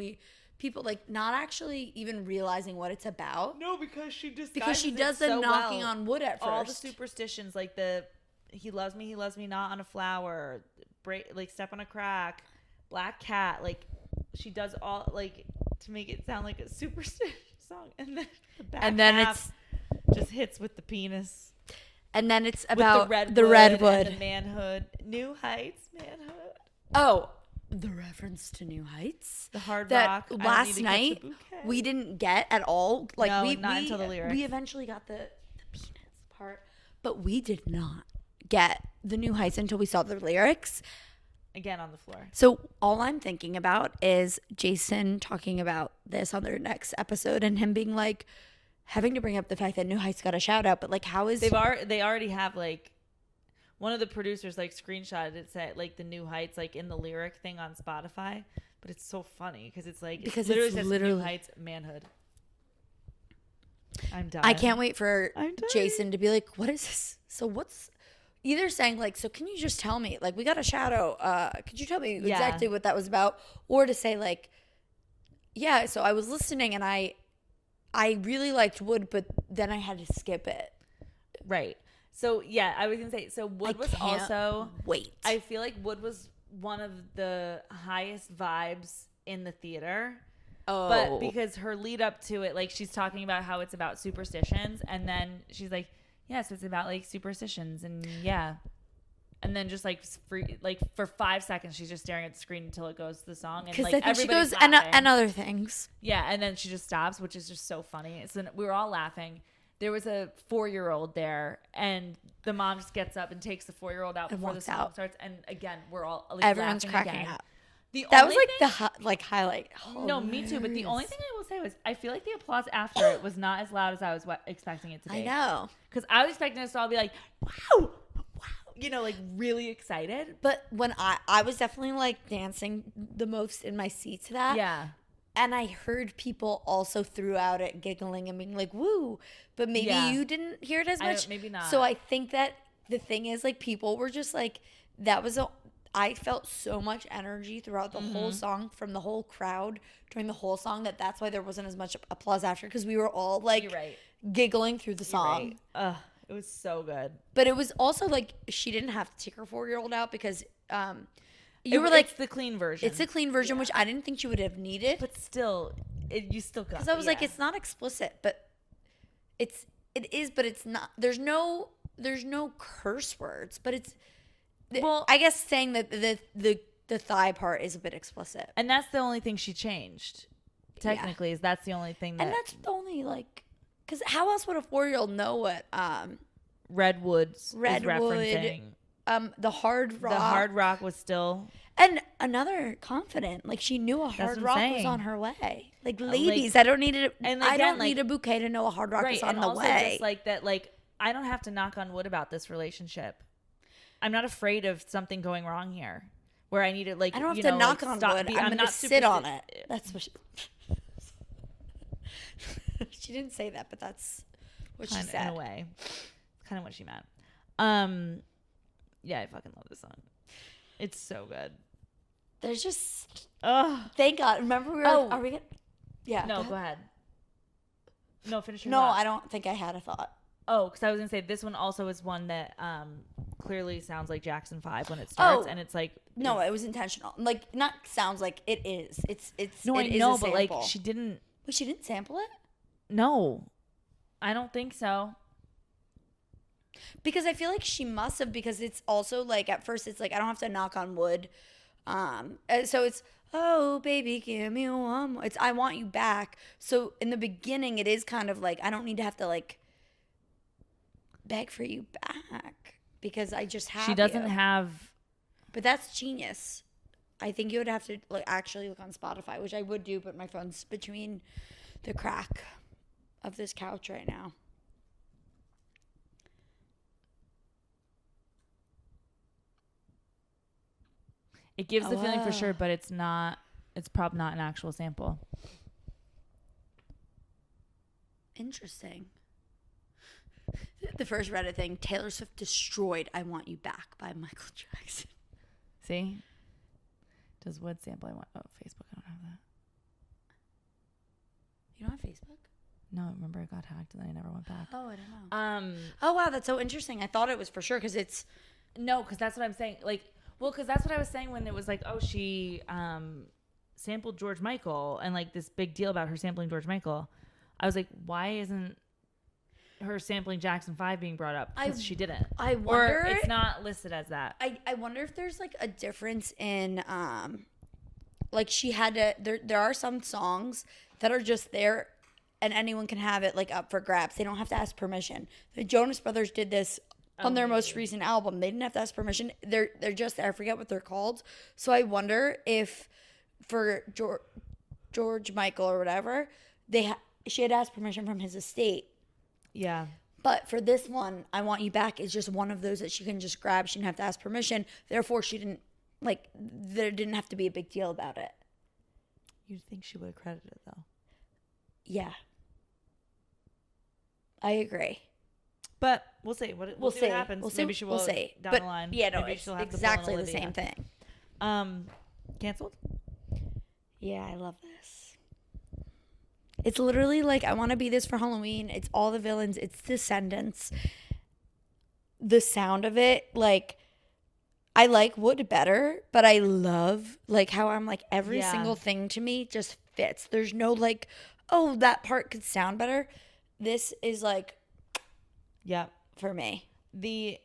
people like not actually even realizing what it's about. No, because she does the knocking on wood at first. All the superstitions, like he loves me not on a flower, like step on a crack, black cat, like she does all like to make it sound like a superstition song, and then it's just hits with the penis. And then it's about the redwood. And the manhood. New Heights, manhood. Oh, the reference to New Heights. The hard that rock. Last night we didn't get at all. Like no, not until the lyrics. We eventually got the penis part. But we did not get the New Heights until we saw the lyrics. Again on the floor. So all I'm thinking about is Jason talking about this on their next episode and him being like, having to bring up the fact that New Heights got a shout out, but like how is they already have like one of the producers like screenshotted it, said like the New Heights like in the lyric thing on Spotify, but it's so funny because it's like because it literally says New Heights manhood. I'm dying. I can't wait for Jason to be like, what is this? So what's either saying like, so can you just tell me like we got a shout out? Could you tell me exactly what that was about? Or to say like, yeah, so I was listening and I really liked Wood, but then I had to skip it. Right. So, yeah, I was going to say, so Wood was also... Wait. I feel like Wood was one of the highest vibes in the theater. Oh. But because her lead up to it, like, she's talking about how it's about superstitions, and then she's like, yes, it's about, like, superstitions, and yeah. And then just, like, for 5 seconds, she's just staring at the screen until it goes to the song. And, like, I think she goes, laughing. and other things. Yeah, and then she just stops, which is just so funny. So we were all laughing. There was a 4-year-old there, and the mom just gets up and takes the 4-year-old out before the song starts. And, again, we're all like, everyone's laughing cracking up. That was, like, the highlight. No, me too. But the only thing I will say was I feel like the applause after it was not as loud as I was expecting it to be. I know. Because I was expecting us to all be like, wow. You know, like really excited. But when I was definitely like dancing the most in my seat to that. Yeah. And I heard people also throughout it giggling and being like, woo. But maybe you didn't hear it as much. Maybe not. So I think that the thing is like people were just like, I felt so much energy throughout the whole song from the whole crowd during the whole song that's why there wasn't as much applause after because we were all like giggling through the song. Ugh. It was so good. But it was also like she didn't have to take her 4-year-old out because you were like it's the clean version. It's the clean version, which I didn't think she would have needed. But still, you still got. Because I was like, it's not explicit, but it is, but it's not. There's no curse words, but it's. Well, I guess saying that the thigh part is a bit explicit, and that's the only thing she changed. Technically, is that's the only thing and that's the only like. Because how else would a 4-year-old know what Redwood's referencing? The hard rock. The hard rock was still. And another confident, like she knew a hard rock was on her way. Like ladies, I don't need it. And again, I don't need a bouquet to know a hard rock is on the way. Just like that, like I don't have to knock on wood about this relationship. I'm not afraid of something going wrong here. Where I need to like. I don't have to knock on wood. I'm going to sit on it. That's what. She didn't say that, but that's what she said. In a way. It's kind of what she meant. Yeah, I fucking love this song. It's so good. There's just... Thank God. Remember we were like, are we going to... Yeah. No, go ahead. No, finish your No, thought. I don't think I had a thought. Oh, because I was going to say, this one also is one that clearly sounds like Jackson 5 when it starts, and it's like... No, it was intentional. Like, not sounds like, it is. It's no, it I is know, a but like, sample. she didn't... Wait, she didn't sample it? No, I don't think so. Because I feel like she must have, because it's also like at first it's like I don't have to knock on wood. So it's, oh baby, give me one more. It's I want you back. So in the beginning it is kind of like I don't need to have to like beg for you back because I just have She doesn't you. have. But that's genius. I think you would have to like actually look on Spotify, which I would do, but my phone's between the crack of this couch right now. It gives the feeling for sure, but it's not It's probably not an actual sample. Interesting. The first Reddit thing, Taylor Swift destroyed I Want You Back by Michael Jackson. See? Does Wood sample I want? Oh, Facebook. I don't have that. You don't have Facebook? No, remember it got hacked and then I never went back. Oh, I don't know. Um. Oh, wow, that's so interesting. I thought it was for sure because it's... No, because that's what I'm saying. Like, well, because that's what I was saying when it was like, oh, she sampled George Michael and like this big deal about her sampling George Michael. I was like, why isn't her sampling Jackson 5 being brought up? Because she didn't. I wonder... Or it's not listed as that. I wonder if there's like a difference in... like she had to... There are some songs that are just there and anyone can have it like up for grabs. They don't have to ask permission. The Jonas Brothers did this on their most recent album. They didn't have to ask permission. They're just there. I forget what they're called. So I wonder if for George Michael or whatever, she had asked permission from his estate. Yeah. But for this one, I Want You Back is just one of those that she can just grab. She didn't have to ask permission. Therefore, she didn't there didn't have to be a big deal about it. You'd think she would have credited it though. Yeah. I agree. But we'll see. We'll see what happens. Maybe she will We'll see. down But the line. yeah, no, Maybe it's she'll have exactly the the same thing. Canceled? Yeah, I love this. It's literally like I Want to Be This for Halloween. It's all the villains. It's Descendants. The sound of it, like I like Wood better, but I love like how I'm like every single thing to me just fits. There's no like, oh, that part could sound better. This is like, yeah, for me. The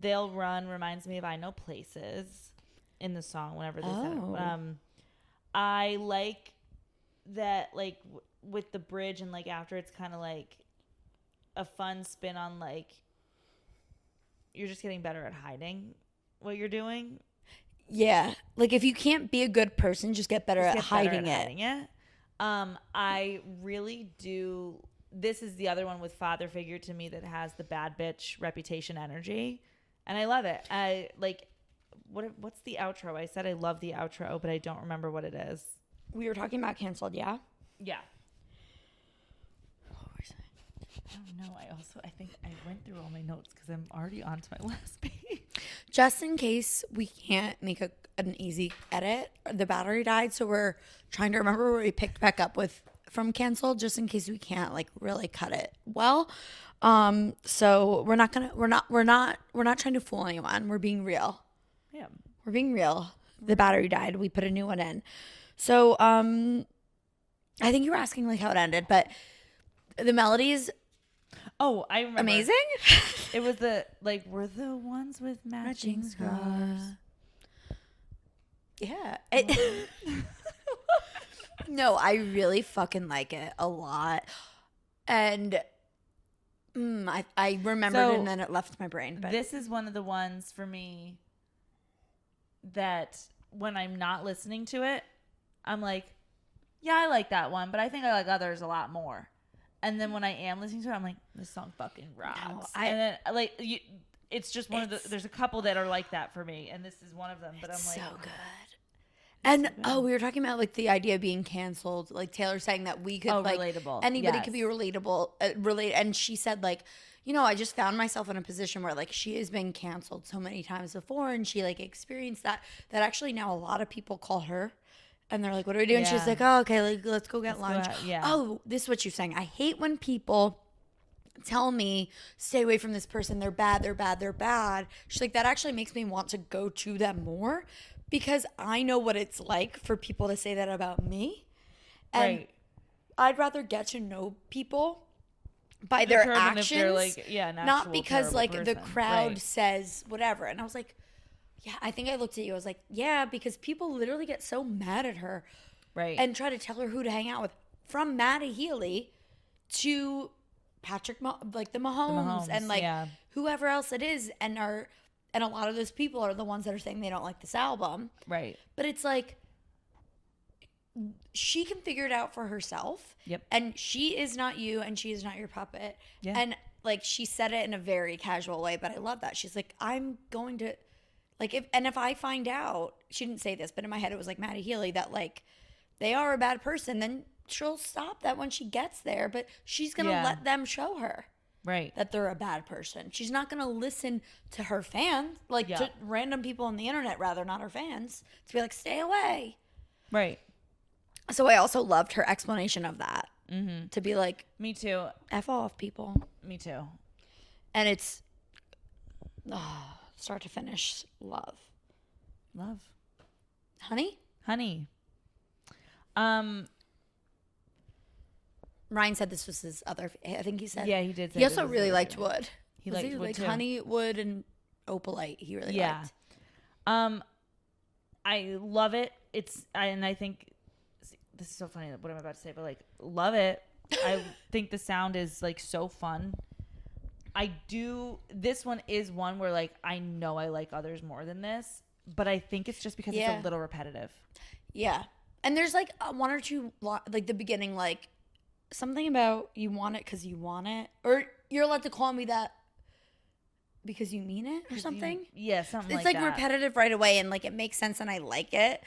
They'll Run reminds me of I Know Places in the song whenever they said it. I like that, like with the bridge and like after it's kind of like a fun spin on like you're just getting better at hiding what you're doing. Yeah, like if you can't be a good person, just get better at hiding it. I really do. This is the other one with father figure to me that has the bad bitch reputation energy, and I love it. I like what's the outro? I said I love the outro, but I don't remember what it is. We were talking about canceled, yeah. Yeah. What were we saying? I don't know. I think I went through all my notes because I'm already on to my last page. Just in case we can't make an easy edit, the battery died, so we're trying to remember where we picked back up with from canceled, just in case we can't like really cut it well. So we're not trying to fool anyone. We're being real. Yeah, we're being real. The battery died. We put a new one in. So I think you were asking like how it ended, but the melodies. Oh, I remember. Amazing. It was we're the ones with matching scars. Yeah. No, I really fucking like it a lot. And I remembered it and then it left my brain. But this is one of the ones for me that when I'm not listening to it, I'm like, yeah, I like that one, but I think I like others a lot more. And then when I am listening to it, I'm like, this song fucking rocks. No, and then it's just one of the. There's a couple that are like that for me, and this is one of them. But I'm like, so good. And we were talking about like the idea of being canceled. Like Taylor saying that we could relatable. Anybody could be relatable, and she said like, you know, I just found myself in a position where like she has been canceled so many times before, and she like experienced that actually now a lot of people call her. And they're like, what are we doing? Yeah. She's like, oh, okay, like, let's go get lunch. Yeah. Oh, this is what you're saying. I hate when people tell me, stay away from this person. They're bad, they're bad, they're bad. She's like, that actually makes me want to go to them more because I know what it's like for people to say that about me. And I'd rather get to know people by their actions, like, not because like person. The crowd says whatever. And I was like, yeah, I think I looked at you. I was like, yeah, because people literally get so mad at her. Right. And try to tell her who to hang out with. From Maddie Healy to Patrick, like the Mahomes and like whoever else it is. And a lot of those people are the ones that are saying they don't like this album. Right. But it's like, she can figure it out for herself. Yep. And she is not you and she is not your puppet. Yeah. And like, she said it in a very casual way, but I love that. She's like, I'm going to Like if I find out, she didn't say this, but in my head it was like Maddie Healy, that like they are a bad person, then she'll stop that when she gets there, but she's going to let them show her. Right. That they're a bad person. She's not going to listen to her fans, like to random people on the internet, rather, not her fans, to be like, stay away. Right. So I also loved her explanation of that. Mm-hmm. To be like, me too. F off, people. Me too. And it's start to finish, love. Honey. Ryan said this was his other. I think he said. Yeah, he did. He also really liked Wood. He liked Wood too. Honey, Wood, and Opalite. He really liked. I love it. And I think this is so funny what I'm about to say, but like, love it. I think the sound is like so fun. This one is one where like I know I like others more than this, but I think it's just because it's a little repetitive. Yeah, and there's like one or two like the beginning, like something about you want it because you want it, or you're allowed to call me that because you mean it, or something. Something it's like like that. repetitive right away, and like it makes sense, and I like it,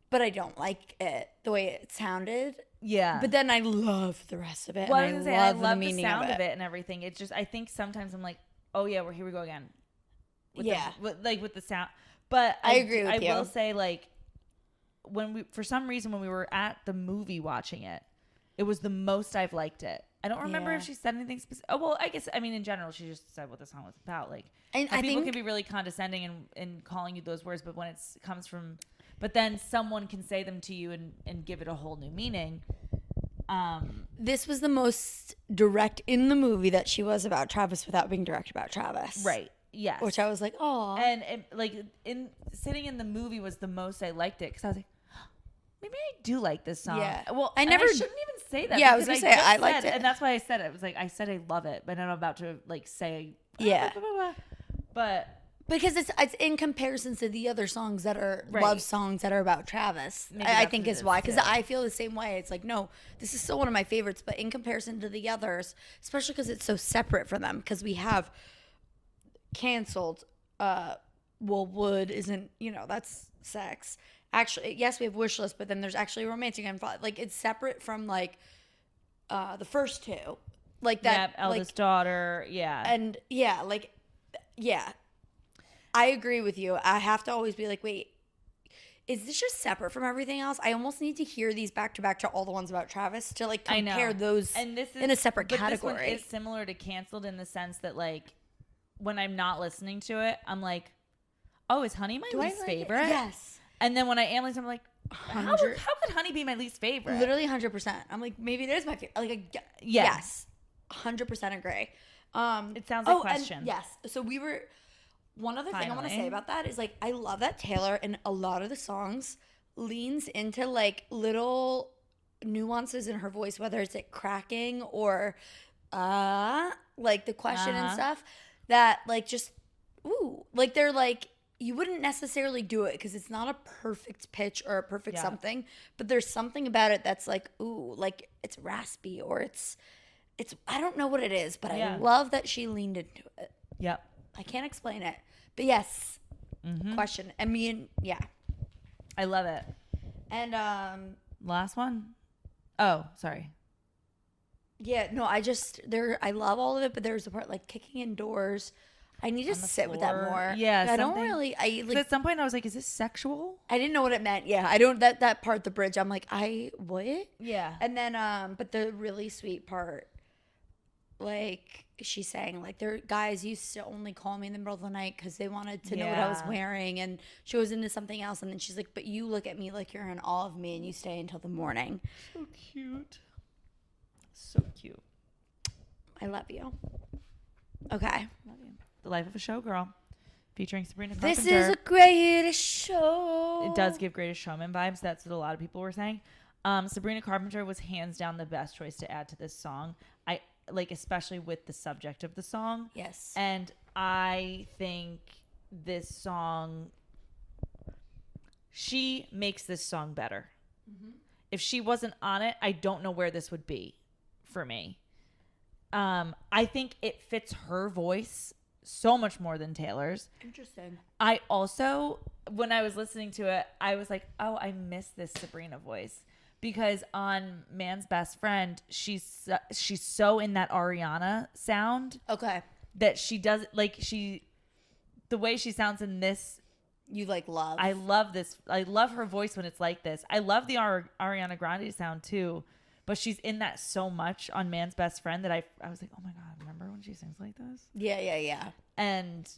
but I don't like it the way it sounded. Yeah. But then I love the rest of it. Well, and I love the sound of it and everything. It's just, I think sometimes I'm like, oh yeah, here we go again. With the sound. But I agree with you. I will say, like, for some reason, when we were at the movie watching it, it was the most I've liked it. I don't remember if she said anything specific. Oh, well, I guess, I mean, in general, she just said what the song was about. Like, and people can be really condescending and calling you those words, but when it comes from, but then someone can say them to you and give it a whole new meaning. This was the most direct in the movie that she was about Travis without being direct about Travis. Right. Yes. Which I was like, oh. And like sitting in the movie was the most I liked it because I was like, maybe I do like this song. Yeah. Well, I shouldn't even say that. Yeah, I was gonna say I liked it, and that's why I said it. I was like, I said I love it, but I'm about to like say, yeah. Blah, blah, blah. But because it's in comparison to the other songs that are love songs that are about Travis. I think is why, because I feel the same way. It's like, no, this is still one of my favorites, but in comparison to the others, especially because it's so separate from them, because we have canceled. Wood isn't, that's sex. Actually, yes, we have wish list, but then there's actually romantic and like it's separate from like the first two, like that. Yeah, eldest daughter, and I agree with you. I have to always be like, wait, is this just separate from everything else? I almost need to hear these back to back to all the ones about Travis to like compare those and this is, in a separate category. This one is similar to Canceled in the sense that like when I'm not listening to it, I'm like, oh, is Honey my least favorite? Yes. And then when I am listening, I'm like, how could Honey be my least favorite? Literally 100%. I'm like, maybe it is my favorite. Like, yes, 100% agree. It sounds like Question. Yes. So we were. One other thing I want to say about that is like I love that Taylor in a lot of the songs leans into like little nuances in her voice, whether it's like cracking or like the question and stuff that like just like they're like you wouldn't necessarily do it because it's not a perfect pitch or a perfect something, but there's something about it that's like like it's raspy or it's I don't know what it is, but I love that she leaned into it. Yep. I can't explain it. But yes. Question. I mean, I love it. And last one? Oh, sorry. Yeah, no, I love all of it, but there's a part like kicking in doors. I need to sit with that more. Yeah, I don't really. At some point, I was like, "Is this sexual?" I didn't know what it meant. Yeah, I don't. That part, the bridge. I'm like, what? Yeah. And then, but the really sweet part, like she's saying, like their guys used to only call me in the middle of the night because they wanted to know what I was wearing, and she was into something else. And then she's like, "But you look at me like you're in awe of me, and you stay until the morning." So cute. So cute. I love you. Okay. Love you. The Life of a Showgirl, featuring Sabrina Carpenter. This is a greatest show. It does give Greatest Showman vibes. That's what a lot of people were saying. Sabrina Carpenter was hands down the best choice to add to this song. I like, especially with the subject of the song. Yes. And I think this song, she makes this song better. Mm-hmm. If she wasn't on it, I don't know where this would be for me. I think it fits her voice so much more than Taylor's. Interesting. I also, when I was listening to it, I was like, oh, I miss this Sabrina voice. Because on Man's Best Friend, she's so in that Ariana sound. Okay. That she does, like, the way she sounds in this. You, like, love. I love this. I love her voice when it's like this. I love the Ariana Grande sound, too. But she's in that so much on Man's Best Friend that I was like, oh my God, remember when she sings like this? Yeah. And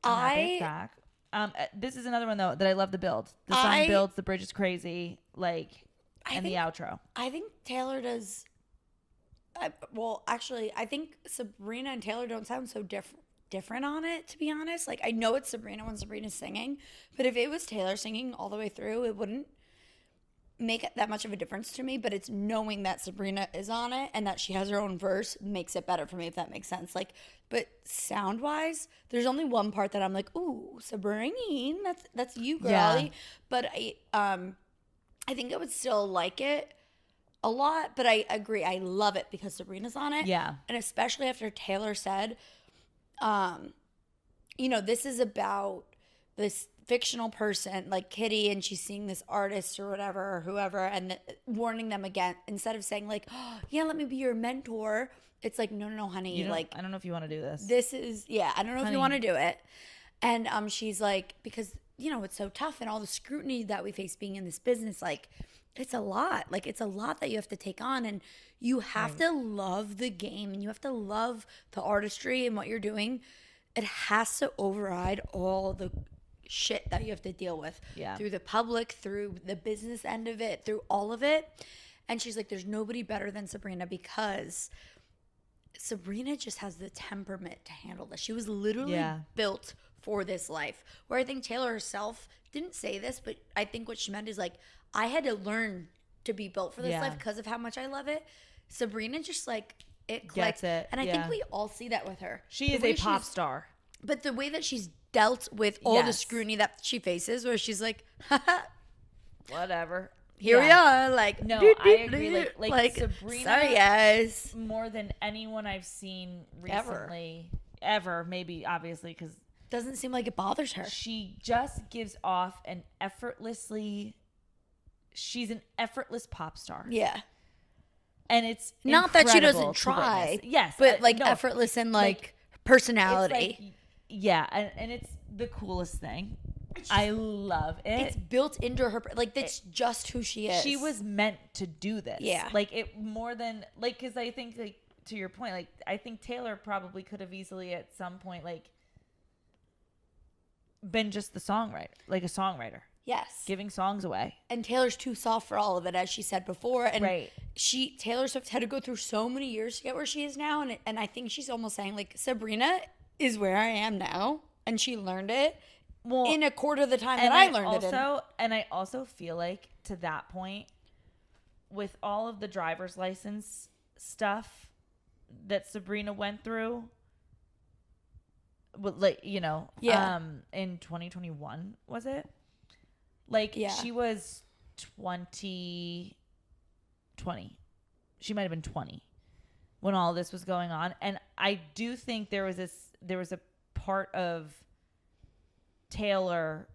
I'm happy it's back. This is another one, though, that I love the build. The song builds, the bridge is crazy, like, and the outro. I think Taylor does. Well, actually, I think Sabrina and Taylor don't sound so different on it, to be honest. Like, I know it's Sabrina when Sabrina's singing, but if it was Taylor singing all the way through, it wouldn't make that much of a difference to me. But it's knowing that Sabrina is on it and that she has her own verse makes it better for me, if that makes sense. Like, but sound wise, there's only one part that I'm like, ooh, Sabrina, that's you, girlie. Yeah. But I think I would still like it a lot, but I agree. I love it because Sabrina's on it. Yeah. And especially after Taylor said, this is about this fictional person like Kitty, and she's seeing this artist or whatever, or whoever, and warning them again, instead of saying like, oh, yeah, let me be your mentor. It's like, no, honey. Like, I don't know if you want to do this. This is, I don't know if you want to do it. And she's like, because, it's so tough and all the scrutiny that we face being in this business, like, it's a lot. Like, it's a lot that you have to take on, and you have to love the game, and you have to love the artistry and what you're doing. It has to override all the shit that you have to deal with through the public, through the business end of it, through all of it. And she's like, there's nobody better than Sabrina, because Sabrina just has the temperament to handle this. She was literally built for this life, where I think Taylor herself didn't say this, but I think what she meant is like, I had to learn to be built for this life because of how much I love it. Sabrina just like, it clicks. Gets it. And I think we all see that with her. She is a pop star. But the way that she's dealt with all the scrutiny that she faces, where she's like, whatever. Here we are. Like, no, I agree. Like Sabrina, sorry guys. More than anyone I've seen recently, ever maybe, obviously, because doesn't seem like it bothers her. She just gives off she's an effortless pop star. Yeah. And it's not that she doesn't try. Yes. But effortless and like personality. And it's the coolest thing. I love it. It's built into her. Like, that's just who she is. She was meant to do this. Yeah. Like, it more than, like, because I think, like, to your point, like, I think Taylor probably could have easily at some point, like, been just the songwriter, like a songwriter. Yes. Giving songs away. And Taylor's too soft for all of it, as she said before. And right. Taylor Swift had to go through so many years to get where she is now. And I think she's almost saying, like, Sabrina is where I am now. And she learned it in a quarter of the time that I learned it in. And I also feel like, to that point, with all of the driver's license stuff that Sabrina went through, like, in 2021, was it? Like, she was 20. She might have been 20 when all this was going on. And I do think there was a part of Taylor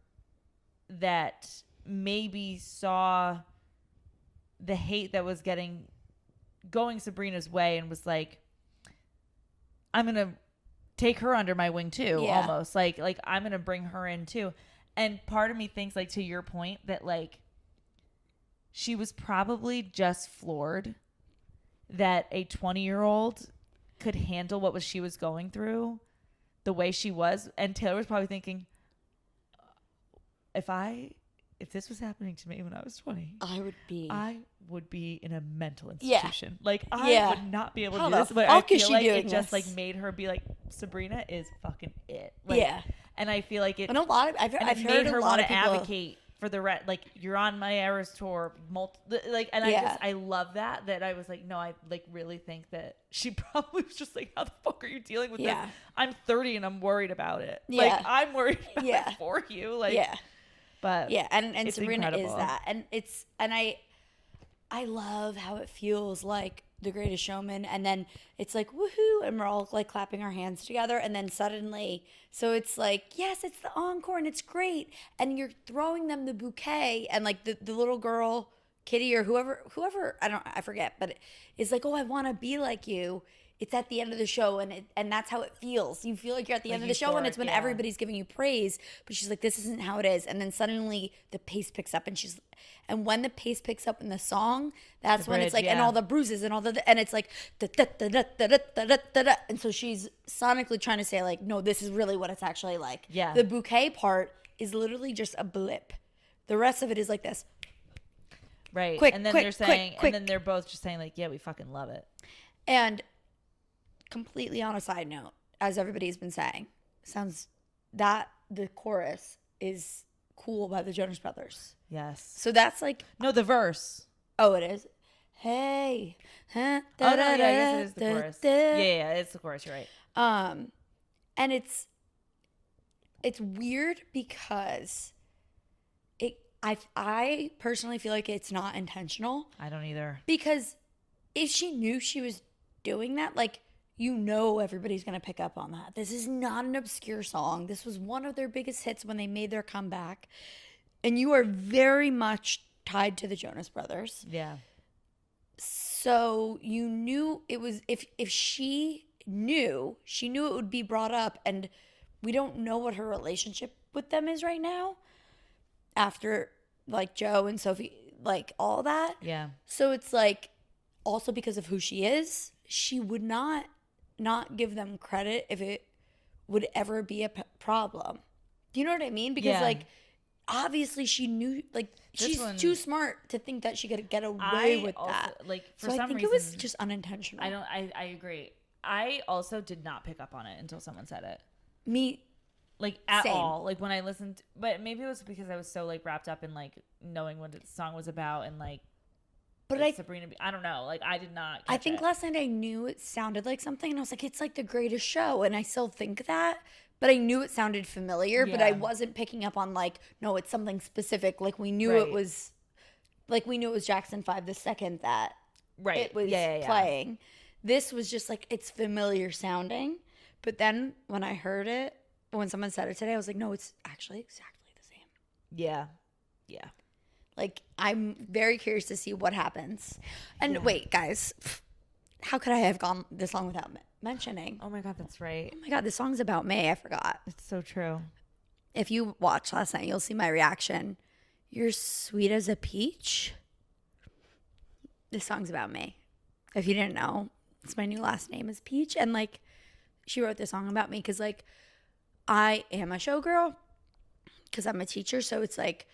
that maybe saw the hate that was going Sabrina's way and was like, I'm going to take her under my wing too, almost. Like I'm going to bring her in too. And part of me thinks, like, to your point, that, like, she was probably just floored that a 20-year-old could handle what she was going through the way she was. And Taylor was probably thinking, if this was happening to me when I was 20, I would be in a mental institution. Like, I would not be able to do this. But I feel like it just, like, made her be like, Sabrina is fucking it. Like, and I feel like it. And I've heard her want to advocate for the like, you're on my Eras tour, I love that I was like, no, I like really think that she probably was just like, how the fuck are you dealing with this? I'm 30 and I'm worried about it. Like, I'm worried about it for you. Like, but and Sabrina incredible. is that, and I love how it feels like The Greatest Showman, and then it's like woohoo, and we're all like clapping our hands together, and then suddenly, so it's like yes, it's the encore, and it's great, and you're throwing them the bouquet, and like the little girl, Kitty or whoever I forget, but it's like, oh, I want to be like you. It's at the end of the show, and that's how it feels. You feel like you're at the end of the show, and it's when everybody's giving you praise. But she's like, this isn't how it is. And then suddenly the pace picks up, and when the pace picks up in the song, that's when it's like, and all the bruises and and it's like, and so she's sonically trying to say like, no, this is really what it's actually like. Yeah. The bouquet part is literally just a blip. The rest of it is like this. Right. Quick, and then quick, they're saying, quick. and then they're both just saying like, yeah, we fucking love it. And completely on a side note, as everybody's been saying, sounds that the chorus is Cool by the Jonas Brothers. Yes. So that's like, no, the verse. oh, it is. Hey. Oh no, yeah, I guess it is the chorus. Yeah, it's the chorus. You're right. And it's weird because I personally feel like it's not intentional. I don't either. Because if she knew she was doing that, like, you know everybody's going to pick up on that. This is not an obscure song. This was one of their biggest hits when they made their comeback. And you are very much tied to the Jonas Brothers. Yeah. So you knew it was, if she knew it would be brought up, and we don't know what her relationship with them is right now after like Joe and Sophie, like all that. Yeah. So it's like, also because of who she is, she would not give them credit if it would ever be a problem. Do you know what I mean? Because like, obviously she knew, like, she's too smart to think that she could get away with that. Like, for so some I think reason, it was just unintentional. I agree. I also did not pick up on it until someone said it. Me, like, at same. all. Like, when I listened, but maybe it was because I was so like wrapped up in like knowing what the song was about and like. But like Sabrina, I don't know. Like, I did not. I think last night I knew it sounded like something, and I was like, it's like The Greatest Show, and I still think that. But I knew it sounded familiar, but I wasn't picking up on like, no, it's something specific. Like we knew it was, like we knew it was Jackson 5 the second that it was playing. This was just like, it's familiar sounding. But then when I heard it, when someone said it today, I was like, no, it's actually exactly the same. Yeah. Yeah. Like, I'm very curious to see what happens. And wait, guys, how could I have gone this long without mentioning? Oh my God, that's right. Oh my God, this song's about May. I forgot. It's so true. If you watched last night, you'll see my reaction. You're sweet as a peach. This song's about me. If you didn't know, it's my new last name is Peach. And like, she wrote this song about me because like, I am a showgirl because I'm a teacher. So it's like,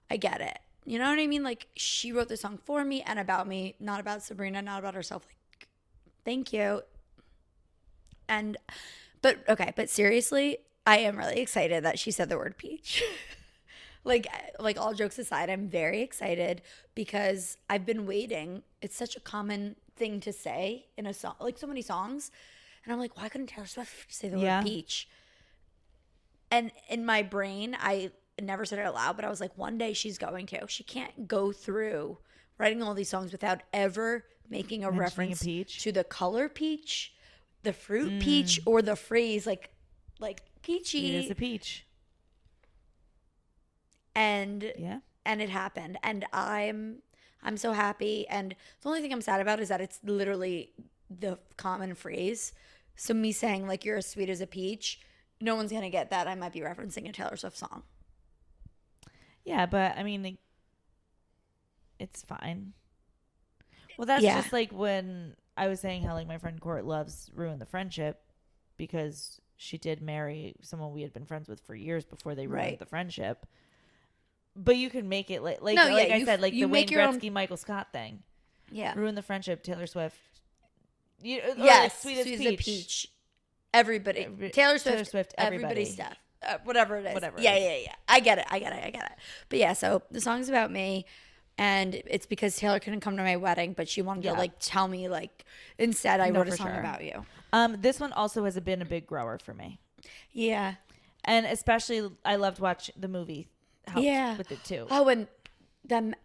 I get it. You know what I mean? Like, she wrote the song for me and about me, not about Sabrina, not about herself. Like, thank you. But seriously, I am really excited that she said the word peach. like all jokes aside, I'm very excited because I've been waiting. It's such a common thing to say in a song, like so many songs. And I'm like, why couldn't Taylor Swift say the word peach? And in my brain, I never said it out loud, but I was like, one day she's going to. She can't go through writing all these songs without ever making a reference to the color peach, the fruit peach, or the phrase like peachy. It is a peach. And it happened. And I'm so happy. And the only thing I'm sad about is that it's literally the common phrase. So me saying like, you're as sweet as a peach, no one's gonna get that. I might be referencing a Taylor Swift song. Yeah, but I mean, it's fine. Well, that's just like when I was saying how like my friend Court loves Ruin the Friendship because she did marry someone we had been friends with for years before they ruined the friendship. But you can make it like I said, like the Wayne Gretzky, Michael Scott thing. Yeah. Ruin the Friendship, Taylor Swift. Yes, like sweet as peach. Everybody. Taylor Swift, everybody's stuff. Whatever it is. Whatever. Yeah. I get it. But yeah, so the song's about me, and it's because Taylor couldn't come to my wedding, but she wanted to like tell me like instead I wrote a song about you. This one also has been a big grower for me. Yeah. And especially I loved watch the movie. Helped with it too. Oh, and them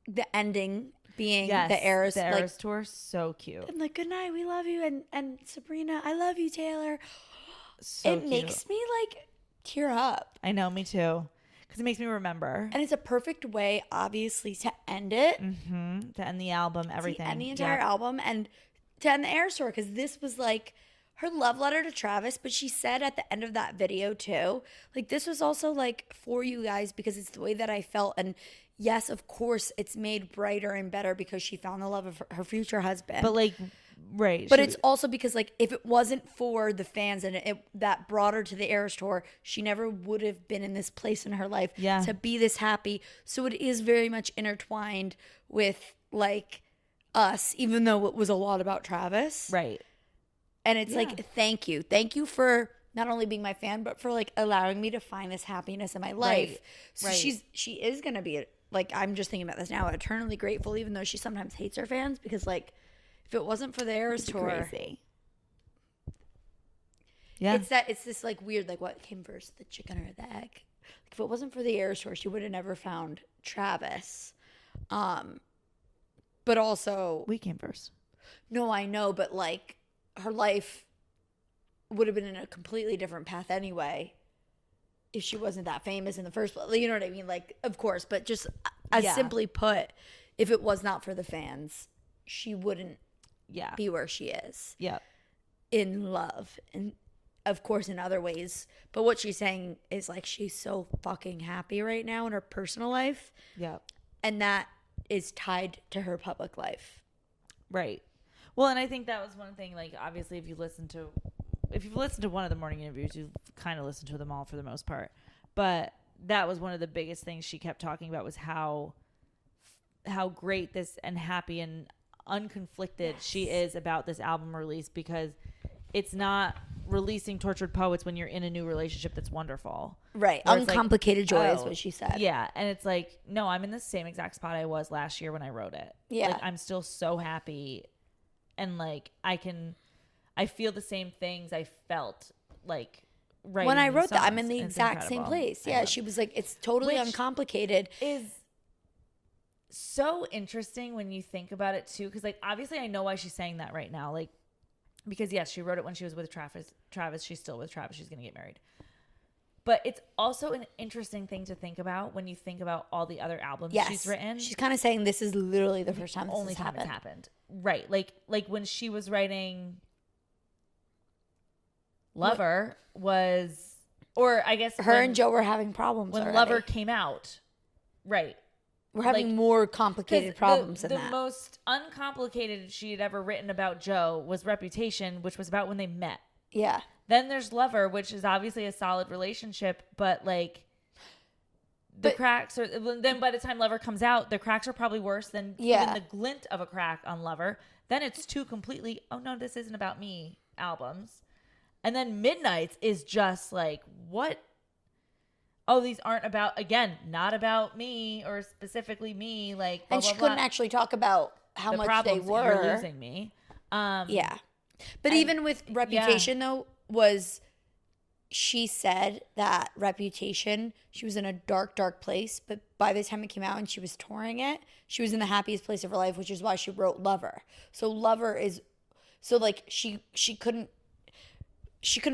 the ending being Yes, the Eras, the like, Eras tour, so cute. and like, good night, we love you, and Sabrina, I love you, Taylor. So It cute. makes me like tear up. I know, me too. Because it makes me remember. And it's a perfect way, obviously, to end it. Mm-hmm. To end the album, everything. To end the entire album and to end the Eras tour. Because this was like her love letter to Travis. But she said at the end of that video, too, like, this was also like for you guys because it's the way that I felt. And yes, of course, it's made brighter and better because she found the love of her future husband. But like, right. But it's also because, like, if it wasn't for the fans and that brought her to the Eras tour, she never would have been in this place in her life to be this happy. So it is very much intertwined with, like, us, even though it was a lot about Travis. Right. And it's like, thank you. Thank you for not only being my fan, but for, like, allowing me to find this happiness in my life. Right. So Right. she is going to be, like, I'm just thinking about this now, eternally grateful, even though she sometimes hates her fans because, like, if it wasn't for the Eras tour, crazy. Yeah. It's this like weird, like, what came first, the chicken or the egg? Like, if it wasn't for the Eras tour, she would have never found Travis. But also, we came first. No, I know, but like her life would have been in a completely different path anyway if she wasn't that famous in the first place. You know what I mean? Like, of course, but just as simply put, if it was not for the fans, she wouldn't be where she is. Yep. In love. And of course in other ways. But what she's saying is, like, she's so fucking happy right now in her personal life. Yep. And that is tied to her public life. Right. Well, and I think that was one thing, like, obviously if you've listened to one of the morning interviews, you've kind of listened to them all for the most part. But that was one of the biggest things she kept talking about was how great this and happy and unconflicted she is about this album release, because it's not releasing Tortured Poets when you're in a new relationship that's wonderful. Right. Uncomplicated joy is what she said. Yeah. And it's like, no, I'm in the same exact spot I was last year when I wrote it. Yeah. Like, I'm still so happy. And like, I feel the same things I felt like when I wrote that. I'm in the exact same place. Yeah. She was like, it's totally uncomplicated. Is so interesting when you think about it too, because like obviously I know why she's saying that right now, like, because yes, she wrote it when she was with Travis. She's still with Travis. She's gonna get married. But it's also an interesting thing to think about when you think about all the other albums she's written. She's kind of saying this is literally the first time only time it's happened. Right. Like when she was writing Lover was, or I guess her and Joe were having problems when already. Lover came out. Right. We're having more complicated problems than that. The most uncomplicated she had ever written about Joe was Reputation, which was about when they met. Yeah. Then there's Lover, which is obviously a solid relationship, but like the cracks are, then by the time Lover comes out, the cracks are probably worse than even the glint of a crack on Lover. Then it's two completely, oh no, this isn't about me albums. And then Midnights is just like, what? Oh, these aren't about, again, not about me or specifically me. Like, blah, and she blah, couldn't actually talk about how much they were. You're losing me. Yeah. But even with Reputation, though, she said that Reputation, she was in a dark, dark place. But by the time it came out and she was touring it, she was in the happiest place of her life, which is why she wrote Lover. So Lover is, so like she couldn't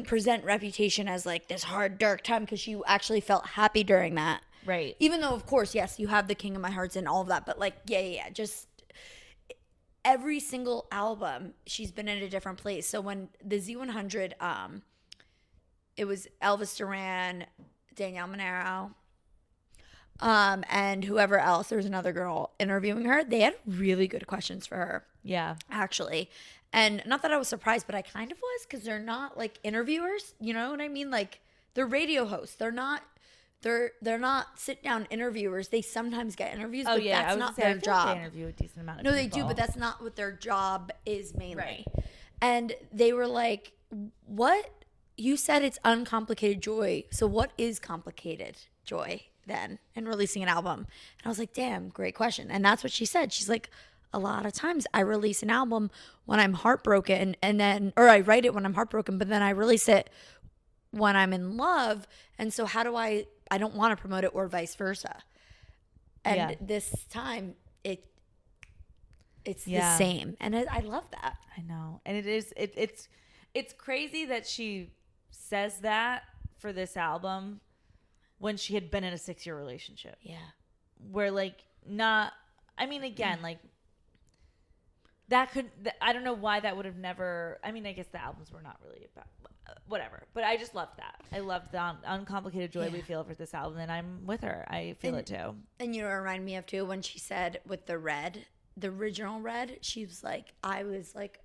present Reputation as like this hard, dark time because she actually felt happy during that. Right. Even though, of course, yes, you have the King of My Hearts and all of that. But like, yeah. Just every single album, she's been in a different place. So when the Z100, it was Elvis Duran, Danielle Monero, and whoever else. There was another girl interviewing her. They had really good questions for her. Yeah. Actually. And not that I was surprised, but I kind of was, because they're not like interviewers. You know what I mean? Like, they're radio hosts. They're not sit down interviewers. They sometimes get interviews, but that's not their job. Like they interview a decent amount of people. They do, but that's not what their job is mainly. Right. And they were like, "What? You said it's uncomplicated joy. So what is complicated joy then in releasing an album?" And I was like, "Damn, great question." And that's what she said. She's like, a lot of times I release an album when I'm heartbroken, or I write it when I'm heartbroken, but then I release it when I'm in love. And so how do I don't want to promote it, or vice versa. And this time it's the same, and I love that. I know, and it's crazy that she says that for this album when she had been in a 6-year relationship. Yeah, where like not. I mean, again, like that could. I don't know why that would have never. I mean, I guess the albums were not really about whatever, but I just loved that. I loved the uncomplicated joy we feel for this album, and I'm with her. I feel it too. And you know what it reminded me of too, when she said with the Red, the original Red, she was like, I was like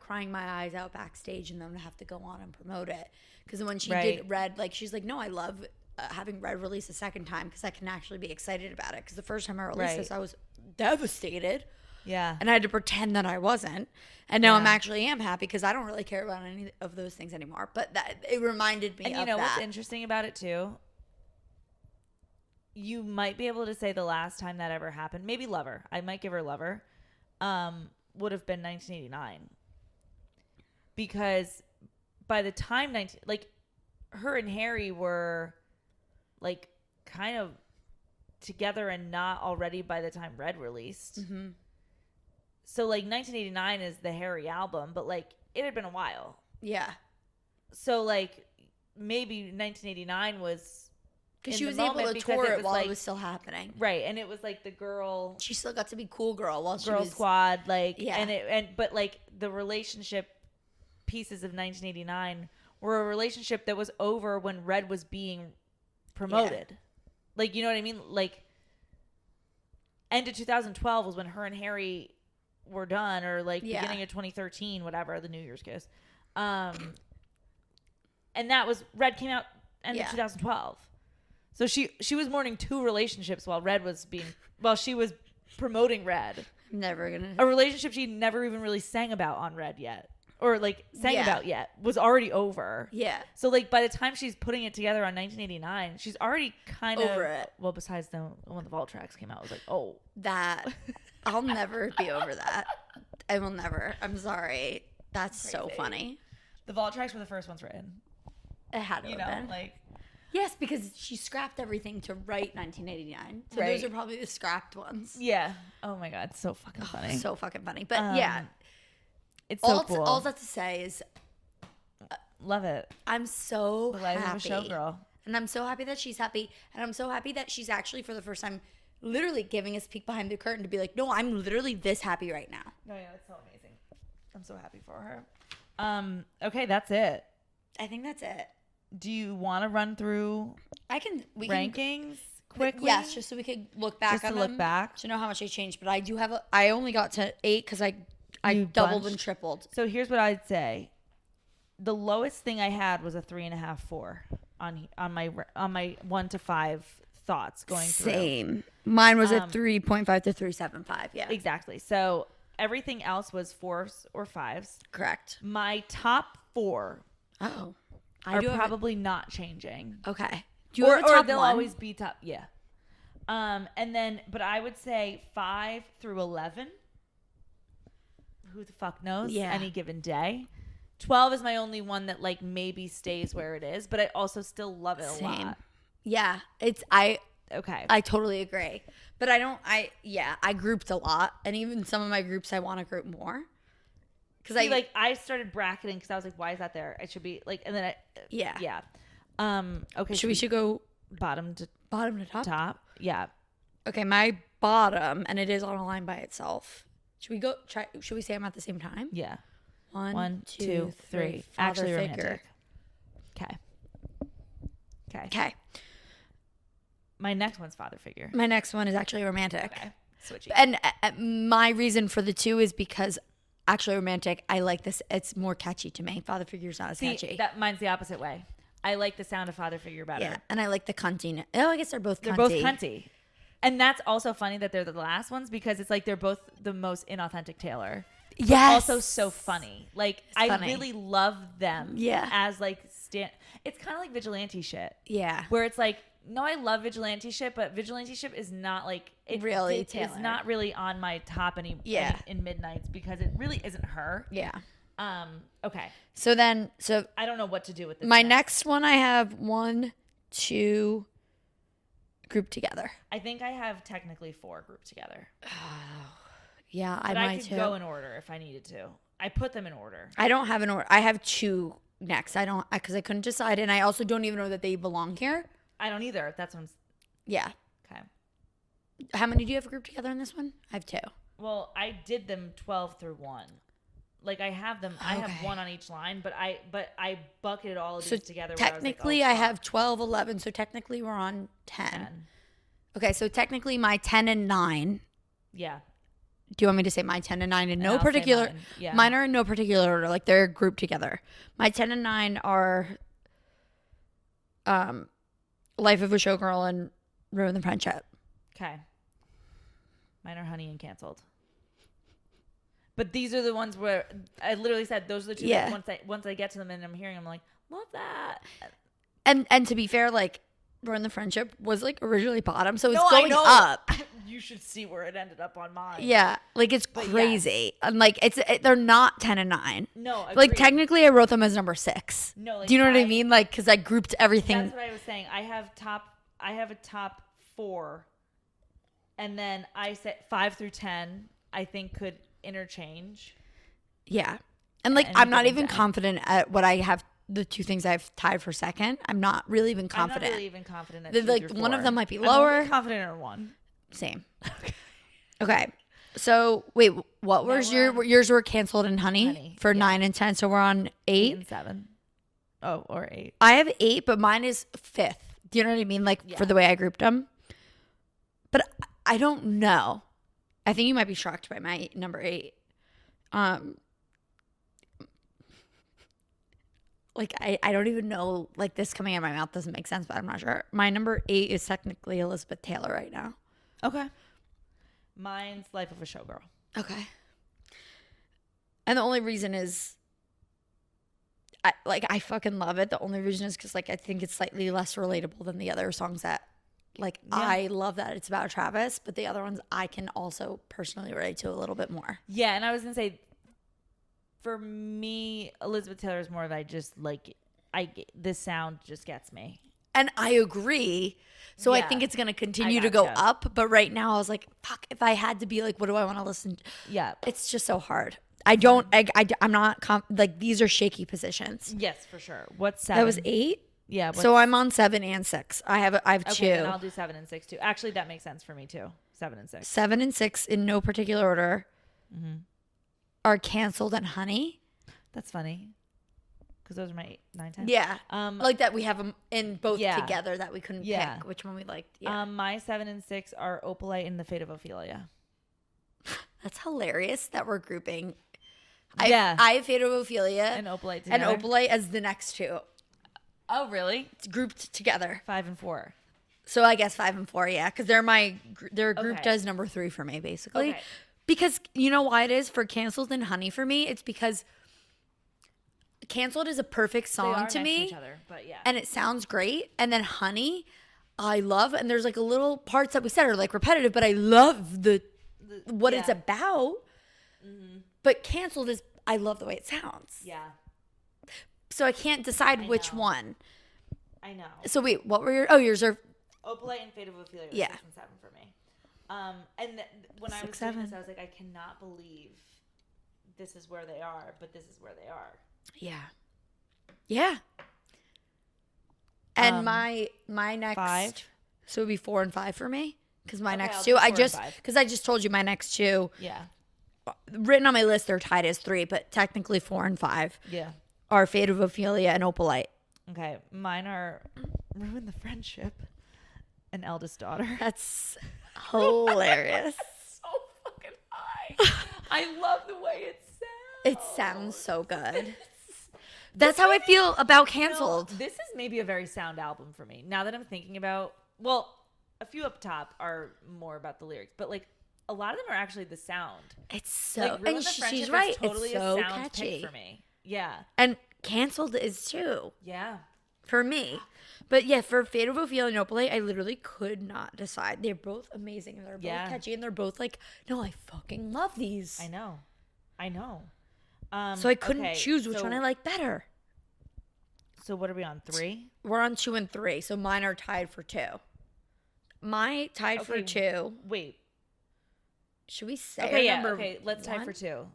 crying my eyes out backstage, and then I'm gonna have to go on and promote it, because when she did Red, like she's like, no, I love having Red release a second time because I can actually be excited about it, because the first time I released this I was devastated. Yeah. And I had to pretend that I wasn't. And now I'm actually am happy, because I don't really care about any of those things anymore. But that it reminded me of that. And you know what's interesting about it too? You might be able to say the last time that ever happened, maybe Lover. I might give her Lover. Would have been 1989. Because by the time her and Harry were like kind of together and not already by the time Red released. Mm-hmm. So, like, 1989 is the Harry album, but, like, it had been a while. Yeah. So, like, maybe 1989 was... Because she was able to tour it while it was still happening. Right, and it was, like, the girl... She still got to be cool girl while she was... Girl Squad, like... Yeah. But, like, the relationship pieces of 1989 were a relationship that was over when Red was being promoted. Yeah. Like, you know what I mean? Like, end of 2012 was when her and Harry... were done, or like beginning of 2013, whatever, the New Year's kiss. And that was Red came out end of 2012. So she was mourning 2 relationships while she was promoting Red. Never gonna. A relationship she never even really sang about on Red yet. Or like sang about yet. Was already over. Yeah. So like by the time she's putting it together on 1989, she's already kind of over it. Well, besides when the Vault tracks came out, I was like, oh. That I'll never be over that. I will never. I'm sorry. That's crazy. So funny. The Vault tracks were the first ones written. It had to have been. Like. Yes, because she scrapped everything to write 1989. So those are probably the scrapped ones. Yeah. Oh my God. So fucking funny. So fucking funny. But yeah. It's so cool. All that's to say is... love it. I'm so the life happy. Of a showgirl. And I'm so happy that she's happy. And I'm so happy that she's actually, for the first time, literally giving us a peek behind the curtain to be like, no, I'm literally this happy right now. No, yeah, that's so amazing. I'm so happy for her. Okay, that's it. I think that's it. Do you want to run through rankings quickly? Yes, just so we could look back on them. Look back. To know how much they changed. But I do have I only got to 8 because I doubled and tripled. So here's what I'd say. The lowest thing I had was a 3.5, 4 on my 1 to 5 thoughts going through. Same. Mine was at 3.5 to 3.75. Yeah. Exactly. So everything else was 4s or 5s. Correct. My top 4 are probably not changing. Okay. Do you have a top or they'll 1? Always be top. Yeah. And then, but I would say 5 through 11. Who the fuck knows? Yeah. Any given day. 12 is my only one that like maybe stays where it is, but I also still love it a lot. Yeah. Okay. I totally agree. But I grouped a lot, and even some of my groups I want to group more. Cuz I started bracketing cuz I was like, why is that there? It should be like, and then yeah. Okay. Should go bottom to top? Top. Yeah. Okay, my bottom, and it is on a line by itself. Should we say them at the same time? Yeah. 1, 2, 3. Actually romantic. Okay. My next one's father figure. My next one is actually romantic. Okay. Switchy. And my reason for the 2 is because actually romantic, I like this. It's more catchy to me. Father figure's not as catchy. Mine's the opposite way. I like the sound of father figure better. Yeah, and I like the cunty. Oh, I guess they're both cunty. They're both cunty. And that's also funny that they're the last ones because it's like they're both the most inauthentic Taylor. Yes. Also so funny. Like I really love them. Yeah. As like it's kind of like vigilante shit. Yeah. Where it's like, no, I love vigilante shit, but vigilante shit is not like it's not really on my top in Midnights because it really isn't her. Yeah. Okay. So I don't know what to do with this. My next one I have 1, 2. grouped together. I think I have technically 4 grouped together. Yeah, But I I might could too. go in order if I needed to. I put them in order. I don't have an order. I have 2 next. Because I couldn't decide, and I also don't even know that they belong here. I don't either. That's what I'm. Yeah. Okay. How many do you have grouped together in this one? I have 2. Well, I did them 12 through 1. Like I have them. I have Okay. 1 on each line, but I bucketed all of So these together. technically, I have 12, 11. So technically, we're on 10. 10. Okay, so technically, my 10 and 9. Yeah. Do you want me to say my 10 and 9 in And no I'll say particular? mine. Yeah. Mine are in no particular order. Like they're grouped together. My 10 and 9 are Life of a Showgirl and Ruin the Friendship. Okay. Mine are Honey and Canceled. But these are the ones where I literally said those are the 2 Yeah. that once I get to them and I'm hearing them, I'm like, love that. And to be fair, like Ruin the Friendship was like originally bottom, so it's No, I going know. up. You should see where it ended up on mine. Yeah, like it's But crazy. And like they're not 10 and 9. No, agreed. Like technically, I wrote them as number 6. No, like, do you know what I mean? Like because I grouped everything. That's what I was saying. I have a top 4, and then I said 5 through 10. I think could interchange. Yeah, and like And I'm not put them even down. confident at what I have. The 2 things I've tied for second. I'm not really even confident. I'm not really even confident. At The- 2 like, through one of 4. them might be I'm lower. only confident in 1. Same. Okay. So wait, what was we're yours were canceled in honey for yeah. 9 and 10. So we're on 8 8. and 7. Oh, or 8. I have 8, but mine is 5th. Do you know what I mean? Like Yeah. for the way I grouped them. But I don't know. I think you might be shocked by my number 8. Like I don't even know. Like this coming out of my mouth doesn't make sense, but I'm not sure. My number 8 is technically Elizabeth Taylor right now. Okay. Mine's Life of a Showgirl. Okay. And the only reason is, I fucking love it. The only reason is because like I think it's slightly less relatable than the other songs that, like Yeah. I love that it's about Travis, but the other ones I can also personally relate to a little bit more. Yeah, and I was gonna say, for me, Elizabeth Taylor is more of this sound just gets me. And I agree. So I Yeah. think it's gonna continue to go gotcha. up. But right now I was like, fuck. If I had to be like, what do I want to listen? Yeah. It's just so hard. I'm not like these are shaky positions. Yes, for sure. What's 7? That was 8. Yeah. So I'm on 7 and 6. I have 2. Okay, then I'll do 7 and 6 too. Actually, that makes sense for me too. 7 and 6. 7 and 6 in no particular order Mm-hmm. are canceled and honey. That's funny. Because those are my 8, 9, 10. Yeah. Um, Like that we have them in both Yeah. together that we couldn't Yeah. pick which one we liked. Yeah. my 7 and 6 are Opalite and the Fate of Ophelia. That's hilarious that we're grouping. Yeah. I have Fate of Ophelia And Opalite and together. Opalite as the next 2. Oh, really? It's grouped together. 5 and 4. So I guess 5 and 4, yeah, because they're grouped Okay. as number 3 for me, basically. Okay. Because you know why it is for canceled and honey for me? It's because canceled is a perfect They song are to next me. each other, but yeah. And it sounds great. And then honey, I love. And there's like a little parts that we said are like repetitive, but I love what it's yeah. about. But canceled is, I love the way it sounds. Yeah. So I can't decide I which know. one. I know. So wait, what were yours are Opalite and Fate of Ophelia were Yeah. 6 and 7 for me. And when I was 6, doing 7. this, I was like, I cannot believe this is where they are, but this is where they are. Yeah. Yeah. And Um, my next 5. so it would be 4 and 5 for me. Because my Okay, next I'll 2, do I 4 and just 5. because I just told you my next 2 Yeah. written on my list, they're tied as 3, but technically 4 and 5 Yeah. are Fate of Ophelia and Opalite. Okay. Mine are Ruin the Friendship and Eldest Daughter. That's hilarious. So fucking high. I love the way it sounds. It sounds so good. That's how I feel about You know, canceled. this is maybe a very sound album for me. Now that I'm thinking about, well, a few up top are more about the lyrics, but like a lot of them are actually the sound. It's so Like Ruin and the Friendship she's right. is totally It's so a sound catchy. pick for me. Yeah. And canceled is too. Yeah. For me. But yeah, for Fate of Ophelia and Opalite, I literally could not decide. They're both amazing. And they're both Yeah. catchy. And they're both like, no, I fucking love these. I know. So I couldn't okay, choose which so- one I like better. So what are we on? 3? We're on 2 and 3. So mine are tied for 2. My tied for 2. Wait. Should we say Okay, our number okay. Let's tie one? for 2.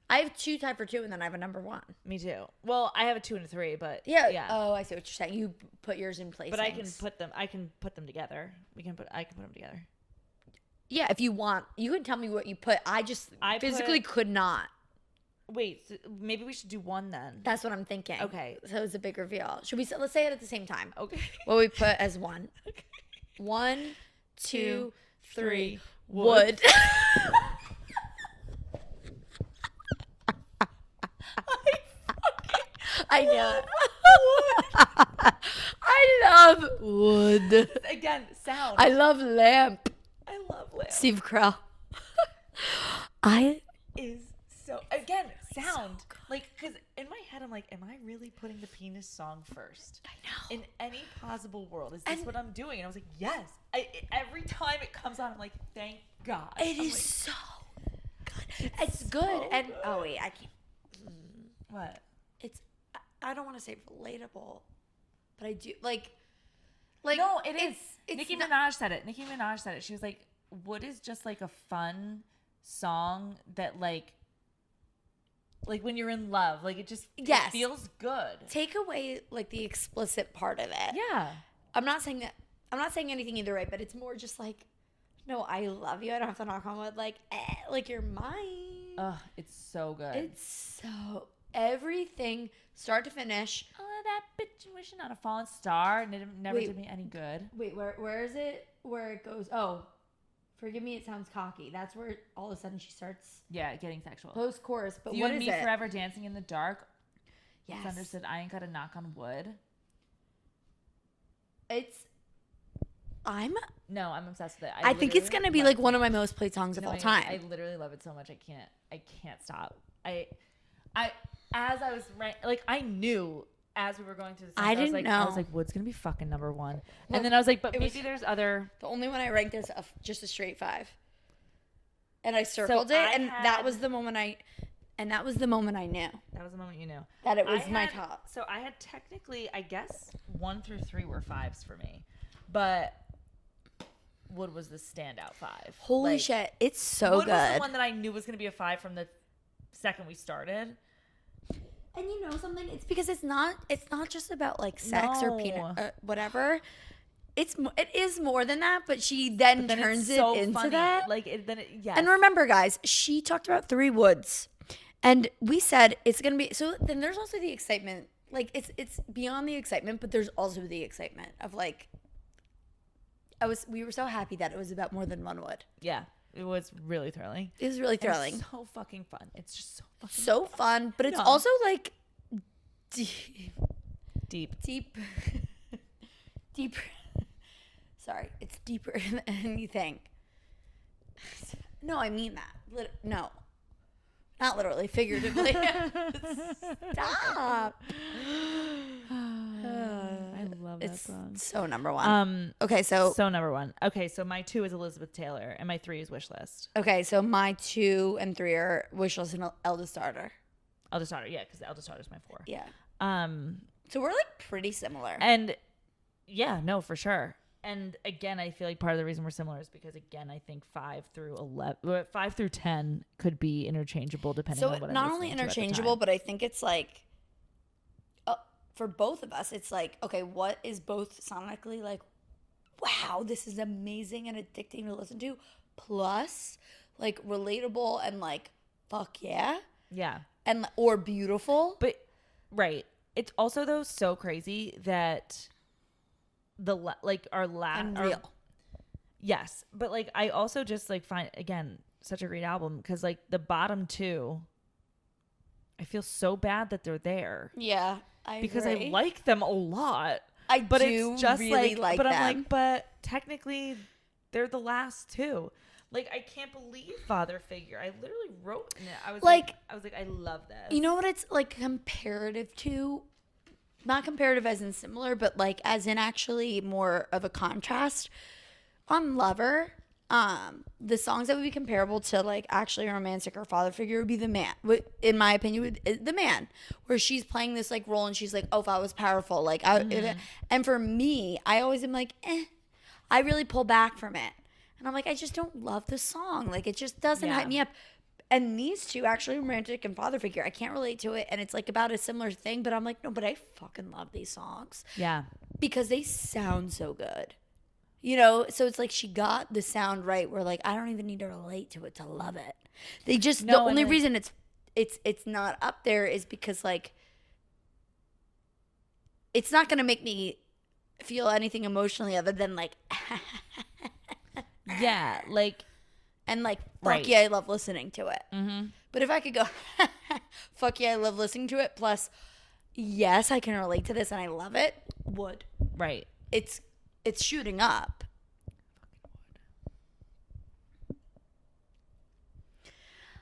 I have 2 tied for 2, and then I have a number 1. Me too. Well, I have a 2 and a 3, but Yeah. Oh, I see what you're saying. You put yours in place. But I can put them together. I can put them together. Yeah, if you want, you can tell me what you put. I physically could not. Wait, so maybe we should do 1 then. That's what I'm thinking. Okay. So it's a big reveal. Let's say it at the same time. Okay. What we put as 1. Okay. 1, 2, 3. Wood. I know. I love wood. Again, sound. I love lamp. I love lamp. Steve Carell. Is so again sound like because in my head I'm like, am I really putting the penis song first? I know. In any possible world, is this what I'm doing? And I was like, yes. Every time it comes on, I'm like, thank God. It is so good. It's good. So and good. Oh wait, I can't. What? It's. I don't want to say relatable, but I do like. No, it is. Nicki Minaj said it. Nicki Minaj said it. She was like, "Wood is just like a fun song that like when you're in love, like it just it feels good." Take away like the explicit part of it. Yeah. I'm not saying anything either way, but it's more just like, no, I love you. I don't have to knock on wood. Like you're mine. Ugh, it's so good. It's so everything, start to finish. Oh, that bitch wishing on a fallen star, and it never did me any good. Wait, where is it? Where it goes? Oh, forgive me, it sounds cocky. That's where all of a sudden she starts. Yeah, getting sexual. Post chorus, but you what and is me it? Forever dancing in the dark. Yes. It's understood. I ain't got to knock on wood. I'm obsessed with it. I think it's gonna be like one of my most played songs of all time. I literally love it so much. I can't stop. As I was I knew as we were going through the songs, I was like, Wood's gonna be fucking number 1. And then I was like, but maybe there's other. The only one I ranked is just a straight 5. And I circled it, and that was the moment I knew. That was the moment you knew that it was my top. So I had technically, I guess 1 through 3 were 5s for me, but Wood was the standout 5. Holy shit, it's so Wood good. was the one that I knew was gonna be a 5 from the second we started. And you know something? It's because it's not just about like sex or penis whatever. It is more than that, but she then turns it into funny. That. Yes. And remember, guys, she talked about 3 woods, and we said it's gonna be. So then there's also the excitement. Like it's beyond the excitement, but there's also the excitement of like. We were so happy that it was about more than one wood. Yeah. It was really thrilling. It was really thrilling. It's so fucking fun. It's just so fun, but it's also like deep. Sorry, it's deeper than you think. No, I mean that. No, not literally, figuratively. Stop. I love that song. So number 1. Okay, so number 1. Okay, so my 2 is Elizabeth Taylor, and my 3 is Wishlist. Okay, so my 2 and 3 are Wishlist and Eldest Daughter. Eldest Daughter, yeah, because Eldest Daughter is my 4. Yeah. So we're like pretty similar. And yeah, no, for sure. And again, I feel like part of the reason we're similar is because again, I think 5 through 10 could be interchangeable depending on what I'm listening to. So not only interchangeable, but I think it's like. For both of us, it's like, okay, what is both sonically like, wow, this is amazing and addicting to listen to, plus like relatable and like, fuck yeah. Yeah. And or beautiful. But right. It's also though so crazy that real. Yes. But like I also just like find again such a great album because like the bottom 2 I feel so bad that they're there. Yeah. Because I like them a lot. But it's just really like but them. I'm like, but technically they're the last 2. Like I can't believe Father Figure. I literally wrote in it. I was like I love this. You know what it's like comparative to? Not comparative as in similar, but like as in actually more of a contrast. On Lover, the songs that would be comparable to like actually romantic or Father Figure would be The Man. In my opinion, The Man, where she's playing this like role and she's like, oh, if I was powerful, like and for me, I always am like, I really pull back from it. And I'm like, I just don't love the song. Like, it just doesn't hype me up. And these two, actually, romantic and father figure, I can't relate to it. And it's like about a similar thing, but I'm like, no, but I fucking love these songs. Yeah. Because they sound so good. You know, so it's like she got the sound right where like I don't even need to relate to it to love it. They just the only reason it's not up there is because like it's not gonna make me feel anything emotionally other than like yeah, like and like fuck yeah, I love listening to it. Mm-hmm. But if I could go fuck yeah, I love listening to it plus yes, I can relate to this and I love it, would. Right. It's shooting up.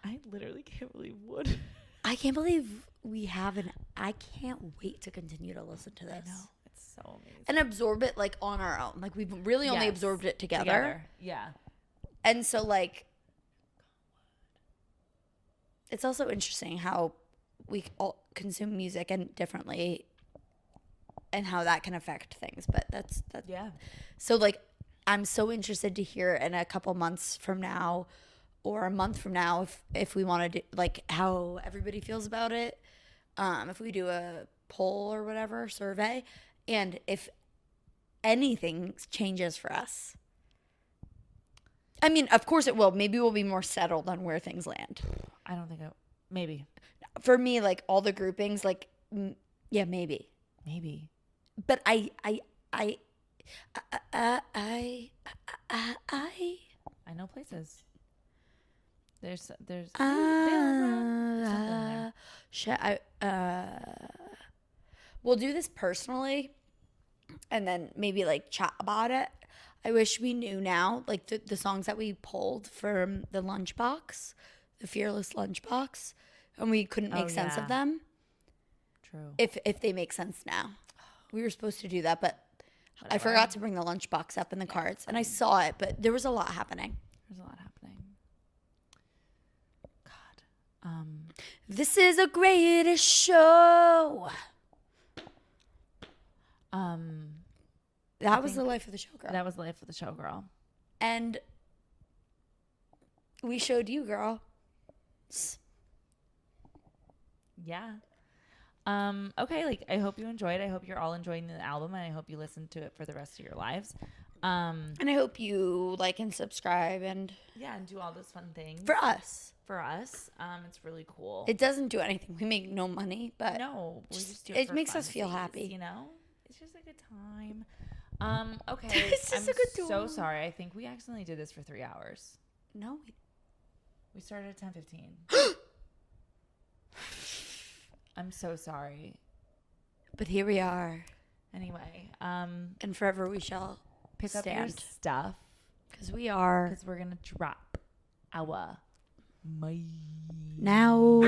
I literally can't believe wood. I can't believe we have I can't wait to continue to listen to this. I know. It's so amazing. And absorb it like on our own. Like we've really only absorbed it together. Yeah. And so like it's also interesting how we all consume music and differently and how that can affect things. But that's yeah. So like I'm so interested to hear in a couple months from now or a month from now if we want to do like how everybody feels about it. If we do a poll or whatever survey and if anything changes for us. I mean, of course it will. Maybe we'll be more settled on where things land. I don't think maybe. For me, like all the groupings, like yeah, maybe. But I know places. There's we'll do this personally and then maybe like chat about it. I wish we knew now, like the songs that we pulled from the lunchbox, the Fearless lunchbox, and we couldn't make sense of them. True. If they make sense now. We were supposed to do that, but whatever. I forgot to bring the lunchbox up in the cards, and I saw it, but there was a lot happening. God. This is a greatest show. That was the life of the showgirl. That was the life of the showgirl. And we showed you, girl. Yeah. Okay, like I hope you enjoyed. I hope you're all enjoying the album and I hope you listen to it for the rest of your lives. And I hope you like and subscribe and do all those fun things. For us. It's really cool. It doesn't do anything. We make no money, but no, we just do it for makes us feel happy. You know? It's just a good time. Okay. It's just a good time. So sorry. I think we accidentally did this for 3 hours. No. We started at 10:15. I'm so sorry. But here we are. Anyway, and forever we shall pick up your stuff. Because we're going to drop our now.